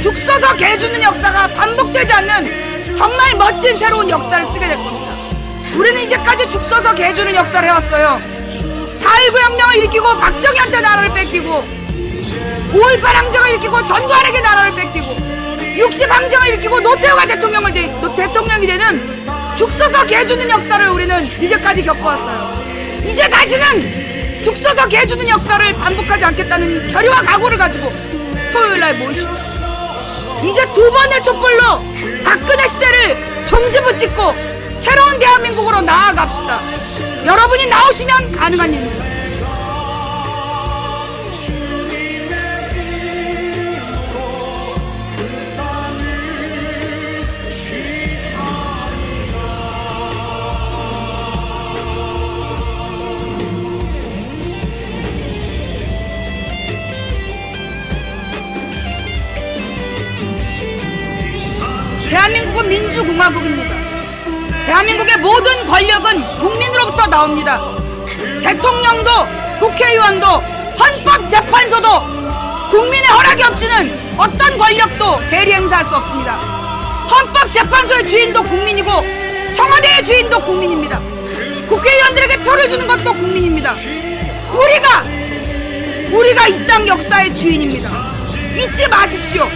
죽 서서 개 주는 역사가 반복되지 않는 정말 멋진 새로운 역사를 쓰게 될 겁니다. 우리는 이제까지 죽 서서 개 주는 역사를 해왔어요. 4.19 혁명을 일으키고 박정희한테 나라를 뺏기고, 5.18 항쟁을 일으키고 전두환에게 나라를 뺏기고, 60 항쟁을 일으키고 노태우가 대통령이 되는 죽 서서 개 주는 역사를 우리는 이제까지 겪어왔어요. 이제 다시는 죽 서서 개 주는 역사를 반복하지 않겠다는 결의와 각오를 가지고 토요일날 모입시다. 이제 두 번의 촛불로 박근혜 시대를 종지부찍고 새로운 대한민국으로 나아갑시다. 여러분이 나오시면 가능한 일입니다. 대한민국은 민주공화국입니다. 대한민국의 모든 권력은 국민으로부터 나옵니다. 대통령도, 국회의원도, 헌법재판소도 국민의 허락이 없이는 어떤 권력도 대리 행사할 수 없습니다. 헌법재판소의 주인도 국민이고 청와대의 주인도 국민입니다. 국회의원들에게 표를 주는 것도 국민입니다. 우리가 이 땅 역사의 주인입니다. 잊지 마십시오.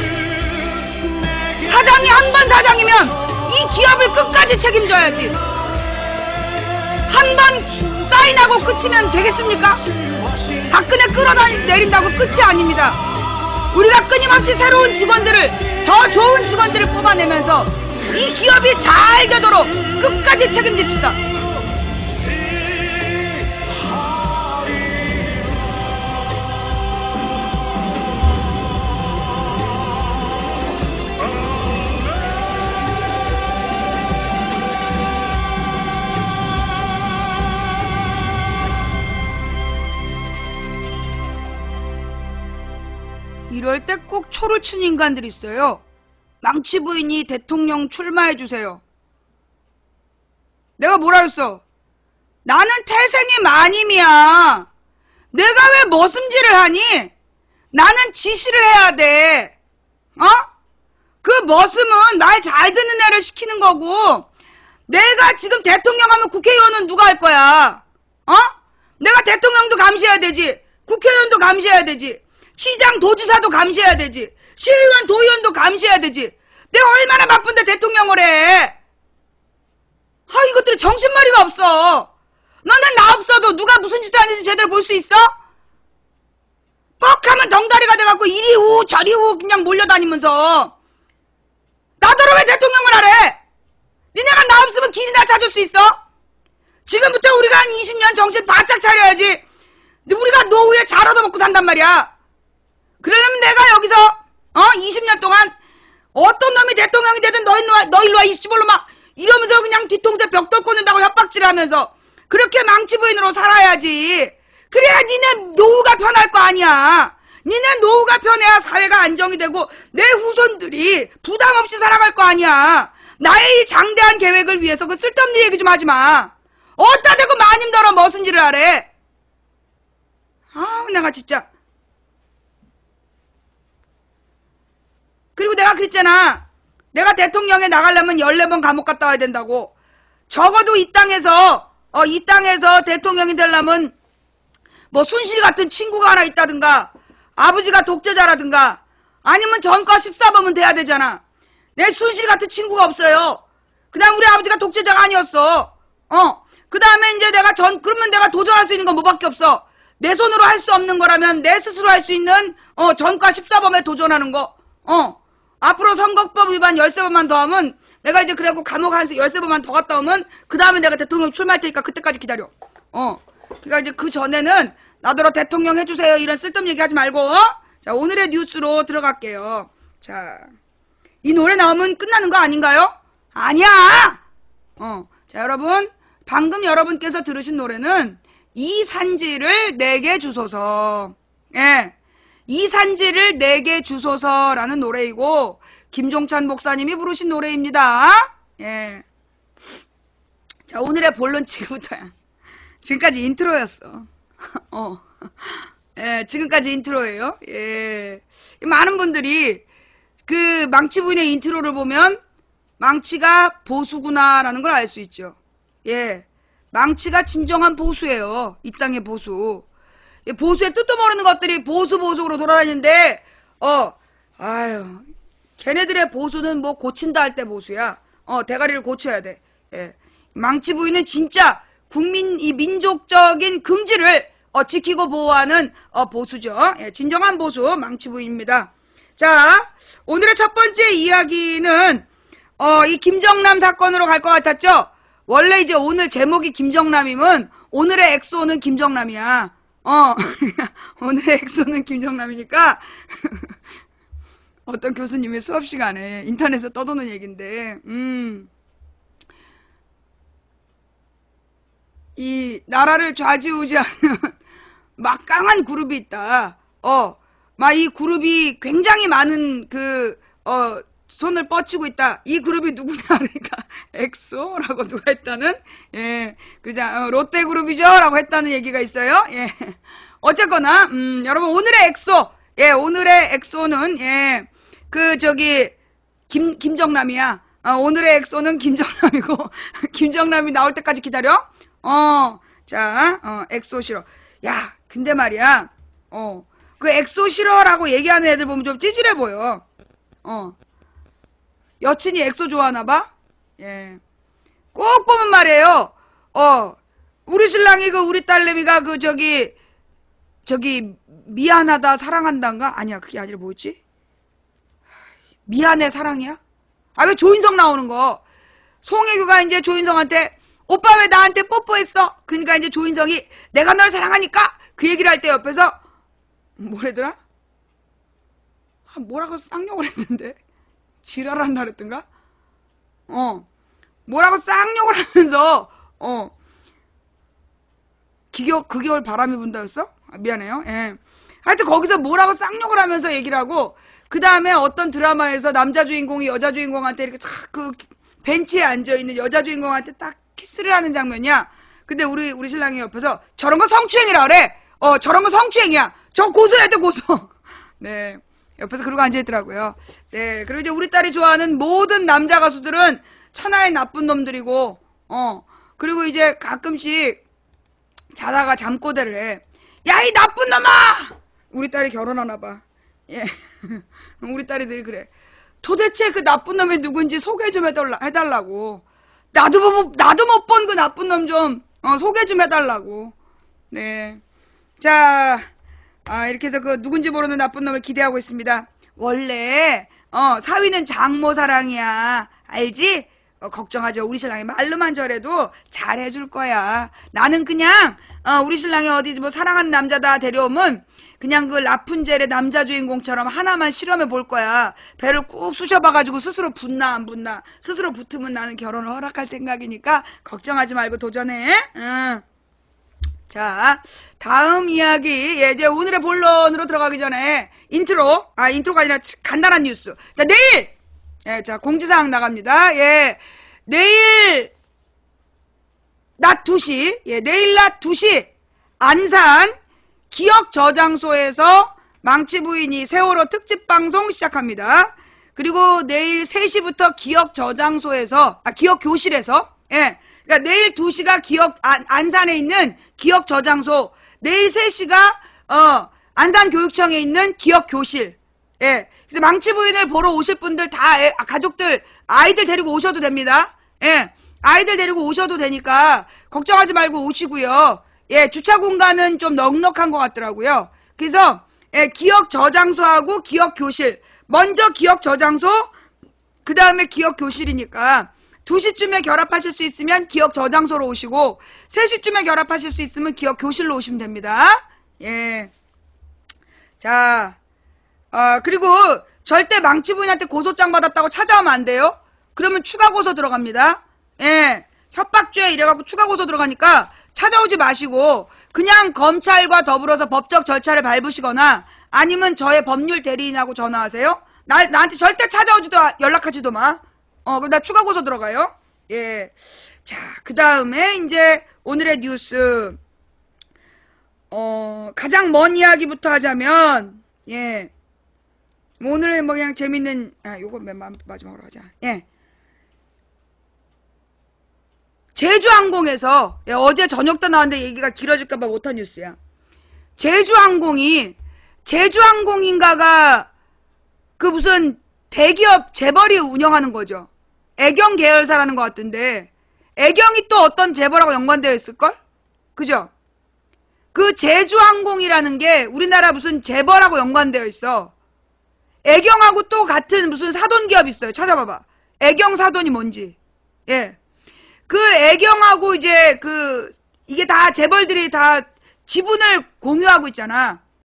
사장이 한 번 사장이면 이 기업을 끝까지 책임져야지. 한 번 사인하고 끝이면 되겠습니까? 박근혜 끌어내린다고 끝이 아닙니다. 우리가 끊임없이 새로운 직원들을, 더 좋은 직원들을 뽑아내면서 이 기업이 잘 되도록 끝까지 책임집시다. 이럴 때 꼭 초를 치는 인간들이 있어요. 망치 부인이 대통령 출마해주세요. 내가 뭐라 그랬어? 나는 태생이 마님이야. 내가 왜 머슴질을 하니? 나는 지시를 해야 돼. 그 머슴은 말 잘 듣는 애를 시키는 거고, 내가 지금 대통령 하면 국회의원은 누가 할 거야? 내가 대통령도 감시해야 되지. 국회의원도 감시해야 되지. 시장, 도지사도 감시해야 되지. 시의원, 도의원도 감시해야 되지. 내가 얼마나 바쁜데 대통령을 해. 이것들이 정신머리가 없어. 너는 나 없어도 누가 무슨 짓을 하는지 제대로 볼 수 있어? 뻑하면 덩다리가 돼갖고 이리 우 저리 우 그냥 몰려다니면서 나더러 왜 대통령을 하래? 니네가 나 없으면 길이나 찾을 수 있어? 지금부터 우리가 한 20년 정신 바짝 차려야지. 우리가 노후에 잘 얻어먹고 산단 말이야. 그러려면 내가 여기서 20년 동안 어떤 놈이 대통령이 되든 너 일로 와 이 시골로 막 이러면서 그냥 뒤통수에 벽돌 꽂는다고 협박질을 하면서 그렇게 망치 부인으로 살아야지. 그래야 니네 노후가 편할 거 아니야. 니네 노후가 편해야 사회가 안정이 되고 내 후손들이 부담 없이 살아갈 거 아니야. 나의 이 장대한 계획을 위해서 그 쓸데없는 얘기 좀 하지 마. 어디다 대고 마님더러 머슴질을 하래. 내가 진짜. 그리고 내가 그랬잖아. 내가 대통령에 나가려면 14번 감옥 갔다 와야 된다고. 적어도 이 땅에서 대통령이 되려면 뭐 순실 같은 친구가 하나 있다든가 아버지가 독재자라든가 아니면 전과 14범은 돼야 되잖아. 내 순실 같은 친구가 없어요. 그냥 우리 아버지가 독재자가 아니었어. 그 다음에 이제 그러면 내가 도전할 수 있는 건 뭐밖에 없어. 내 손으로 할 수 없는 거라면 내 스스로 할 수 있는 전과 14범에 도전하는 거. 앞으로 선거법 위반 13번만 더 하면 내가 이제 그래갖고 감옥 한 13번만 더 갔다 오면 그 다음에 내가 대통령 출마할 테니까 그때까지 기다려. 그러니까 이제 그 전에는 나더러 대통령 해주세요 이런 쓸데없는 얘기 하지 말고. 자, 오늘의 뉴스로 들어갈게요. 자, 이 노래 나오면 끝나는 거 아닌가요? 아니야. 자, 여러분 방금 여러분께서 들으신 노래는 이 산지를 내게 주소서. 예. 이 산지를 내게 주소서라는 노래이고 김종찬 목사님이 부르신 노래입니다. 예. 자, 오늘의 본론 지금부터야. 지금까지 인트로였어. 예, 지금까지 인트로예요. 예. 많은 분들이 그 망치 부인의 인트로를 보면 망치가 보수구나라는 걸 알 수 있죠. 예. 망치가 진정한 보수예요. 이 땅의 보수. 예, 보수의 뜻도 모르는 것들이 보수로 돌아다니는데, 아유, 걔네들의 보수는 뭐 고친다 할 때 보수야. 대가리를 고쳐야 돼. 예. 망치 부인은 진짜 이 민족적인 긍지를 지키고 보호하는 보수죠. 예, 진정한 보수 망치 부인입니다. 자, 오늘의 첫 번째 이야기는 이 김정남 사건으로 갈 것 같았죠? 원래 이제 오늘 제목이 김정남이면 오늘의 엑소는 김정남이야. 오늘의 엑소는 김정남이니까 어떤 교수님이 수업 시간에 인터넷에 떠도는 얘긴데, 이 나라를 좌지우지하는 막강한 그룹이 있다. 막 이 그룹이 굉장히 많은 손을 뻗치고 있다. 이 그룹이 누구냐? 그러니까 엑소라고 누가 했다는, 예, 그자 롯데그룹이죠? 라고 했다는 얘기가 있어요. 예, 어쨌거나 여러분 오늘의 엑소, 예, 오늘의 엑소는 예, 김정남이야. 오늘의 엑소는 김정남이고 김정남이 나올 때까지 기다려. 자, 엑소 싫어. 야, 근데 말이야, 그 엑소 싫어라고 얘기하는 애들 보면 좀 찌질해 보여. 여친이 엑소 좋아하나봐? 예. 꼭 보면 말이에요. 우리 신랑이 우리 딸내미가 미안하다, 사랑한다인가? 아니야, 그게 아니라 뭐였지? 미안해, 사랑이야? 왜 조인성 나오는 거? 송혜교가 이제 조인성한테, 오빠 왜 나한테 뽀뽀했어? 그러니까 이제 조인성이, 내가 널 사랑하니까! 그 얘기를 할 때 옆에서, 뭐래더라? 뭐라고 쌍욕을 했는데? 지랄한다 그랬던가? 뭐라고 쌍욕을 하면서, 그 겨울 바람이 분다였어? 미안해요. 예. 하여튼 거기서 뭐라고 쌍욕을 하면서 얘기를 하고, 그 다음에 어떤 드라마에서 남자 주인공이 여자 주인공한테 이렇게 탁 벤치에 앉아있는 여자 주인공한테 딱 키스를 하는 장면이야. 근데 우리 신랑이 옆에서 저런 거 성추행이라 그래. 저런 거 성추행이야. 저거 고소해야 돼, 고소. 네. 옆에서 그러고 앉아있더라고요. 네. 그리고 이제 우리 딸이 좋아하는 모든 남자 가수들은 천하의 나쁜 놈들이고, 그리고 이제 가끔씩 자다가 잠꼬대를 해. 야, 이 나쁜 놈아! 우리 딸이 결혼하나봐. 예. 우리 딸이 늘 그래. 도대체 그 나쁜 놈이 누군지 소개 좀 해달라고. 나도 못 본 그 나쁜 놈 좀, 소개 좀 해달라고. 네. 자, 이렇게 해서 누군지 모르는 나쁜 놈을 기대하고 있습니다. 원래, 사위는 장모 사랑이야. 알지? 걱정하죠. 우리 신랑이 말로만 저래도 잘해줄 거야. 나는 그냥, 우리 신랑이 어디 뭐 사랑하는 남자다 데려오면, 그냥 그 라푼젤의 남자 주인공처럼 하나만 실험해 볼 거야. 배를 꾹 쑤셔봐가지고 스스로 붙나 안 붙나. 스스로 붙으면 나는 결혼을 허락할 생각이니까 걱정하지 말고 도전해. 응. 자, 다음 이야기. 예, 이제 오늘의 본론으로 들어가기 전에 인트로가 아니라 간단한 뉴스. 자, 내일! 예, 자, 공지사항 나갑니다. 예, 내일 낮 2시, 예, 내일 낮 2시, 안산 기억 저장소에서 망치 부인이 세월호 특집 방송 시작합니다. 그리고 내일 3시부터 기억 저장소에서, 기억 교실에서, 예, 그러니까 내일 2시가 안산에 있는 기억 저장소, 내일 3시가, 안산교육청에 있는 기억 교실, 예. 그래서 망치 부인을 보러 오실 분들 다, 가족들, 아이들 데리고 오셔도 됩니다. 예. 아이들 데리고 오셔도 되니까, 걱정하지 말고 오시고요. 예, 주차 공간은 좀 넉넉한 것 같더라고요. 그래서, 예, 기억 저장소하고 기억 교실. 먼저 기억 저장소, 그 다음에 기억 교실이니까, 2시쯤에 결합하실 수 있으면 기억 저장소로 오시고, 3시쯤에 결합하실 수 있으면 기억 교실로 오시면 됩니다. 예. 자, 그리고 절대 망치 부인한테 고소장 받았다고 찾아오면 안 돼요. 그러면 추가 고소 들어갑니다. 예. 협박죄 이래갖고 추가 고소 들어가니까 찾아오지 마시고 그냥 검찰과 더불어서 법적 절차를 밟으시거나 아니면 저의 법률 대리인하고 전화하세요. 나한테 절대 찾아오지도 연락하지도 마. 그럼 나 추가 고소 들어가요. 예. 자, 그 다음에 이제 오늘의 뉴스. 가장 먼 이야기부터 하자면, 예. 오늘의 뭐 그냥 재밌는, 요거 맨 마지막으로 하자. 예. 제주항공에서, 어제 저녁도 나왔는데 얘기가 길어질까봐 못한 뉴스야. 제주항공인가가 그 무슨 대기업 재벌이 운영하는 거죠. 애경 계열사라는 것 같은데, 애경이 또 어떤 재벌하고 연관되어 있을걸? 그죠? 그 제주항공이라는 게 우리나라 무슨 재벌하고 연관되어 있어. 애경하고 또 같은 무슨 사돈기업 있어요. 찾아봐봐. 애경 사돈이 뭔지. 예. 그 애경하고 이제 이게 다 재벌들이 다 지분을 공유하고 있잖아.